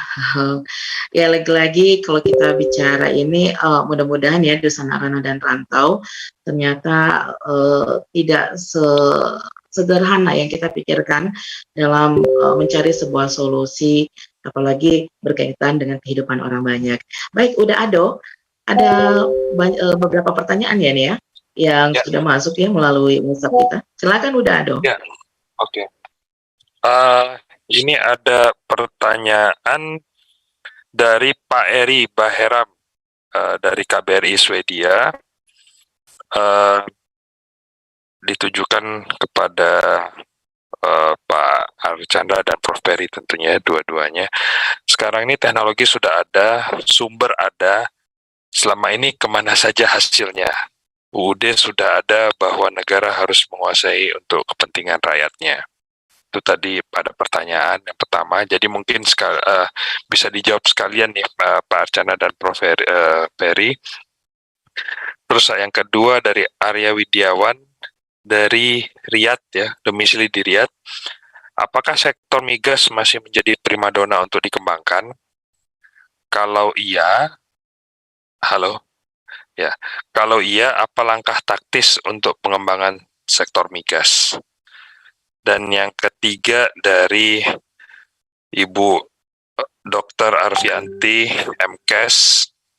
Ya, lagi-lagi kalau kita bicara ini, mudah-mudahan ya Dusun Arana dan Rantau ternyata tidak sederhana yang kita pikirkan dalam mencari sebuah solusi, apalagi berkaitan dengan kehidupan orang banyak. Baik, udah ada beberapa pertanyaan ya nih ya, yang sudah masuk ya melalui WhatsApp kita. Silakan, udah Ado. Ya, oke. Ini ada pertanyaan dari Pak Eri Baheram. dari KBRI Swedia ditujukan kepada Pak Archandra dan Prof. Peri tentunya dua-duanya. Sekarang ini teknologi sudah ada, sumber ada, selama ini kemana saja hasilnya? UUD sudah ada bahwa negara harus menguasai untuk kepentingan rakyatnya. Itu tadi pada pertanyaan yang pertama, jadi mungkin bisa dijawab sekalian nih Pak Archandra dan Prof. Peri. Terus yang kedua dari Arya Widiawan dari Riyadh ya, domisili di Riyadh. Apakah sektor migas masih menjadi primadona untuk dikembangkan? Kalau iya, halo, ya. Kalau iya, apa langkah taktis untuk pengembangan sektor migas? Dan yang ketiga dari Ibu Dr. Arfianti MKes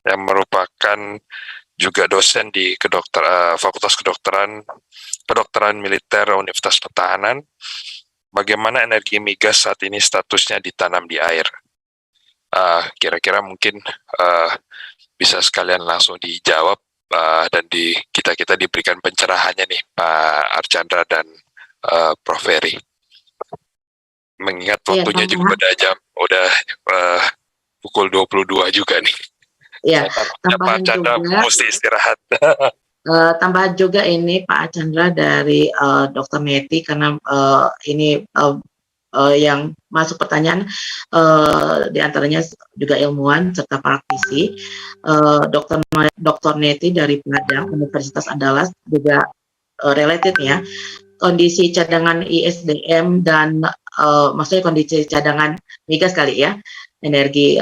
yang merupakan juga dosen di Fakultas Kedokteran Militer Universitas Pertahanan. Bagaimana energi migas saat ini statusnya ditanam di air? Kira-kira mungkin bisa sekalian langsung dijawab dan kita diberikan pencerahannya nih Pak Archandra dan Prof. Peri. Mengingat waktunya juga udah pukul 22 juga nih. Ya, tambahan juga, mesti istirahat. Tambahan juga ini Pak Archandra dari Dr. Neti karena ini yang masuk pertanyaan diantaranya juga ilmuwan serta praktisi. Dr. Neti dari Padang Universitas Andalas juga related ya, kondisi cadangan ISDM dan maksudnya kondisi cadangan migas kali ya, energi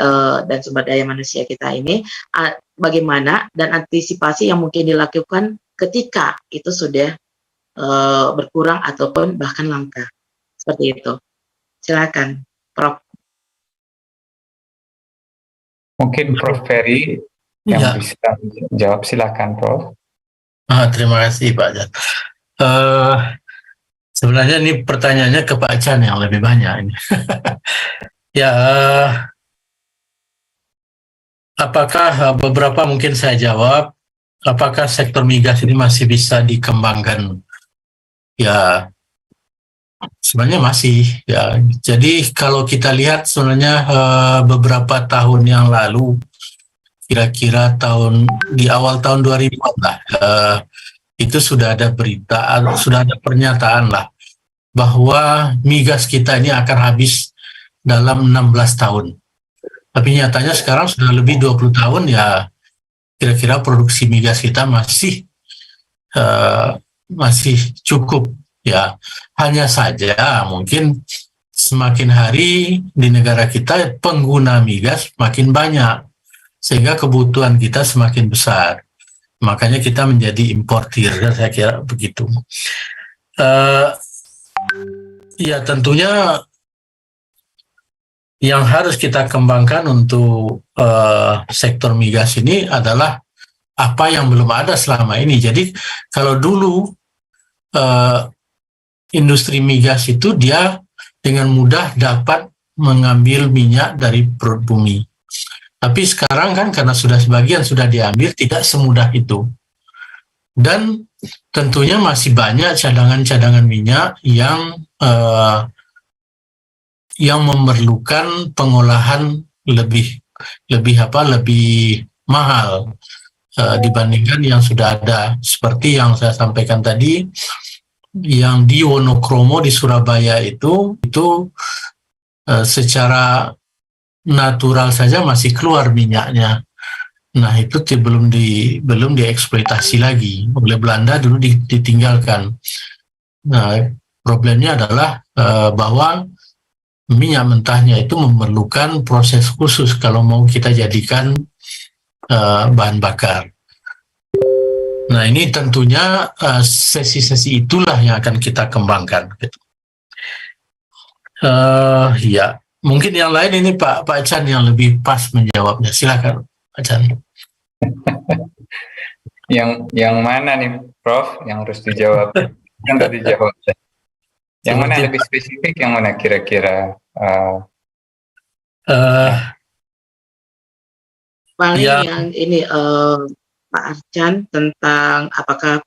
dan sumber daya manusia kita ini bagaimana dan antisipasi yang mungkin dilakukan ketika itu sudah berkurang ataupun bahkan langka, seperti itu. Silakan Prof. Mungkin Prof. Peri yang bisa jawab, silakan Prof. Terima kasih Pak Jan. Sebenarnya ini pertanyaannya ke Pak Chan yang lebih banyak ini. Ya, apakah beberapa mungkin saya jawab, apakah sektor migas ini masih bisa dikembangkan? Ya, sebenarnya masih. Ya, jadi kalau kita lihat sebenarnya beberapa tahun yang lalu, kira-kira di awal tahun 2000 lah, itu sudah ada berita, sudah ada pernyataan lah bahwa migas kita ini akan habis dalam 16 tahun. Tapi nyatanya sekarang sudah lebih 20 tahun ya, kira-kira produksi migas kita masih cukup ya. Hanya saja mungkin semakin hari di negara kita pengguna migas makin banyak, sehingga kebutuhan kita semakin besar. Makanya kita menjadi importir, saya kira begitu. Ya tentunya yang harus kita kembangkan untuk sektor migas ini adalah apa yang belum ada selama ini. Jadi kalau dulu industri migas itu dia dengan mudah dapat mengambil minyak dari perut bumi. Tapi sekarang kan karena sebagian sudah diambil, tidak semudah itu. Dan tentunya masih banyak cadangan-cadangan minyak yang memerlukan pengolahan lebih mahal dibandingkan yang sudah ada. Seperti yang saya sampaikan tadi, yang di Wonokromo di Surabaya itu secara natural saja masih keluar minyaknya. Nah itu belum dieksploitasi lagi oleh Belanda, dulu ditinggalkan. Nah problemnya adalah bahwa minyak mentahnya itu memerlukan proses khusus kalau mau kita jadikan bahan bakar. Nah ini tentunya sesi-sesi itulah yang akan kita kembangkan. Gitu. Ya. Mungkin yang lain ini Pak Chan yang lebih pas menjawabnya. Silakan Pak Chan. Yang mana nih Prof yang harus dijawab? Yang tadi dijawab. Yang mana yang lebih spesifik? Yang mana kira-kira? Paling Ya. yang ini Pak Archan tentang apakah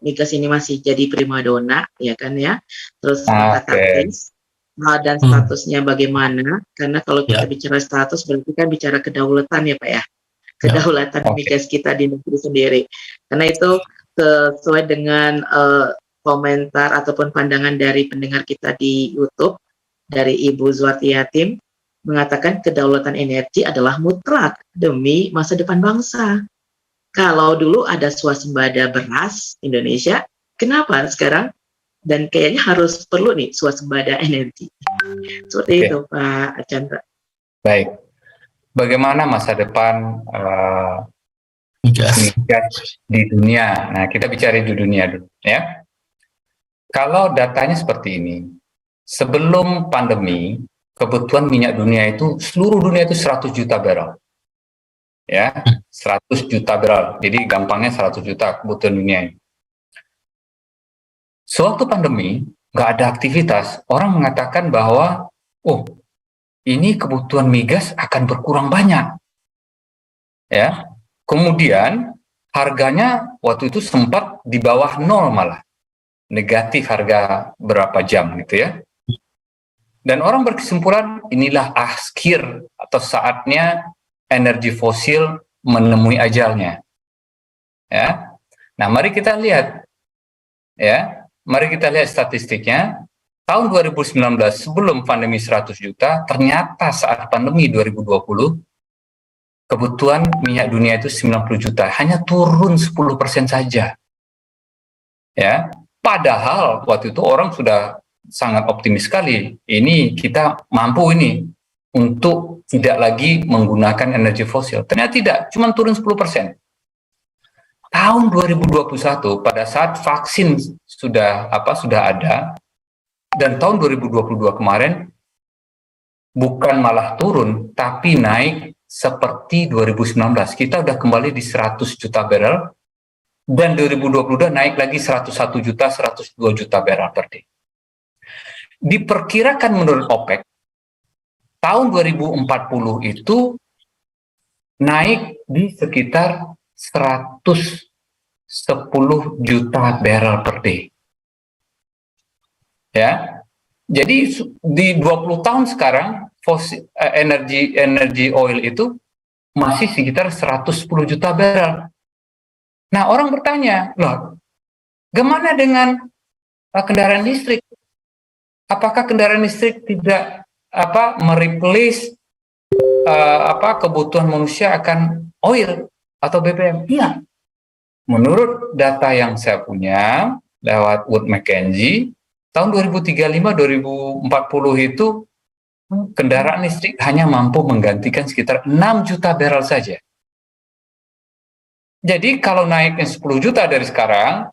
migas ini masih jadi primadona, ya kan ya? Terus angka Oke. taktis dan statusnya bagaimana? Karena kalau kita Ya. bicara status berarti kan bicara kedaulatan ya Pak ya, kedaulatan Oke. migas kita di negeri sendiri. Karena itu sesuai dengan komentar ataupun pandangan dari pendengar kita di YouTube dari Ibu Zuarti Yatim, mengatakan kedaulatan energi adalah mutlak demi masa depan bangsa. Kalau dulu ada swasembada beras Indonesia, kenapa sekarang? Dan kayaknya harus perlu nih swasembada energi. Seperti itu Pak Chandra. Baik. Bagaimana masa depan Migas. migas di dunia? Nah, kita bicara di dunia dulu ya. Kalau datanya seperti ini, sebelum pandemi, kebutuhan minyak dunia itu, seluruh dunia itu 100 juta barrel. Ya, 100 juta barrel. Jadi gampangnya 100 juta kebutuhan dunia ini. Sewaktu pandemi, nggak ada aktivitas, orang mengatakan bahwa, oh, ini kebutuhan migas akan berkurang banyak. Ya, kemudian harganya waktu itu sempat di bawah nol malah. Negatif harga berapa jam gitu ya. Dan orang berkesimpulan inilah akhir atau saatnya energi fosil menemui ajalnya. Ya. Nah, mari kita lihat ya, mari kita lihat statistiknya. Tahun 2019 sebelum pandemi 100 juta, ternyata saat pandemi 2020 kebutuhan minyak dunia itu 90 juta, hanya turun 10% saja. Ya. Padahal waktu itu orang sudah sangat optimis sekali. Ini kita mampu ini untuk tidak lagi menggunakan energi fosil. Ternyata tidak, cuma turun 10%. Tahun 2021 pada saat vaksin sudah ada dan tahun 2022 kemarin bukan malah turun tapi naik seperti 2019. Kita udah kembali di 100 juta barrel dan 2022 naik lagi 101 juta, 102 juta barrel per day. Diperkirakan menurut OPEC, tahun 2040 itu naik di sekitar 110 juta barrel per day. Ya, jadi di 20 tahun sekarang energi oil itu masih sekitar 110 juta barrel. Nah, orang bertanya, loh, gimana dengan kendaraan listrik? Apakah kendaraan listrik tidak mereplace kebutuhan manusia akan oil atau BBM? Iya. Menurut data yang saya punya lewat Wood Mackenzie, tahun 2035-2040 itu kendaraan listrik hanya mampu menggantikan sekitar 6 juta barrel saja. Jadi kalau naiknya 10 juta dari sekarang,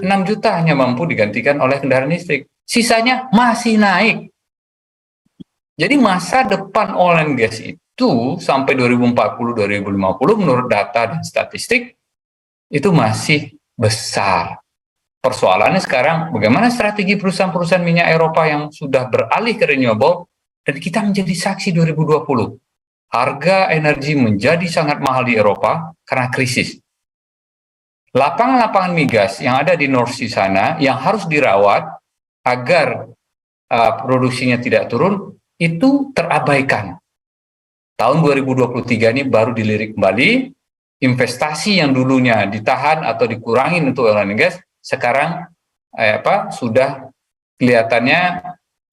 6 juta hanya mampu digantikan oleh kendaraan listrik. Sisanya masih naik. Jadi masa depan oil and gas itu sampai 2040-2050 menurut data dan statistik itu masih besar. Persoalannya sekarang bagaimana strategi perusahaan-perusahaan minyak Eropa yang sudah beralih ke renewable dan kita menjadi saksi 2020. Harga energi menjadi sangat mahal di Eropa karena krisis. Lapangan-lapangan migas yang ada di North Sea sana yang harus dirawat agar produksinya tidak turun, itu terabaikan. Tahun 2023 ini baru dilirik kembali, investasi yang dulunya ditahan atau dikurangi untuk oil and gas, sekarang sudah kelihatannya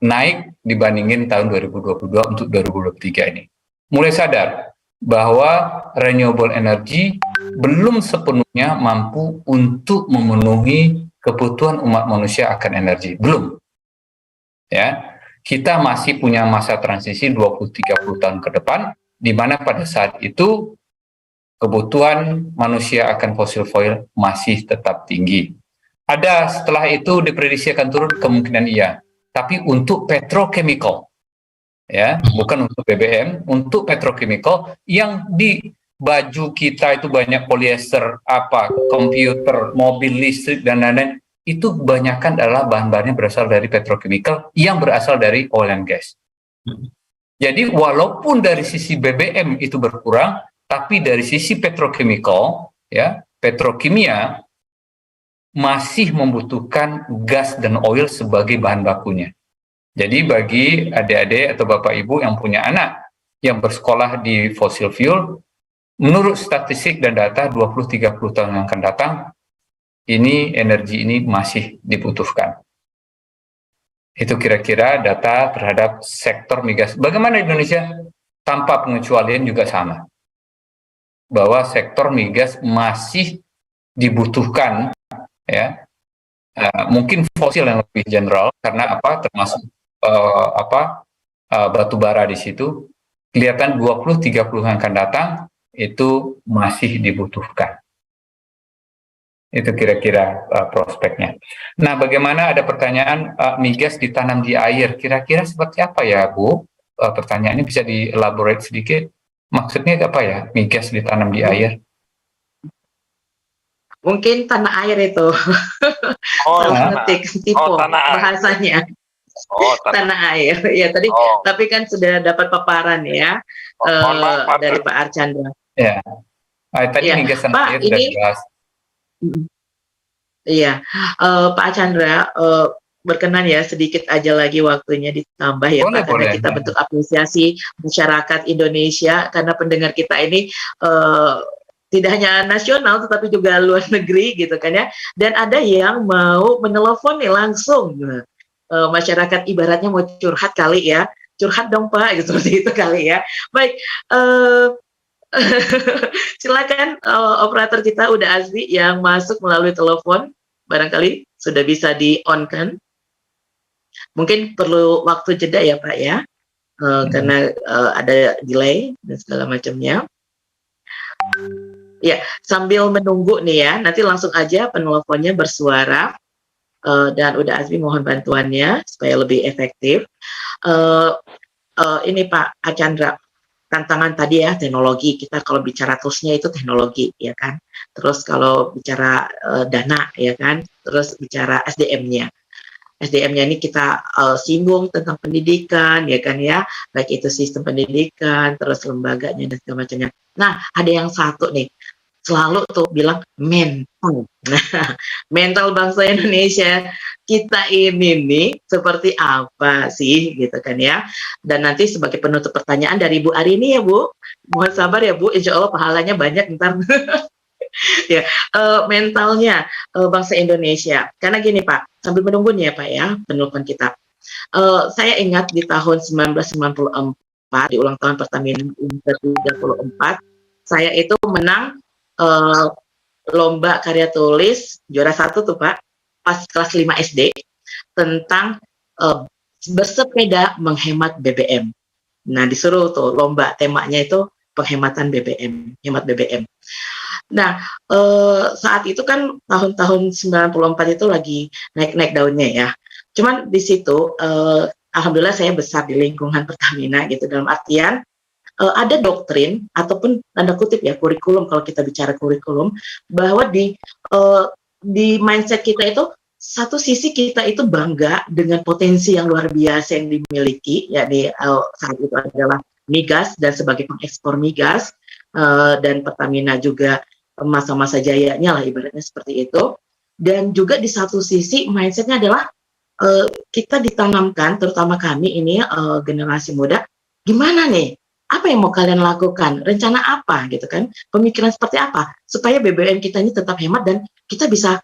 naik dibandingin tahun 2022 untuk 2023 ini. Mulai sadar bahwa renewable energy belum sepenuhnya mampu untuk memenuhi kebutuhan umat manusia akan energi. Belum. Ya, kita masih punya masa transisi 20-30 tahun ke depan, di mana pada saat itu kebutuhan manusia akan fossil fuel masih tetap tinggi. Ada setelah itu diprediksi akan turun, kemungkinan iya. Tapi untuk petrochemical, ya, bukan untuk BBM, untuk petrochemical yang di baju kita itu banyak polyester, komputer, mobil listrik dan lain-lain, itu kebanyakan adalah bahan-bahannya berasal dari petrochemical yang berasal dari oil and gas. Jadi walaupun dari sisi BBM itu berkurang, Tapi dari sisi petrochemical, ya, petrokimia masih membutuhkan gas dan oil sebagai bahan bakunya. Jadi bagi adik-adik atau bapak ibu yang punya anak yang bersekolah di fossil fuel, menurut statistik dan data 20-30 tahun yang akan datang, energi ini masih dibutuhkan. Itu kira-kira data terhadap sektor migas. Bagaimana Indonesia? Tanpa pengecualian juga sama. Bahwa sektor migas masih dibutuhkan, ya. Mungkin fosil yang lebih general karena apa? Termasuk batu bara di situ. Kelihatan 20-30 yang akan datang itu masih dibutuhkan. Itu kira-kira prospeknya. Nah, bagaimana ada pertanyaan migas ditanam di air? Kira-kira seperti apa ya, Bu? Pertanyaannya bisa di-elaborate sedikit. Maksudnya apa ya, migas ditanam di air? Mungkin tanah air itu. Ngetik tipe bahasanya. Tanah air. Ya tadi, tapi kan sudah dapat paparan ya dari Pak Archandra. Ya. Tadi migas tanah air sudah jelas. Iya, Pak Archandra, berkenan ya sedikit aja lagi waktunya ditambah ya Pak, karena kita bentuk apresiasi masyarakat Indonesia karena pendengar kita ini tidak hanya nasional tetapi juga luar negeri gitu kan ya, dan ada yang mau menelepon nih langsung. Masyarakat ibaratnya mau curhat kali ya, curhat dong Pak, gitu, seperti itu kali ya. Baik, silakan operator kita udah Azbi yang masuk melalui telepon, barangkali sudah bisa di-on-kan. Mungkin perlu waktu jeda ya Pak ya, karena ada delay dan segala macamnya. Ya, sambil menunggu nih ya, nanti langsung aja penelponnya bersuara. Dan udah Azmi mohon bantuannya supaya lebih efektif. Ini Pak Archandra, tantangan tadi ya teknologi, kita kalau bicara toolsnya itu teknologi ya kan, terus kalau bicara dana ya kan, terus bicara SDM-nya ini kita singgung tentang pendidikan ya kan ya, baik itu sistem pendidikan, terus lembaganya dan segala macamnya. Nah, ada yang satu nih selalu tuh bilang mental. Nah, mental bangsa Indonesia kita ini nih seperti apa sih gitu kan ya. Dan nanti sebagai penutup pertanyaan dari Bu Arini ya Bu, mohon sabar ya Bu, insya Allah pahalanya banyak ntar. Ya, mentalnya bangsa Indonesia. Karena gini Pak, sambil menunggu nih ya Pak ya penelpon kita. Saya ingat di tahun 1994 di ulang tahun Pertamina ke-34, saya itu menang lomba karya tulis juara 1 tuh Pak, pas kelas 5 SD tentang bersepeda menghemat BBM. Nah, disuruh tuh lomba temanya itu penghematan BBM, hemat BBM. Nah, saat itu kan tahun-tahun 94 itu lagi naik-naik daunnya ya. Cuman di situ alhamdulillah saya besar di lingkungan Pertamina gitu, dalam artian ada doktrin ataupun tanda kutip ya kurikulum, kalau kita bicara kurikulum, bahwa di mindset kita itu satu sisi kita itu bangga dengan potensi yang luar biasa yang dimiliki, yakni saat itu adalah migas dan sebagai pengekspor migas, dan Pertamina juga masa-masa jayanya lah ibaratnya seperti itu. Dan juga di satu sisi mindsetnya adalah kita ditanamkan, terutama kami ini generasi muda, gimana nih, apa yang mau kalian lakukan, rencana apa gitu kan, pemikiran seperti apa supaya BBM kita ini tetap hemat dan kita bisa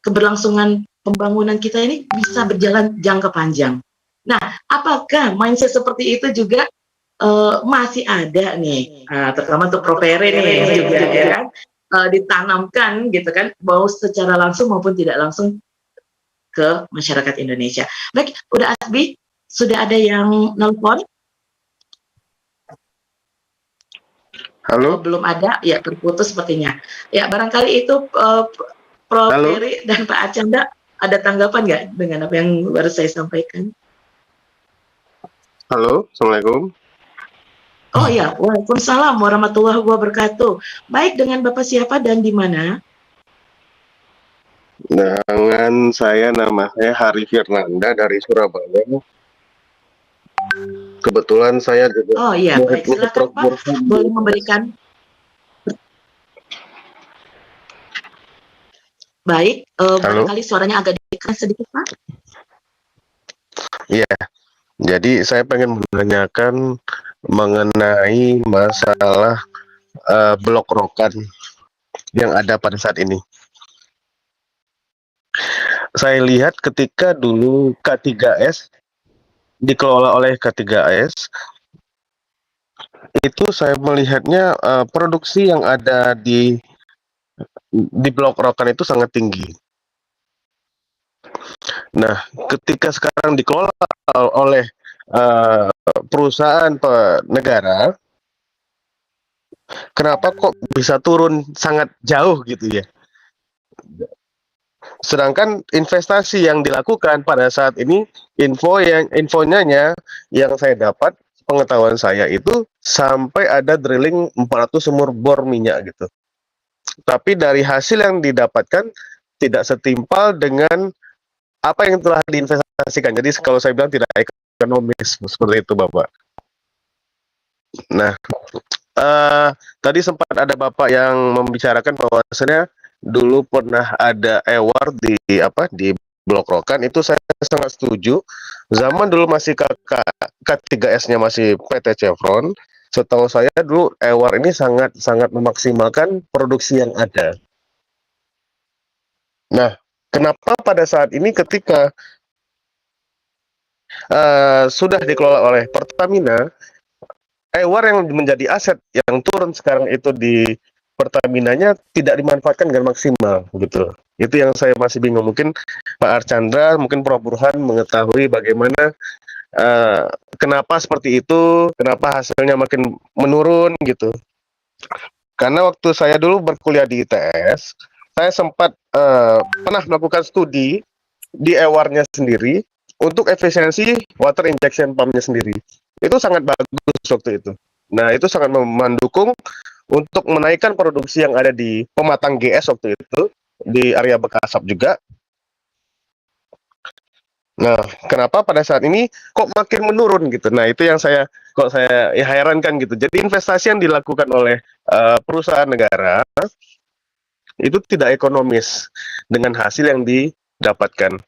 keberlangsungan pembangunan kita ini bisa berjalan jangka panjang. Nah, apakah mindset seperti itu juga masih ada nih, terutama untuk Propere nih juga ya kan, ditanamkan gitu kan, mau secara langsung maupun tidak langsung ke masyarakat Indonesia. Baik, udah Azbi, sudah ada yang nelpon? Halo? Belum ada, ya terputus sepertinya. Ya, barangkali itu Prof. Ferry dan Pak Archandra ada tanggapan nggak dengan apa yang baru saya sampaikan? Halo, Assalamualaikum. Oh ya, waalaikumsalam warahmatullahi wabarakatuh. Baik, dengan Bapak siapa dan di mana? Dengan saya, nama saya Hari Firnanda dari Surabaya. Kebetulan saya juga Oh iya, baik, silakan Pak, boleh memberikan. Baik, barangkali suaranya agak dikeras sedikit Pak. Iya, jadi saya pengen menanyakan mengenai masalah blok rokan yang ada pada saat ini. Saya lihat ketika dulu K3S dikelola oleh K3S, itu saya melihatnya produksi yang ada di blok rokan itu sangat tinggi. Nah, ketika sekarang dikelola oleh perusahaan negara, kenapa kok bisa turun sangat jauh gitu ya? Sedangkan investasi yang dilakukan pada saat ini, infonya yang saya dapat, pengetahuan saya itu sampai ada drilling 400 sumur bor minyak gitu. Tapi dari hasil yang didapatkan tidak setimpal dengan apa yang telah diinvestasikan. Jadi kalau saya bilang tidak ekonomis seperti itu, Bapak. Nah, tadi sempat ada Bapak yang membicarakan bahwasanya dulu pernah ada ewar di blok rokan, itu saya sangat setuju. Zaman dulu masih K3S-nya masih PT Chevron, setahu saya dulu ewar ini sangat memaksimalkan produksi yang ada. Nah, kenapa pada saat ini ketika sudah dikelola oleh Pertamina, ewar yang menjadi aset yang turun sekarang itu di Pertaminanya tidak dimanfaatkan dengan maksimal gitu. Itu yang saya masih bingung. Mungkin Pak Archandra, mungkin Prof Burhan mengetahui bagaimana kenapa seperti itu, kenapa hasilnya makin menurun gitu. Karena waktu saya dulu berkuliah di ITS, saya sempat pernah melakukan studi di ewarnya sendiri untuk efisiensi water injection pumpnya sendiri. Itu sangat bagus waktu itu. Nah, itu sangat mendukung untuk menaikkan produksi yang ada di Pematang GS waktu itu, di area Bekasap juga. Nah, kenapa pada saat ini kok makin menurun gitu? Nah, itu yang saya herankan gitu. Jadi investasi yang dilakukan oleh perusahaan negara itu tidak ekonomis dengan hasil yang didapatkan.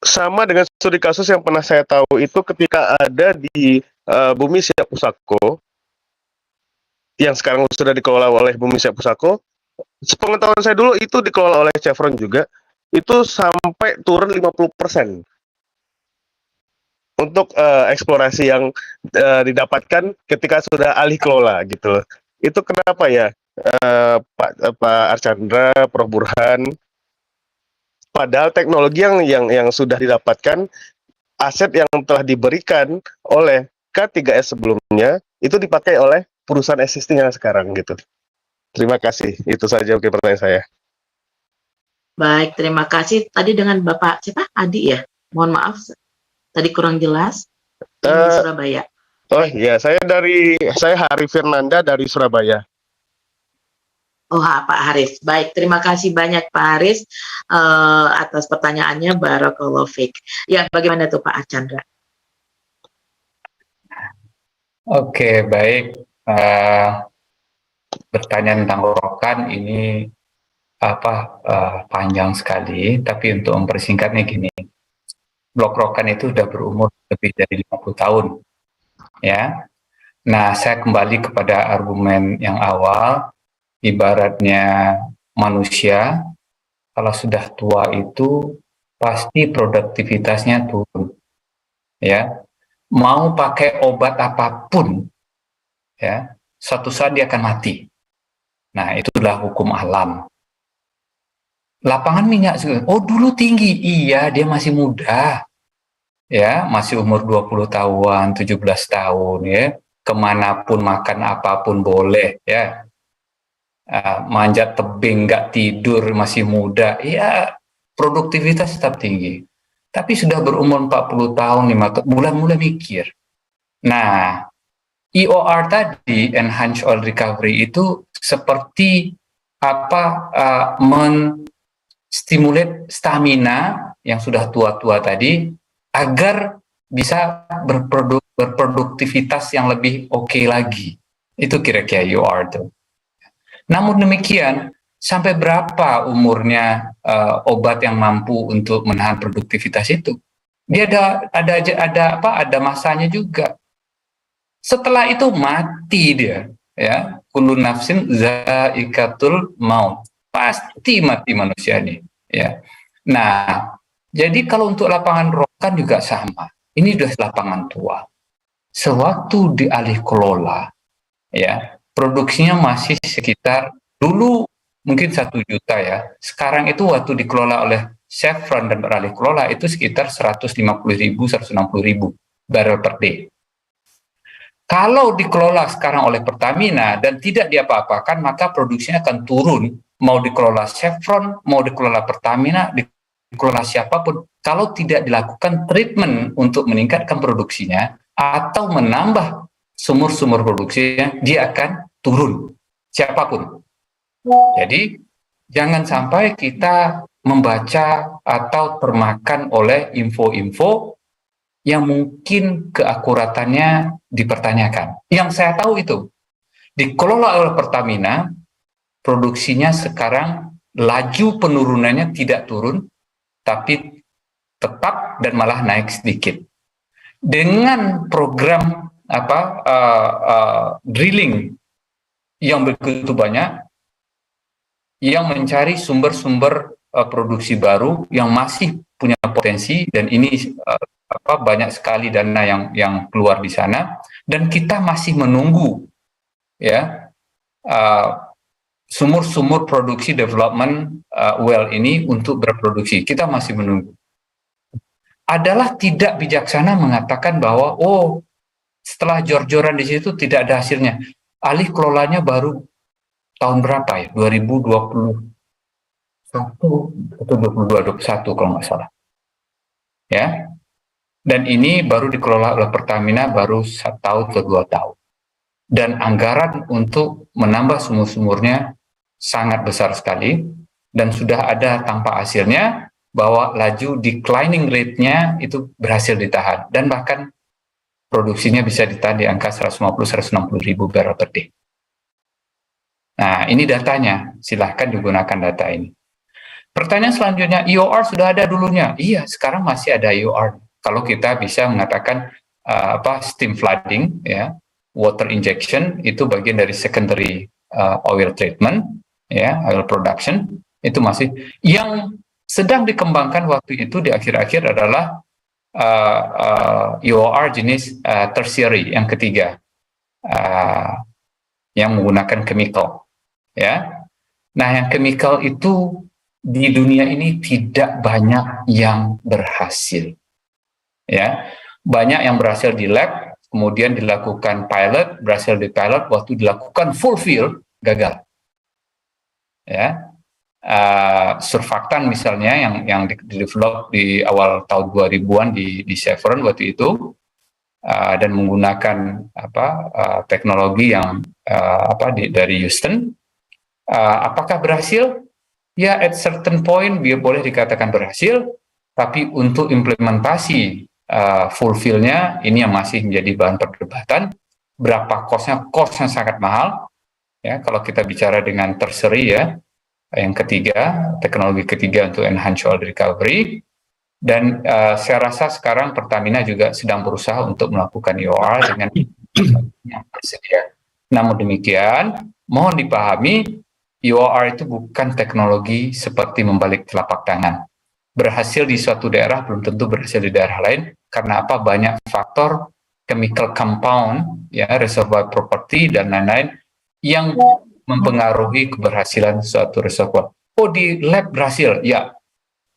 Sama dengan studi kasus yang pernah saya tahu itu ketika ada di Bumi Siap Pusako, yang sekarang sudah dikelola oleh Bumi Siap Pusako. Sepengetahuan saya dulu itu dikelola oleh Chevron juga, itu sampai turun 50% untuk eksplorasi yang didapatkan ketika sudah alih kelola gitu. Itu kenapa ya Pak Archandra, Prof Burhan, padahal teknologi yang sudah didapatkan, aset yang telah diberikan oleh K3S sebelumnya itu dipakai oleh perusahaan existing yang sekarang gitu. Terima kasih. Itu saja pertanyaan saya. Baik, terima kasih. Tadi dengan Bapak siapa? Adi ya? Mohon maaf, tadi kurang jelas. Ini Surabaya. Oh iya, saya Hari Fernanda dari Surabaya. Oh, Pak Haris. Baik, terima kasih banyak Pak Haris atas pertanyaannya. Barakallahu fiik. Ya, bagaimana tuh Pak Archandra? Oke, baik. Pertanyaan tentang rokan ini panjang sekali, tapi untuk mempersingkatnya gini, blok rokan itu sudah berumur lebih dari 50 tahun, ya. Nah, saya kembali kepada argumen yang awal, ibaratnya manusia, kalau sudah tua itu pasti produktivitasnya turun, ya. Mau pakai obat apapun, ya, suatu saat dia akan mati. Nah, itulah hukum alam. Lapangan minyak, oh dulu tinggi, iya dia masih muda, ya masih umur 20 tahun, 17 tahun, ya kemanapun makan apapun boleh, ya manjat tebing nggak tidur masih muda, ya produktivitas tetap tinggi. Tapi sudah berumur 40 tahun, 5 tahun, mulai mikir. Nah, EOR tadi, Enhanced Oil Recovery, itu seperti stimulat stamina yang sudah tua-tua tadi agar bisa berproduksi berproduktivitas yang lebih oke lagi. Itu kira-kira IOR tuh. Namun demikian, sampai berapa umurnya obat yang mampu untuk menahan produktivitas itu? Dia ada masanya juga. Setelah itu mati dia, ya. Kullu nafsin zaikatul maut. Pasti mati manusia ini, ya. Nah, jadi kalau untuk lapangan rokan juga sama. Ini sudah lapangan tua. Sewaktu dialih kelola, ya, produksinya masih sekitar dulu mungkin 1 juta ya. Sekarang itu waktu dikelola oleh Chevron dan beralih kelola itu sekitar 150.000, 160.000 barrel per day. Kalau dikelola sekarang oleh Pertamina dan tidak diapa-apakan, maka produksinya akan turun. Mau dikelola Chevron, mau dikelola Pertamina, dikelola siapapun, kalau tidak dilakukan treatment untuk meningkatkan produksinya atau menambah sumur-sumur produksinya, dia akan turun. Siapapun. Jadi, jangan sampai kita membaca atau termakan oleh info-info yang mungkin keakuratannya dipertanyakan. Yang saya tahu itu, dikelola oleh Pertamina, produksinya sekarang laju penurunannya tidak turun, tapi tetap dan malah naik sedikit. Dengan program drilling yang begitu banyak, yang mencari sumber-sumber produksi baru yang masih punya potensi, dan ini banyak sekali dana yang keluar di sana, dan kita masih menunggu ya sumur-sumur produksi development well ini untuk berproduksi. Kita masih menunggu. Adalah tidak bijaksana mengatakan bahwa setelah jor-joran di situ tidak ada hasilnya. Alih kelolanya baru tahun berapa ya? 2021 atau 2021 kalau nggak salah. Ya. Dan ini baru dikelola oleh Pertamina baru 1 tahun atau 2 tahun. Dan anggaran untuk menambah sumur-sumurnya sangat besar sekali, dan sudah ada tampak hasilnya bahwa laju declining rate-nya itu berhasil ditahan, dan bahkan produksinya bisa ditahan di angka 150-160 ribu barrel per day. Nah, ini datanya, silahkan digunakan data ini. Pertanyaan selanjutnya, IOR sudah ada dulunya? Iya, sekarang masih ada IOR. Kalau kita bisa mengatakan steam flooding, ya, water injection itu bagian dari secondary oil treatment, ya, oil production, itu masih yang sedang dikembangkan waktu itu di akhir-akhir adalah IOR jenis tertiary yang ketiga, yang menggunakan chemical, ya. Nah, yang chemical itu di dunia ini tidak banyak yang berhasil. Ya, banyak yang berhasil di lab, kemudian dilakukan pilot, berhasil di pilot, waktu dilakukan full field gagal. Ya, surfaktan misalnya yang di-develop di awal tahun 2000-an di Chevron waktu itu, dan menggunakan teknologi yang dari Houston, apakah berhasil? Ya, at certain point dia boleh dikatakan berhasil, tapi untuk implementasi fulfill-nya ini yang masih menjadi bahan perdebatan. Berapa cost-nya? Cost-nya sangat mahal. Ya, kalau kita bicara dengan tertiary, ya, yang ketiga, teknologi ketiga untuk enhance oil recovery. Dan saya rasa sekarang Pertamina juga sedang berusaha untuk melakukan IOR dengan yang tersedia. Namun demikian, mohon dipahami, IOR itu bukan teknologi seperti membalik telapak tangan. Berhasil di suatu daerah belum tentu berhasil di daerah lain, karena apa? Banyak faktor chemical compound, ya, reservoir property dan lain-lain yang mempengaruhi keberhasilan suatu reservoir. Di lab berhasil, ya.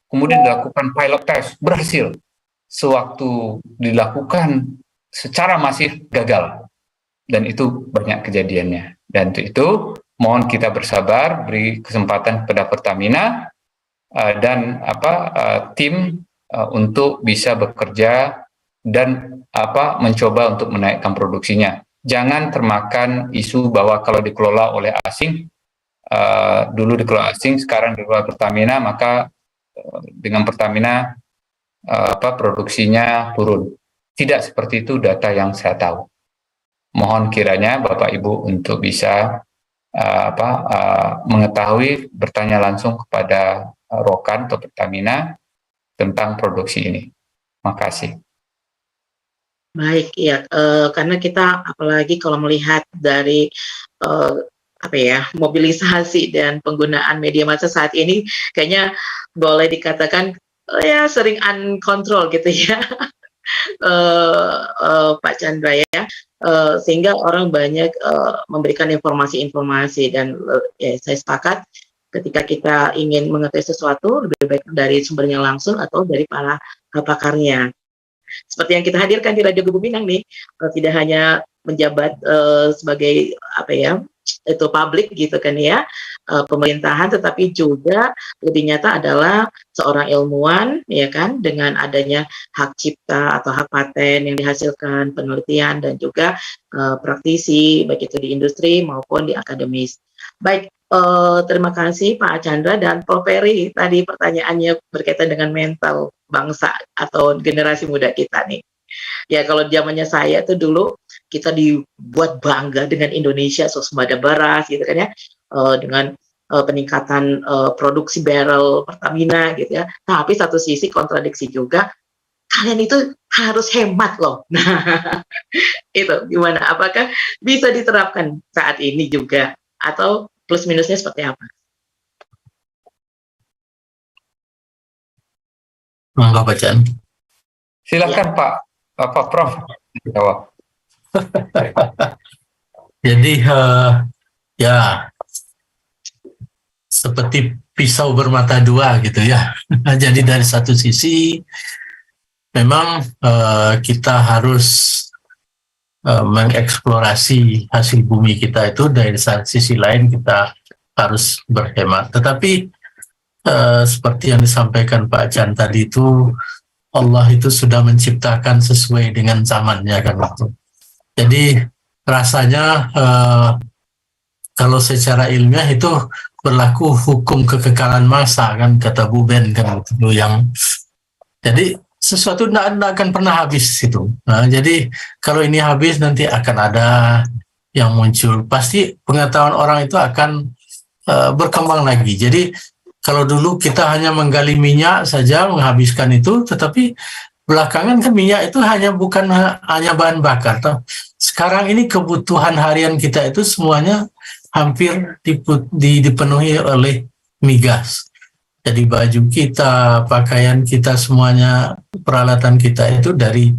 Kemudian dilakukan pilot test, berhasil. Sewaktu dilakukan secara masif, gagal. Dan itu banyak kejadiannya. Dan itu mohon kita bersabar, beri kesempatan kepada Pertamina dan tim untuk bisa bekerja dan mencoba untuk menaikkan produksinya. Jangan termakan isu bahwa kalau dikelola oleh asing, dulu dikelola asing, sekarang dikelola Pertamina, maka dengan Pertamina produksinya turun. Tidak seperti itu data yang saya tahu. Mohon kiranya Bapak Ibu untuk bisa mengetahui, bertanya langsung kepada Rokan atau Pertamina tentang produksi ini. Makasih. Baik, ya, karena kita apalagi kalau melihat dari mobilisasi dan penggunaan media massa saat ini, kayaknya boleh dikatakan ya sering uncontrol gitu ya, Pak Chandra ya, sehingga orang banyak memberikan informasi-informasi dan ya saya sepakat ketika kita ingin mengetahui sesuatu lebih baik dari sumbernya langsung atau dari para pakarnya. Seperti yang kita hadirkan di Radio Gebu Minang nih, tidak hanya menjabat sebagai itu publik gitu kan ya, pemerintahan, tetapi juga lebih nyata adalah seorang ilmuwan ya kan, dengan adanya hak cipta atau hak paten yang dihasilkan, penelitian dan juga praktisi baik itu di industri maupun di akademis. Baik, terima kasih Pak Chandra dan Prof. Ferry, tadi pertanyaannya berkaitan dengan mental bangsa atau generasi muda kita nih. Ya kalau zamannya saya tuh dulu kita dibuat bangga dengan Indonesia swasembada beras gitu kan ya, dengan peningkatan produksi barrel Pertamina gitu ya. Tapi satu sisi kontradiksi juga, kalian itu harus hemat loh. Nah, itu gimana? Apakah bisa diterapkan saat ini juga atau plus minusnya seperti apa? Mangga bacaan. Silakan ya. Pak Prof. Jawab. Jadi ya seperti pisau bermata dua gitu ya. Jadi dari satu sisi memang kita harus mengeksplorasi hasil bumi kita itu, dari sisi lain kita harus berhemat. Tetapi seperti yang disampaikan Pak Chan tadi itu, Allah itu sudah menciptakan sesuai dengan zamannya kan waktu. Jadi rasanya kalau secara ilmiah itu berlaku hukum kekekalan masa kan, kata Bu Ben kan itu yang. Jadi sesuatu tidak akan pernah habis itu. Nah, jadi kalau ini habis nanti akan ada yang muncul. Pasti pengetahuan orang itu akan berkembang lagi. Jadi kalau dulu kita hanya menggali minyak saja, menghabiskan itu, tetapi belakangan kan minyak itu bukan hanya bahan bakar. Sekarang ini kebutuhan harian kita itu semuanya hampir dipenuhi oleh migas. Jadi baju kita, pakaian kita, semuanya, peralatan kita itu dari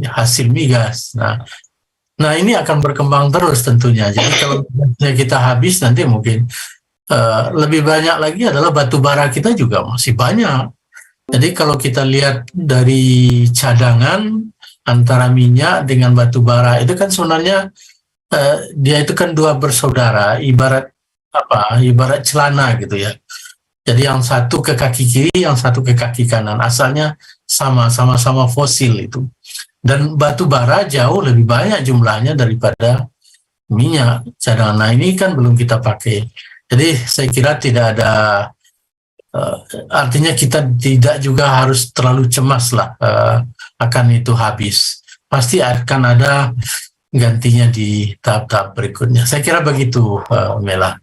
hasil migas. Nah ini akan berkembang terus tentunya. Jadi kalau kita habis nanti mungkin lebih banyak lagi adalah batu bara kita juga masih banyak. Jadi kalau kita lihat dari cadangan antara minyak dengan batu bara itu kan sebenarnya dia itu kan dua bersaudara, ibarat celana gitu ya. Jadi yang satu ke kaki kiri, yang satu ke kaki kanan. Asalnya sama-sama fosil itu. Dan batu bara jauh lebih banyak jumlahnya daripada minyak cadangan. Nah ini kan belum kita pakai. Jadi saya kira tidak ada, artinya kita tidak juga harus terlalu cemas lah akan itu habis. Pasti akan ada gantinya di tahap-tahap berikutnya. Saya kira begitu, Mela.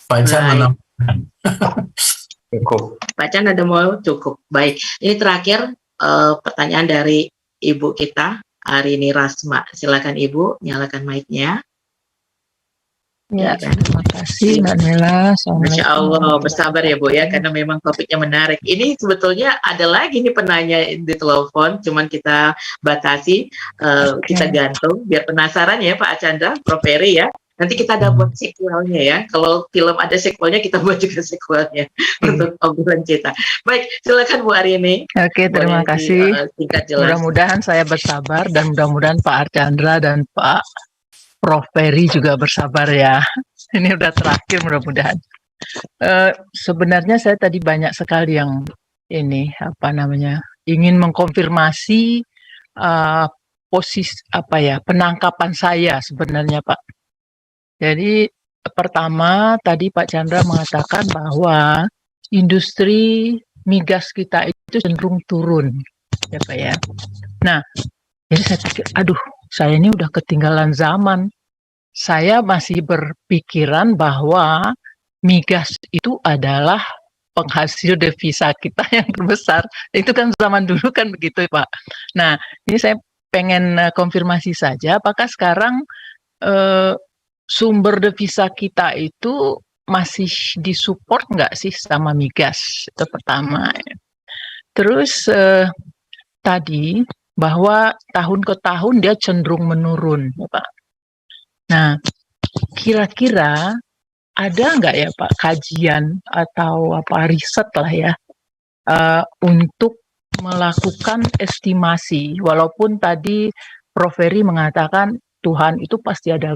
Pak Chan menambahkan. Cukup. Pak Chan ada mau cukup. Baik, ini terakhir pertanyaan dari Ibu kita, Arini Rasma. Silakan Ibu, nyalakan mic-nya. Ya, terima kasih Mbak Mela. Masya Allah, bersabar ya Bu ya, karena memang topiknya menarik. Ini sebetulnya ada lagi nih penanya di telepon, cuman kita batasi, kita gantung, biar penasaran ya Pak Chandra, Prof. Ferry ya. Nanti kita ada buat sequelnya ya. Kalau film ada sequelnya, kita buat juga sequelnya untuk obrolan kita. Baik, silakan Bu Arini. Oke, terima kasih. Mudah-mudahan saya bersabar dan mudah-mudahan Pak Archandra dan Pak Prof. Ferry juga bersabar ya. Ini udah terakhir mudah-mudahan. Sebenarnya saya tadi banyak sekali yang ingin mengkonfirmasi penangkapan saya sebenarnya Pak. Jadi pertama tadi Pak Chandra mengatakan bahwa industri migas kita itu cenderung turun, ya Pak ya. Nah, jadi saya pikir, aduh, saya ini udah ketinggalan zaman. Saya masih berpikiran bahwa migas itu adalah penghasil devisa kita yang terbesar. Itu kan zaman dulu kan begitu, Pak. Nah, ini saya pengen konfirmasi saja, apakah sekarang sumber devisa kita itu masih disupport nggak sih sama migas? Itu pertama. Terus tadi bahwa tahun ke tahun dia cenderung menurun, ya Pak. Nah, kira-kira ada nggak ya Pak kajian atau apa riset lah ya untuk melakukan estimasi, walaupun tadi Prof. Ferry mengatakan Tuhan itu pasti ada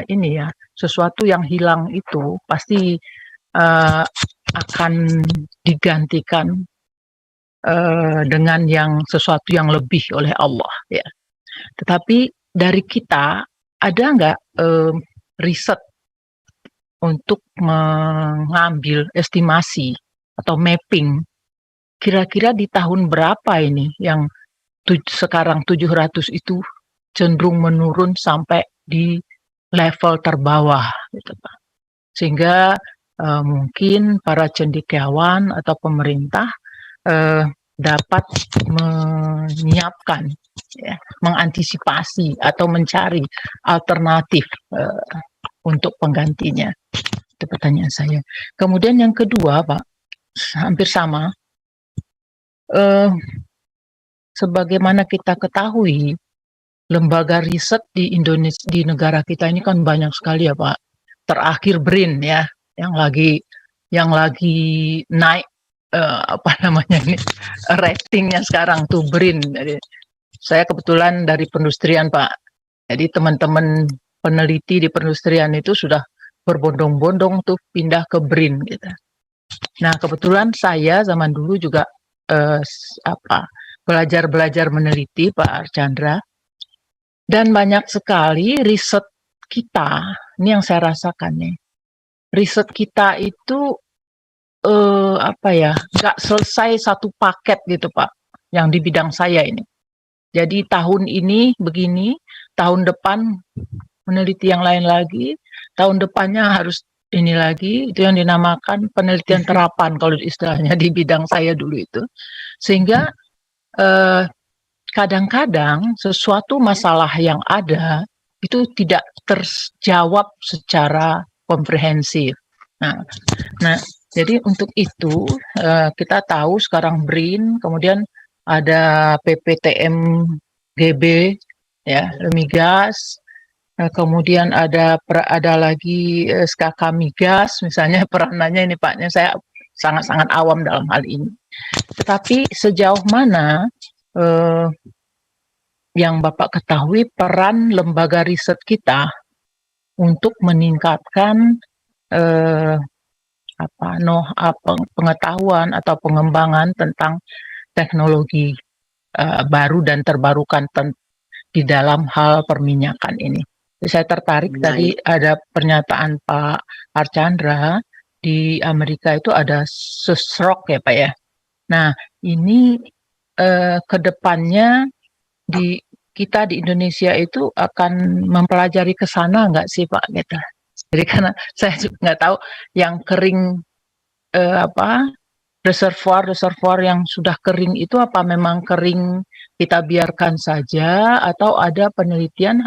ini ya, sesuatu yang hilang itu pasti akan digantikan dengan yang sesuatu yang lebih oleh Allah ya. Tetapi dari kita ada nggak riset untuk mengambil estimasi atau mapping kira-kira di tahun berapa ini yang sekarang 700 itu cenderung menurun sampai di level terbawah gitu Pak. Sehingga mungkin para cendekiawan atau pemerintah dapat menyiapkan ya, mengantisipasi atau mencari alternatif untuk penggantinya. Itu pertanyaan saya. Kemudian yang kedua, Pak, hampir sama. Sebagaimana kita ketahui, lembaga riset di Indonesia, di negara kita ini kan banyak sekali ya, Pak. Terakhir BRIN ya, yang lagi naik apa namanya ini ratingnya sekarang tuh BRIN. Jadi, saya kebetulan dari perindustrian, Pak. Jadi teman-teman peneliti di perindustrian itu sudah berbondong-bondong tuh pindah ke BRIN gitu. Nah, kebetulan saya zaman dulu juga belajar meneliti Pak Archandra, dan banyak sekali riset kita, ini yang saya rasakan nih, riset kita itu nggak selesai satu paket gitu Pak, yang di bidang saya ini. Jadi tahun ini begini, tahun depan meneliti yang lain lagi, tahun depannya harus ini lagi, itu yang dinamakan penelitian terapan kalau istilahnya di bidang saya dulu itu. Sehingga kadang-kadang sesuatu masalah yang ada itu tidak terjawab secara komprehensif. Nah, jadi untuk itu kita tahu sekarang BRIN, kemudian ada PPTM GB, ya, migas, kemudian ada lagi SKK migas, misalnya peranannya ini Paknya saya sangat-sangat awam dalam hal ini. Tetapi sejauh mana yang Bapak ketahui peran lembaga riset kita untuk meningkatkan pengetahuan atau pengembangan tentang teknologi baru dan terbarukan di dalam hal perminyakan ini. Jadi saya tertarik tadi ada pernyataan Pak Archandra di Amerika itu ada SESROC ya Pak ya. Nah ini kedepannya kita di Indonesia itu akan mempelajari ke sana nggak sih Pak gitu. Jadi karena saya juga nggak tahu yang kering reservoir yang sudah kering itu apa memang kering kita biarkan saja atau ada penelitian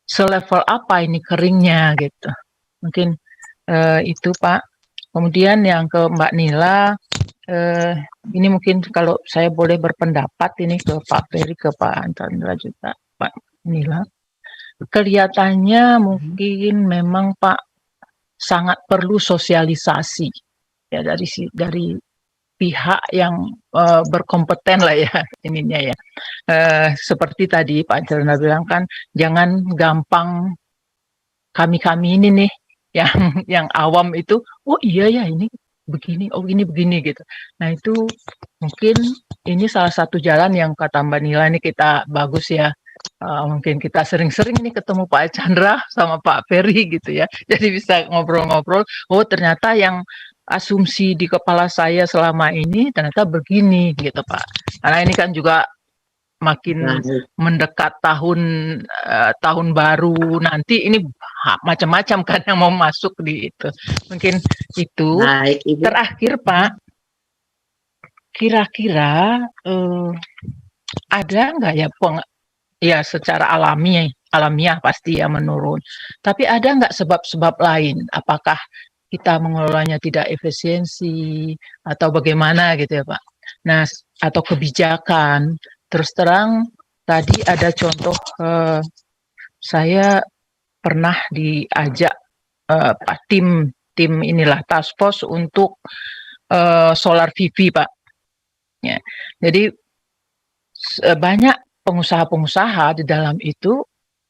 selevel apa ini keringnya gitu. Mungkin itu Pak. Kemudian yang ke Mbak Nila, ini mungkin kalau saya boleh berpendapat ini ke Pak Ferry, ke Pak Archandra juga Pak Nila. Kelihatannya mungkin memang Pak sangat perlu sosialisasi ya dari pihak yang berkompeten lah ya ininya ya. Seperti tadi Pak Archandra bilang kan jangan gampang kami ini nih yang awam itu oh iya ya ini begini, oh ini begini gitu. Nah itu mungkin ini salah satu jalan yang kata Mbak Nila ini kita bagus ya. Mungkin kita sering-sering nih ketemu Pak Archandra sama Pak Ferry gitu ya. Jadi bisa ngobrol-ngobrol. Oh ternyata yang asumsi di kepala saya selama ini ternyata begini gitu Pak. Karena ini kan juga makin mendekat tahun baru nanti ini macam-macam kan yang mau masuk di itu. Mungkin itu. Terakhir Pak, kira-kira ada nggak ya secara alamiah pasti ya menurun. Tapi ada nggak sebab-sebab lain? Apakah kita mengelolanya tidak efisiensi atau bagaimana gitu ya Pak? Nah, atau kebijakan. Terus terang tadi ada contoh saya pernah diajak tim inilah task force untuk solar PV Pak. Ya, jadi banyak pengusaha-pengusaha di dalam itu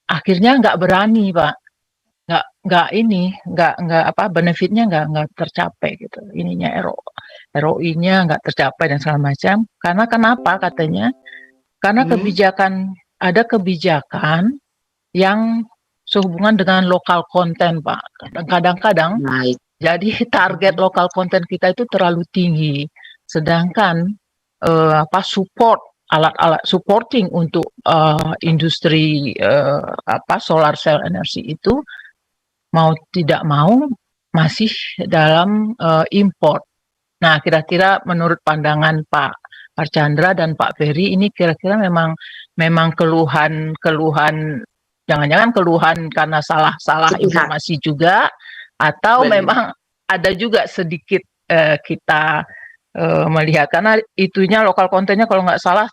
akhirnya nggak berani Pak, nggak benefitnya nggak tercapai gitu, ininya ROI-nya nggak tercapai dan segala macam. Karena kenapa katanya? Karena ada kebijakan yang sehubungan dengan lokal konten Pak. Kadang-kadang jadi target lokal konten kita itu terlalu tinggi, sedangkan support alat-alat supporting untuk industri solar cell energy itu mau tidak mau masih dalam import. Nah, kira-kira menurut pandangan Pak Archandra dan Pak Ferry ini kira-kira memang keluhan jangan-jangan keluhan karena salah informasi juga, atau memang ada juga sedikit kita melihat karena itunya lokal kontennya kalau nggak salah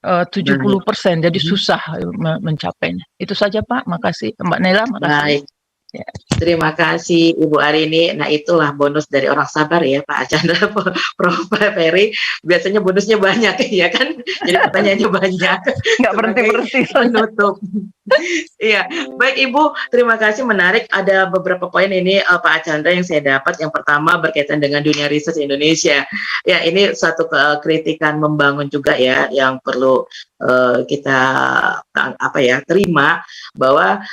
70%, jadi susah mencapainya. Itu saja Pak, makasih. Mbak Nela, makasih. Ya. Terima kasih Ibu Arini. Nah, itulah bonus dari orang sabar ya Pak Archandra, Prof. Ferry. Biasanya bonusnya banyak ya kan, jadi pertanyaannya banyak. Nggak berhenti-berhenti. Menutup. Iya, baik Ibu, terima kasih, menarik. Ada beberapa poin ini Pak Archandra yang saya dapat. Yang pertama berkaitan dengan dunia riset Indonesia. Ya, ini satu kritikan membangun juga ya, yang perlu kita terima, bahwa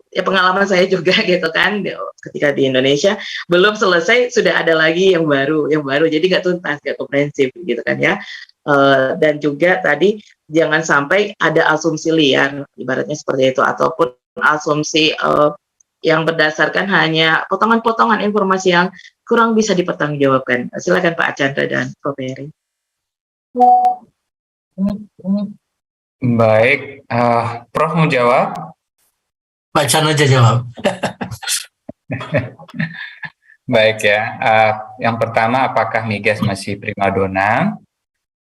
ya pengalaman saya juga gitu kan, ketika di Indonesia belum selesai sudah ada lagi yang baru, jadi nggak tuntas, nggak komprehensif gitu kan ya. Dan juga tadi jangan sampai ada asumsi liar, ibaratnya seperti itu, ataupun asumsi yang berdasarkan hanya potongan-potongan informasi yang kurang bisa dipertanggungjawabkan. Silakan Pak Archandra dan Prof. Ferry. Baik, Prof mau jawab? Pak Chan aja jawab. Baik ya, yang pertama, apakah migas masih primadona?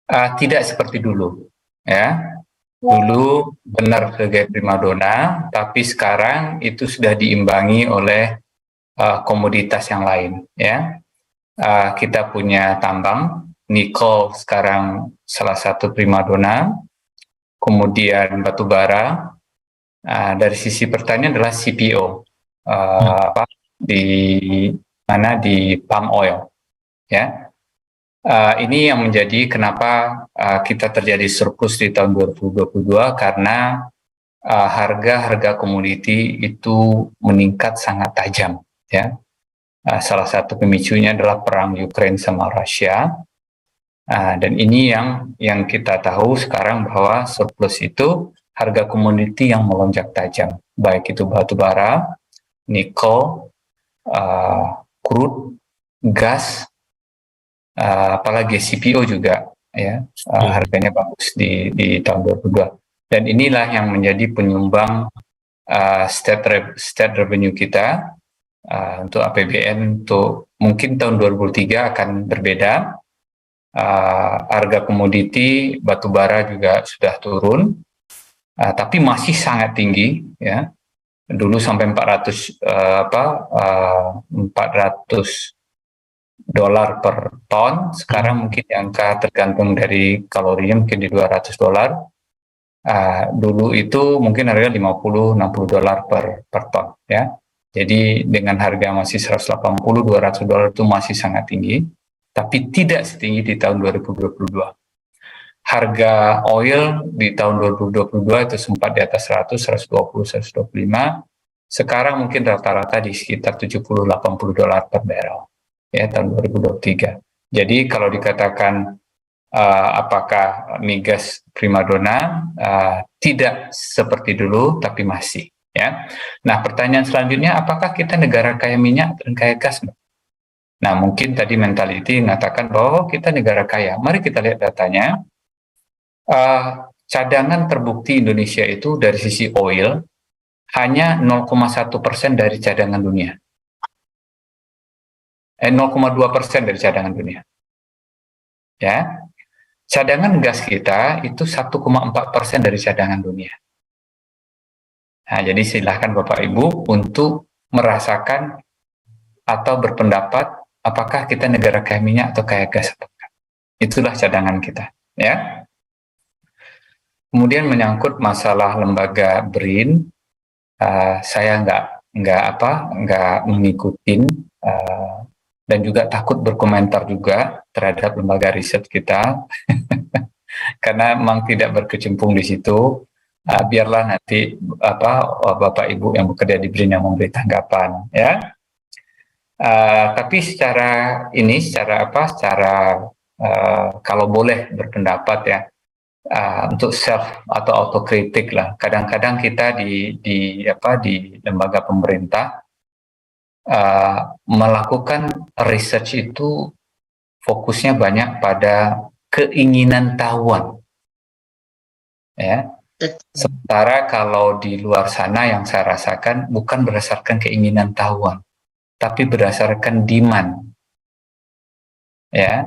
Tidak seperti dulu, ya. Dulu benar sebagai primadona, tapi sekarang itu sudah diimbangi oleh komoditas yang lain, ya. Kita punya tambang, nikel sekarang salah satu primadona, kemudian batu bara. Dari sisi pertanian adalah CPO, di palm oil, ya. Ini yang menjadi kenapa kita terjadi surplus di tahun 2022, karena harga komoditi itu meningkat sangat tajam, ya. Salah satu pemicunya adalah perang Ukraina sama Rusia, dan ini yang kita tahu sekarang, bahwa surplus itu harga komoditi yang melonjak tajam, baik itu batu bara, nikel, crude, gas, apalagi CPO juga, ya, harganya bagus di tahun 2022. Dan inilah yang menjadi penyumbang state revenue kita untuk APBN. Untuk mungkin tahun 2003 akan berbeda. Harga komoditi batu bara juga sudah turun. Tapi masih sangat tinggi, ya. Dulu sampai 400 dolar per ton, sekarang mungkin angka tergantung dari kalorinya mungkin di $200. Dulu itu mungkin harga 50-60 dolar per ton, ya. Jadi dengan harga masih 180-200 dolar itu masih sangat tinggi, tapi tidak setinggi di tahun 2022. Harga oil di tahun 2022 itu sempat di atas 100, 120, 125. Sekarang mungkin rata-rata di sekitar 70-80 dolar per barrel, ya, tahun 2023. Jadi kalau dikatakan apakah migas primadona? Tidak seperti dulu, tapi masih. Ya. Nah, pertanyaan selanjutnya, apakah kita negara kaya minyak dan kaya gas? Nah, mungkin tadi mentality mengatakan bahwa kita negara kaya. Mari kita lihat datanya. Cadangan terbukti Indonesia itu dari sisi oil hanya 0,1% dari cadangan dunia. 0,2% dari cadangan dunia. Ya. Cadangan gas kita itu 1,4% dari cadangan dunia. Nah, jadi silahkan Bapak Ibu untuk merasakan atau berpendapat apakah kita negara kaya minyak atau kaya gas. Itulah cadangan kita, ya. Kemudian menyangkut masalah lembaga BRIN, saya nggak mengikutin dan juga takut berkomentar juga terhadap lembaga riset kita karena memang tidak berkecimpung di situ. Biarlah nanti Bapak Ibu yang bekerja di BRIN yang memberi tanggapan, ya. Tapi secara kalau boleh berpendapat, ya, untuk self atau autokritik lah. Kadang-kadang kita di lembaga pemerintah melakukan research itu fokusnya banyak pada keinginan tahuan, ya. Sementara kalau di luar sana yang saya rasakan bukan berdasarkan keinginan tahuan, tapi berdasarkan demand. Ya,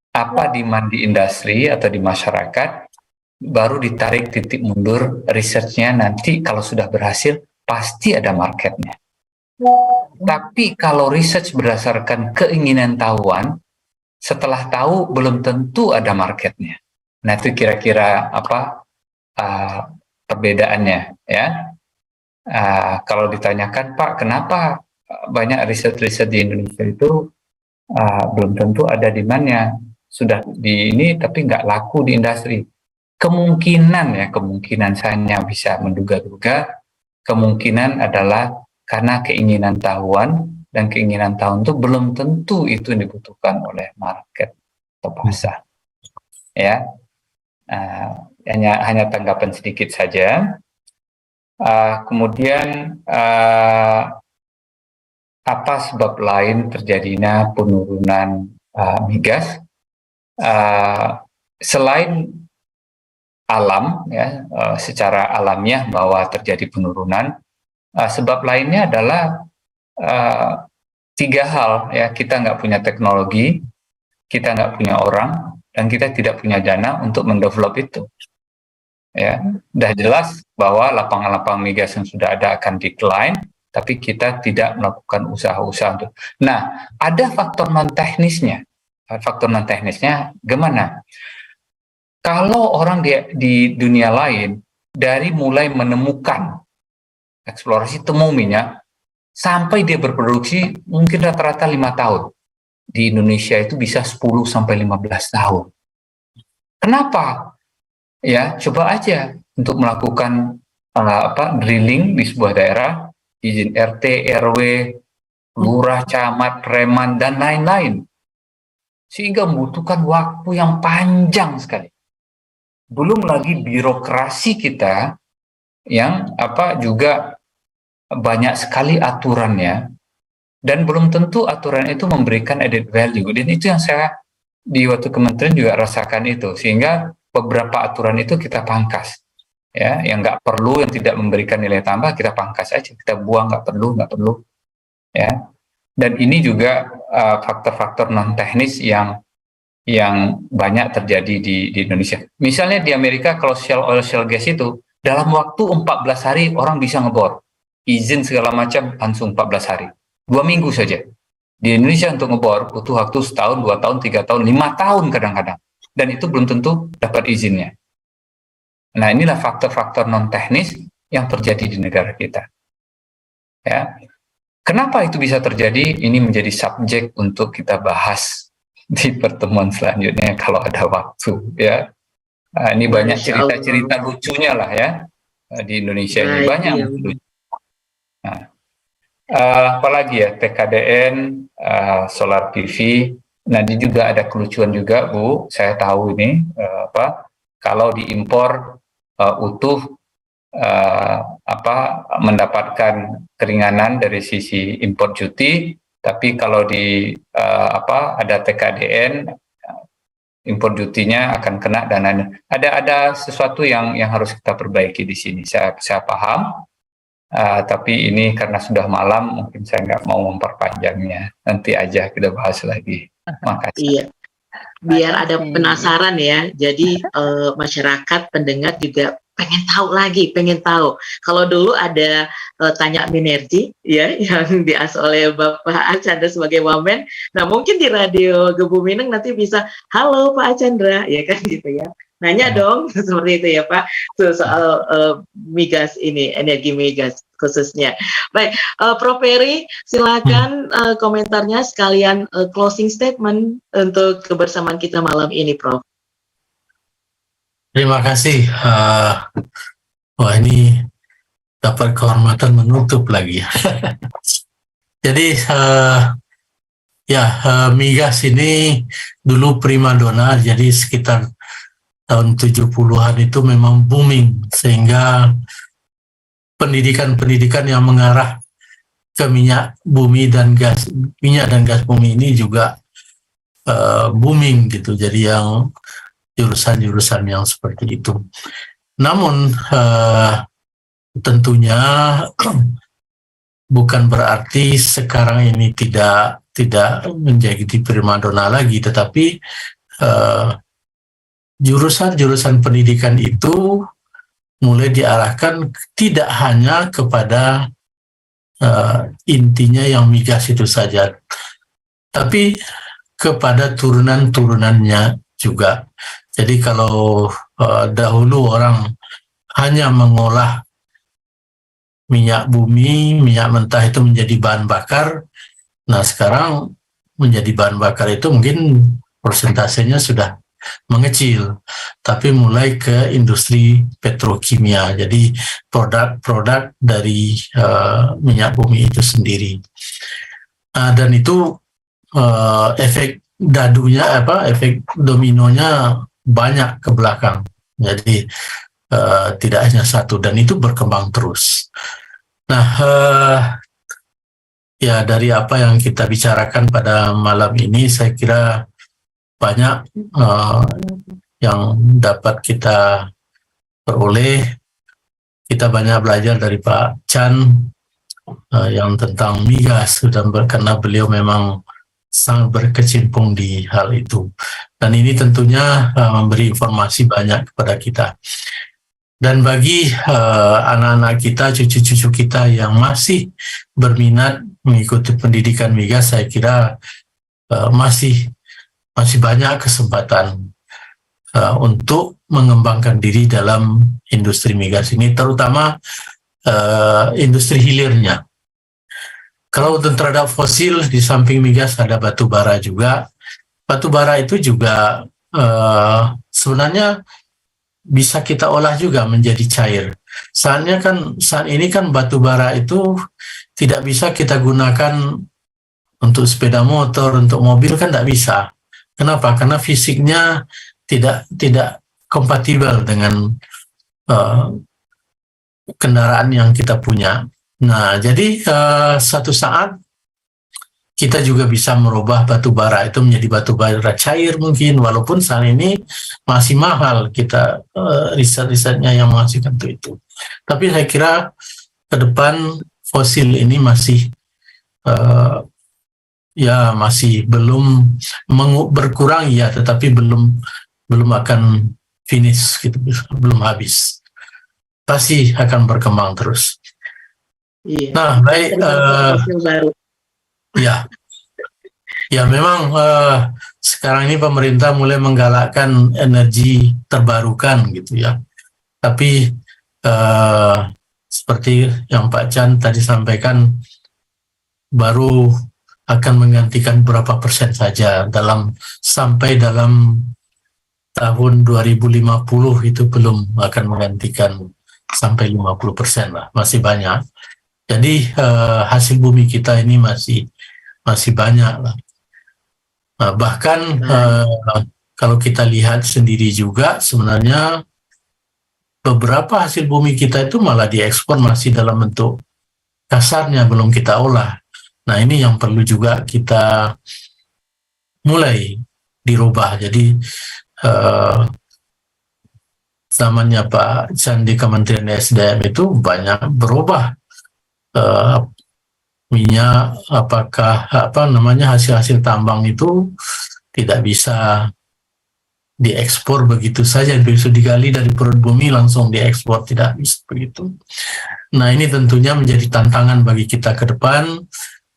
apa demand di industri atau di masyarakat, baru ditarik titik mundur research-nya, nanti kalau sudah berhasil pasti ada marketnya. Tapi kalau research berdasarkan keinginan tahuan, setelah tahu belum tentu ada marketnya. Nah, itu kira-kira perbedaannya, ya. Kalau ditanyakan, Pak, kenapa banyak riset-riset di Indonesia itu belum tentu ada demand-nya, sudah di ini tapi nggak laku di industri? Kemungkinan saya hanya bisa menduga-duga, kemungkinan adalah karena keinginan tahuan, dan keinginan tahuan itu belum tentu itu dibutuhkan oleh market atau pasar, ya. Hanya tanggapan sedikit saja. Kemudian apa sebab lain terjadinya penurunan migas selain alam, ya, secara alamiah bahwa terjadi penurunan? Sebab lainnya adalah 3 hal, ya. Kita nggak punya teknologi, kita nggak punya orang, dan kita tidak punya dana untuk mendevelop itu. Ya, udah jelas bahwa lapangan-lapangan migas yang sudah ada akan decline, tapi kita tidak melakukan usaha-usaha untuk. Nah, ada faktor non teknisnya. Faktor non teknisnya gimana? Kalau orang di dunia lain dari mulai menemukan eksplorasi temu minyak sampai dia berproduksi mungkin rata-rata 5 tahun. Di Indonesia itu bisa 10 sampai 15 tahun. Kenapa? Ya, coba aja untuk melakukan drilling di sebuah daerah, izin RT, RW, lurah, camat, preman, dan lain-lain. Sehingga membutuhkan waktu yang panjang sekali. Belum lagi birokrasi kita yang juga banyak sekali aturannya, dan belum tentu aturan itu memberikan added value. Dan itu yang saya di waktu kementerian juga rasakan itu, sehingga beberapa aturan itu kita pangkas, ya, yang nggak perlu, yang tidak memberikan nilai tambah kita pangkas aja, kita buang, nggak perlu, ya. Dan ini juga faktor-faktor non teknis yang banyak terjadi di Indonesia. Misalnya di Amerika kalau shale oil, shale gas itu dalam waktu 14 hari orang bisa ngebor, izin segala macam langsung 14 hari, 2 minggu saja. Di Indonesia untuk ngebor butuh waktu 1 tahun, 2 tahun, 3 tahun, 5 tahun kadang-kadang. Dan itu belum tentu dapat izinnya. Nah, inilah faktor-faktor non teknis yang terjadi di negara kita. Ya, kenapa itu bisa terjadi? Ini menjadi subjek untuk kita bahas di pertemuan selanjutnya kalau ada waktu. Ya, ini banyak cerita-cerita lucunya lah, ya, di Indonesia ini banyak. Nah, apalagi ya, TKDN, solar PV. Nanti juga ada kelucuan juga, Bu. Saya tahu ini kalau diimpor utuh mendapatkan keringanan dari sisi impor cuti, tapi kalau ada TKDN impor cutinya akan kena dan ada sesuatu yang harus kita perbaiki di sini. Saya paham. Tapi ini karena sudah malam, mungkin saya nggak mau memperpanjangnya. Nanti aja kita bahas lagi. Makasih. Iya, biar ada penasaran ya. Jadi masyarakat pendengar juga pengen tahu. Kalau dulu ada tanya Minerji ya yang diasuh oleh Bapak Archandra sebagai wamen. Nah mungkin di Radio Gebu Mineng nanti bisa, halo Pak Archandra, ya kan gitu ya. Nanya dong seperti itu ya Pak, soal migas ini, energi migas khususnya. Baik, Prof. Ferry silakan komentarnya sekalian closing statement untuk kebersamaan kita malam ini, Prof. Terima kasih. Wah ini dapat kehormatan menutup lagi. Jadi migas ini dulu primadona, jadi sekitar tahun 70-an itu memang booming, sehingga pendidikan yang mengarah ke minyak dan gas bumi ini juga booming gitu. Jadi yang jurusan-jurusan yang seperti itu. Namun tentunya bukan berarti sekarang ini tidak menjadi primadona lagi, tetapi jurusan-jurusan pendidikan itu mulai diarahkan tidak hanya kepada intinya yang migas itu saja, tapi kepada turunan-turunannya juga. Jadi kalau dahulu orang hanya mengolah minyak bumi, minyak mentah itu menjadi bahan bakar, nah sekarang menjadi bahan bakar itu mungkin persentasenya sudah mengecil, tapi mulai ke industri petrokimia, jadi produk-produk dari minyak bumi itu sendiri. Dan itu efek efek dominonya banyak ke belakang, jadi tidak hanya satu, dan itu berkembang terus. Nah, ya dari apa yang kita bicarakan pada malam ini, saya kira banyak yang dapat kita peroleh. Kita banyak belajar dari Pak Chan yang tentang migas, karena beliau memang sangat berkecimpung di hal itu. Dan ini tentunya memberi informasi banyak kepada kita. Dan bagi anak-anak kita, cucu-cucu kita yang masih berminat mengikuti pendidikan migas, saya kira masih banyak kesempatan untuk mengembangkan diri dalam industri migas ini, terutama industri hilirnya. Kalau untuk terhadap fosil, di samping migas ada batu bara juga. Batu bara itu juga sebenarnya bisa kita olah juga menjadi cair. Saat ini kan batu bara itu tidak bisa kita gunakan untuk sepeda motor, untuk mobil kan tidak bisa. Kenapa? Karena fisiknya tidak kompatibel dengan kendaraan yang kita punya. Nah, jadi suatu saat kita juga bisa merubah batu bara itu menjadi batu bara cair mungkin, walaupun saat ini masih mahal kita riset-risetnya yang menghasilkan itu. Tapi saya kira ke depan fosil ini masih masih belum berkurang ya, tetapi belum akan finish gitu, belum habis, pasti akan berkembang terus. Iya. Nah, baik, ya memang sekarang ini pemerintah mulai menggalakkan energi terbarukan gitu ya, tapi seperti yang Pak Chan tadi sampaikan, baru akan menggantikan berapa persen saja sampai dalam tahun 2050 itu belum akan menggantikan sampai 50% lah, masih banyak. Jadi hasil bumi kita ini masih banyak lah. Bahkan kalau kita lihat sendiri juga sebenarnya beberapa hasil bumi kita itu malah diekspor masih dalam bentuk kasarnya, belum kita olah. Nah, ini yang perlu juga kita mulai dirubah. Jadi zamannya Pak Chan di Kementerian SDM itu banyak berubah. Minyak, apakah hasil-hasil tambang itu tidak bisa diekspor begitu saja, bisa digali dari perut bumi langsung diekspor, tidak bisa begitu. Nah, ini tentunya menjadi tantangan bagi kita ke depan,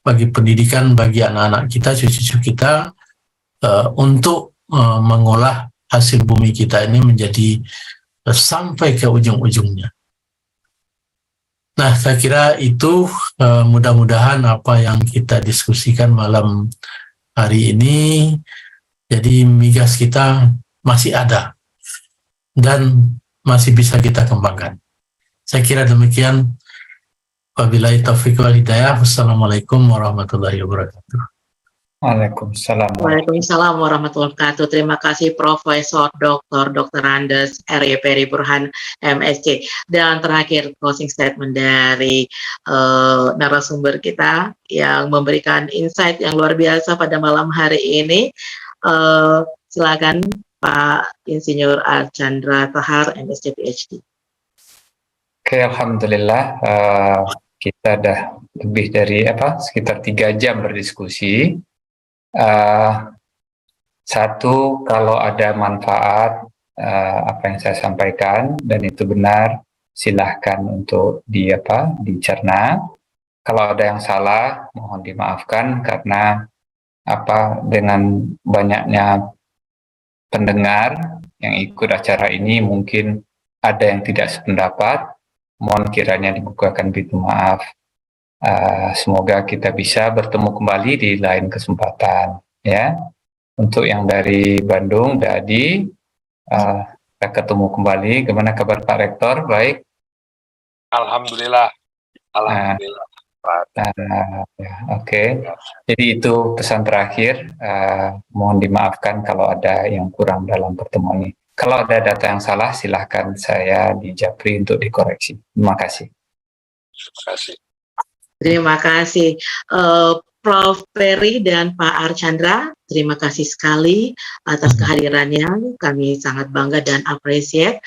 bagi pendidikan, bagi anak-anak kita, cucu-cucu kita, untuk mengolah hasil bumi kita ini menjadi sampai ke ujung-ujungnya. Nah, saya kira itu mudah-mudahan apa yang kita diskusikan malam hari ini, jadi migas kita masih ada dan masih bisa kita kembangkan. Saya kira demikian. Wabillahi taufiq wal hidayah. Wassalamualaikum warahmatullahi wabarakatuh. Waalaikumsalam warahmatullahi wabarakatuh. Terima kasih Profesor Dr. Andes R.Y. Peri Burhan MSc. Dan terakhir closing statement dari narasumber kita yang memberikan insight yang luar biasa pada malam hari ini. Silakan Pak Insinyur Archandra Tahar MSc PhD. Oke, alhamdulillah kita dah lebih dari sekitar 3 jam berdiskusi. Satu, kalau ada manfaat apa yang saya sampaikan dan itu benar, silahkan untuk dicerna. Kalau ada yang salah, mohon dimaafkan karena dengan banyaknya pendengar yang ikut acara ini mungkin ada yang tidak sependapat. Mohon kiranya dibukakan pintu maaf. Semoga kita bisa bertemu kembali di lain kesempatan, ya. Untuk yang dari Bandung, Dadi, kita ketemu kembali. Gimana kabar Pak Rektor? Baik? Alhamdulillah. Oke. Jadi itu pesan terakhir. Mohon dimaafkan kalau ada yang kurang dalam pertemuan ini. Kalau ada data yang salah, silahkan saya di Japri untuk dikoreksi. Terima kasih. Terima kasih. Terima kasih Prof. Peri dan Pak Archandra. Terima kasih sekali atas kehadirannya. Kami sangat bangga dan appreciate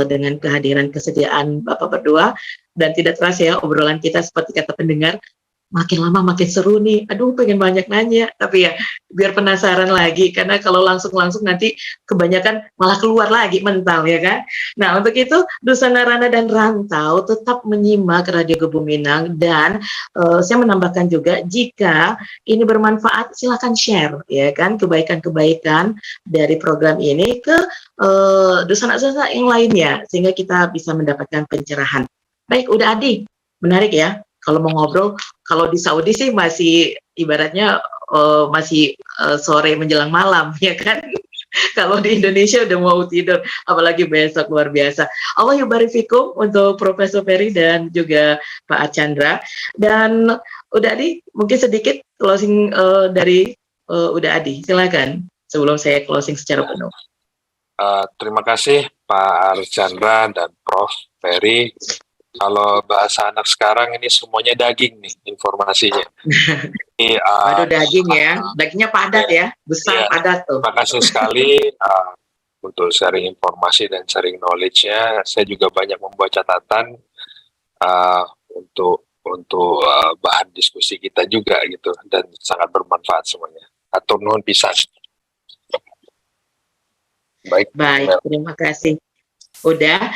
dengan kehadiran kesediaan Bapak berdua. Dan tidak terasa ya obrolan kita seperti kata pendengar, makin lama makin seru nih. Aduh, pengen banyak nanya. Tapi ya biar penasaran lagi, karena kalau langsung-langsung nanti kebanyakan malah keluar lagi mental, ya kan? Nah, untuk itu Dusanara Rana dan Rantau tetap menyimak Radio Gebuminang, dan saya menambahkan juga jika ini bermanfaat silakan share, ya kan, kebaikan-kebaikan dari program ini ke Dusanara yang lainnya sehingga kita bisa mendapatkan pencerahan. Baik, udah Adi, menarik ya. Kalau mau ngobrol, kalau di Saudi sih masih ibaratnya masih sore menjelang malam, ya kan? Kalau di Indonesia udah mau tidur, apalagi besok, luar biasa. Allah yubarik fikum untuk Profesor Peri dan juga Pak Archandra. Dan udah Adi, mungkin sedikit closing dari udah Adi, silakan sebelum saya closing secara penuh. Terima kasih Pak Archandra dan Prof. Peri. Kalau bahasa anak sekarang ini semuanya daging nih informasinya. Waduh, daging ya, dagingnya padat ya, besar, padat tuh. Terima kasih sekali untuk sharing informasi dan sharing knowledge-nya. Saya juga banyak membuat catatan untuk bahan diskusi kita juga gitu, dan sangat bermanfaat semuanya. Atur nuhun pisan. Baik, terima kasih. Udah,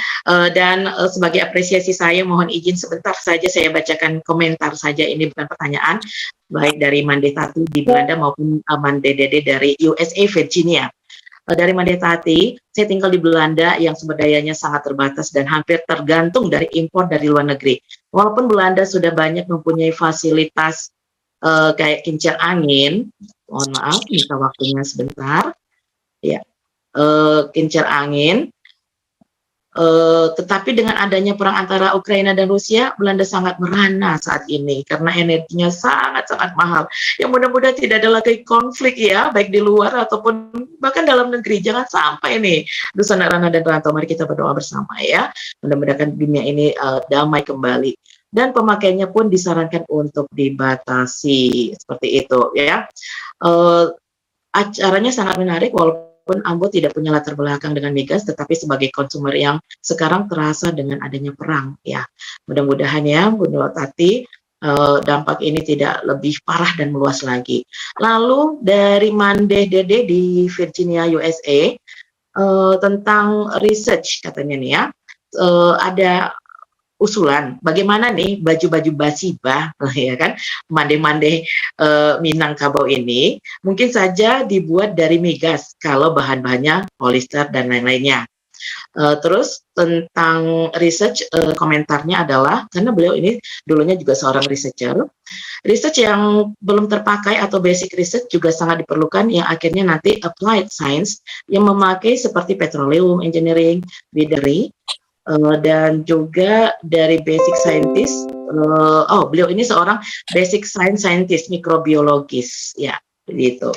dan sebagai apresiasi saya mohon izin sebentar saja saya bacakan komentar saja, ini bukan pertanyaan, baik dari Mande Tati di Belanda maupun Mande Dede dari USA Virginia. Dari Mande Tati, saya tinggal di Belanda yang sumber dayanya sangat terbatas dan hampir tergantung dari impor dari luar negeri. Walaupun Belanda sudah banyak mempunyai fasilitas kayak kincir angin, mohon maaf, minta waktunya sebentar, ya, kincir angin, Tetapi dengan adanya perang antara Ukraina dan Rusia, Belanda sangat merana saat ini karena energinya sangat-sangat mahal. Yang mudah-mudahan tidak ada lagi konflik ya, baik di luar ataupun bahkan dalam negeri. Jangan sampai nih, Dusana Rana dan Rantau, mari kita berdoa bersama ya. Mudah-mudahan dunia ini damai kembali. Dan pemakaiannya pun disarankan untuk dibatasi, seperti itu ya. Acaranya sangat menarik, walaupun Ambo tidak punya latar belakang dengan migas, tetapi sebagai konsumer yang sekarang terasa dengan adanya perang ya. Mudah-mudahan ya Bu Nur Tati, dampak ini tidak lebih parah dan meluas lagi. Lalu dari Mande Dede di Virginia USA, tentang research katanya nih ya, ada usulan bagaimana nih baju-baju basibah ya kan, mande-mande Minangkabau ini mungkin saja dibuat dari migas kalau bahan-bahannya polyester dan lain-lainnya. Terus tentang research, komentarnya adalah karena beliau ini dulunya juga seorang researcher, research yang belum terpakai atau basic research juga sangat diperlukan yang akhirnya nanti applied science yang memakai seperti petroleum engineering, bidery, dan juga dari basic scientist. Beliau ini seorang basic scientist mikrobiologis ya, begitu.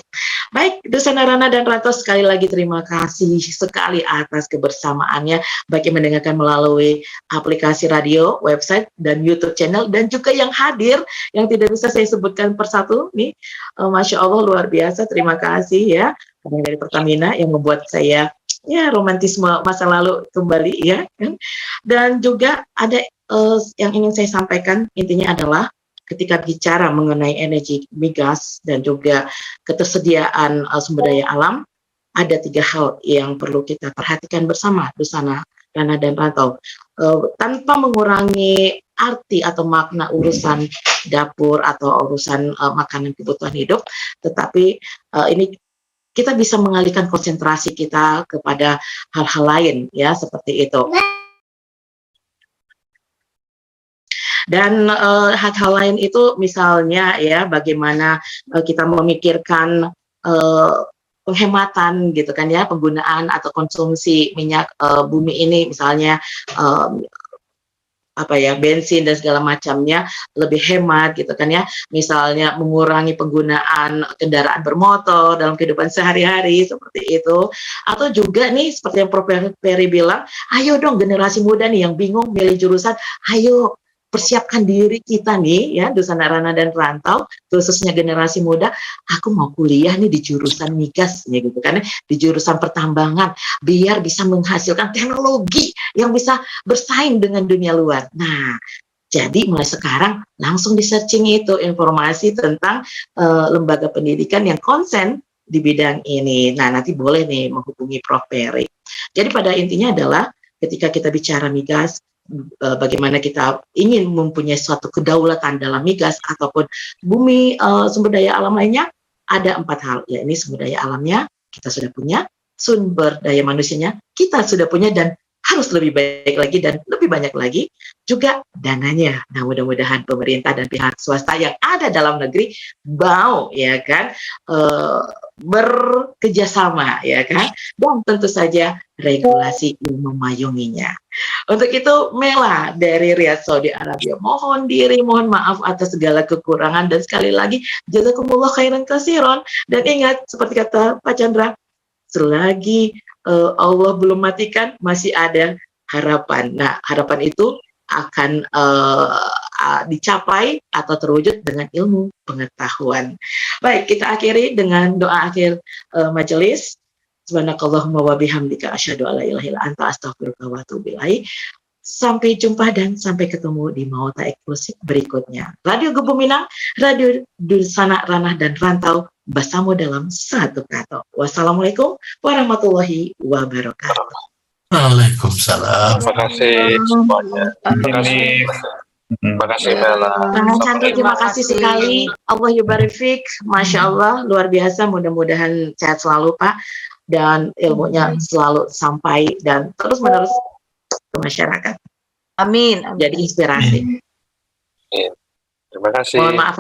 Baik, Dusana Rana dan Rantau, sekali lagi terima kasih sekali atas kebersamaannya, baik yang mendengarkan melalui aplikasi radio, website, dan YouTube channel, dan juga yang hadir yang tidak bisa saya sebutkan persatu nih. Masya Allah, luar biasa, terima kasih ya dari Pertamina yang membuat saya ya romantisme masa lalu kembali ya kan. Dan juga ada yang ingin saya sampaikan, intinya adalah ketika bicara mengenai energi migas dan juga ketersediaan sumber daya alam, ada 3 hal yang perlu kita perhatikan bersama Dusana Rana dan Rantau, tanpa mengurangi arti atau makna urusan dapur atau urusan makanan kebutuhan hidup, tetapi ini kita bisa mengalihkan konsentrasi kita kepada hal-hal lain ya, seperti itu. Dan hal-hal lain itu misalnya ya bagaimana kita memikirkan penghematan gitu kan ya, penggunaan atau konsumsi minyak bumi ini misalnya bensin dan segala macamnya lebih hemat gitu kan ya, misalnya mengurangi penggunaan kendaraan bermotor dalam kehidupan sehari-hari seperti itu. Atau juga nih seperti yang Prof. Peri bilang, ayo dong generasi muda nih yang bingung milih jurusan, ayo persiapkan diri kita nih ya, Dusana Rana dan Rantau, khususnya generasi muda, aku mau kuliah nih di jurusan migas ya gitu kan, di jurusan pertambangan biar bisa menghasilkan teknologi yang bisa bersaing dengan dunia luar. Nah, jadi mulai sekarang langsung di searching itu informasi tentang lembaga pendidikan yang konsen di bidang ini. Nah, nanti boleh nih menghubungi Prof. Peri. Jadi pada intinya adalah ketika kita bicara migas, bagaimana kita ingin mempunyai suatu kedaulatan dalam migas ataupun bumi, sumber daya alam lainnya, ada 4 hal. Ya, ini sumber daya alamnya kita sudah punya, sumber daya manusianya kita sudah punya dan harus lebih baik lagi dan lebih banyak lagi, juga dananya. Nah, mudah-mudahan pemerintah dan pihak swasta yang ada dalam negeri mau ya kan bekerjasama ya kan, dan tentu saja regulasi yang memayunginya. Untuk itu, Mela dari Riyadh, Saudi Arabia, mohon maaf atas segala kekurangan, dan sekali lagi jazakumullah khairan katsiran. Dan ingat, seperti kata Pak Chandra, selagi Allah belum matikan, masih ada harapan. Nah, harapan itu akan dicapai atau terwujud dengan ilmu pengetahuan. Baik, kita akhiri dengan doa akhir majelis. Subhanakallahumma wa bihamdika asyhadu alla ilaha illa anta astaghfiruka wa atubu ilaik. Sampai jumpa dan sampai ketemu di Mauta Eksklusif berikutnya. Radio Gebu Minang, Radio Dusana Rana dan Rantau bersama dalam satu kata. Wassalamualaikum warahmatullahi wabarakatuh. Waalaikumsalam. Terima kasih semuanya. Terima kasih. Terima kasih Mela. Terima kasih sekali. Allah yubarik fik. Masya Allah, luar biasa. Mudah-mudahan sehat selalu Pak, dan ilmunya selalu sampai dan terus menerus ke masyarakat. Amin. Jadi inspirasi. Terima kasih. Mohon maaf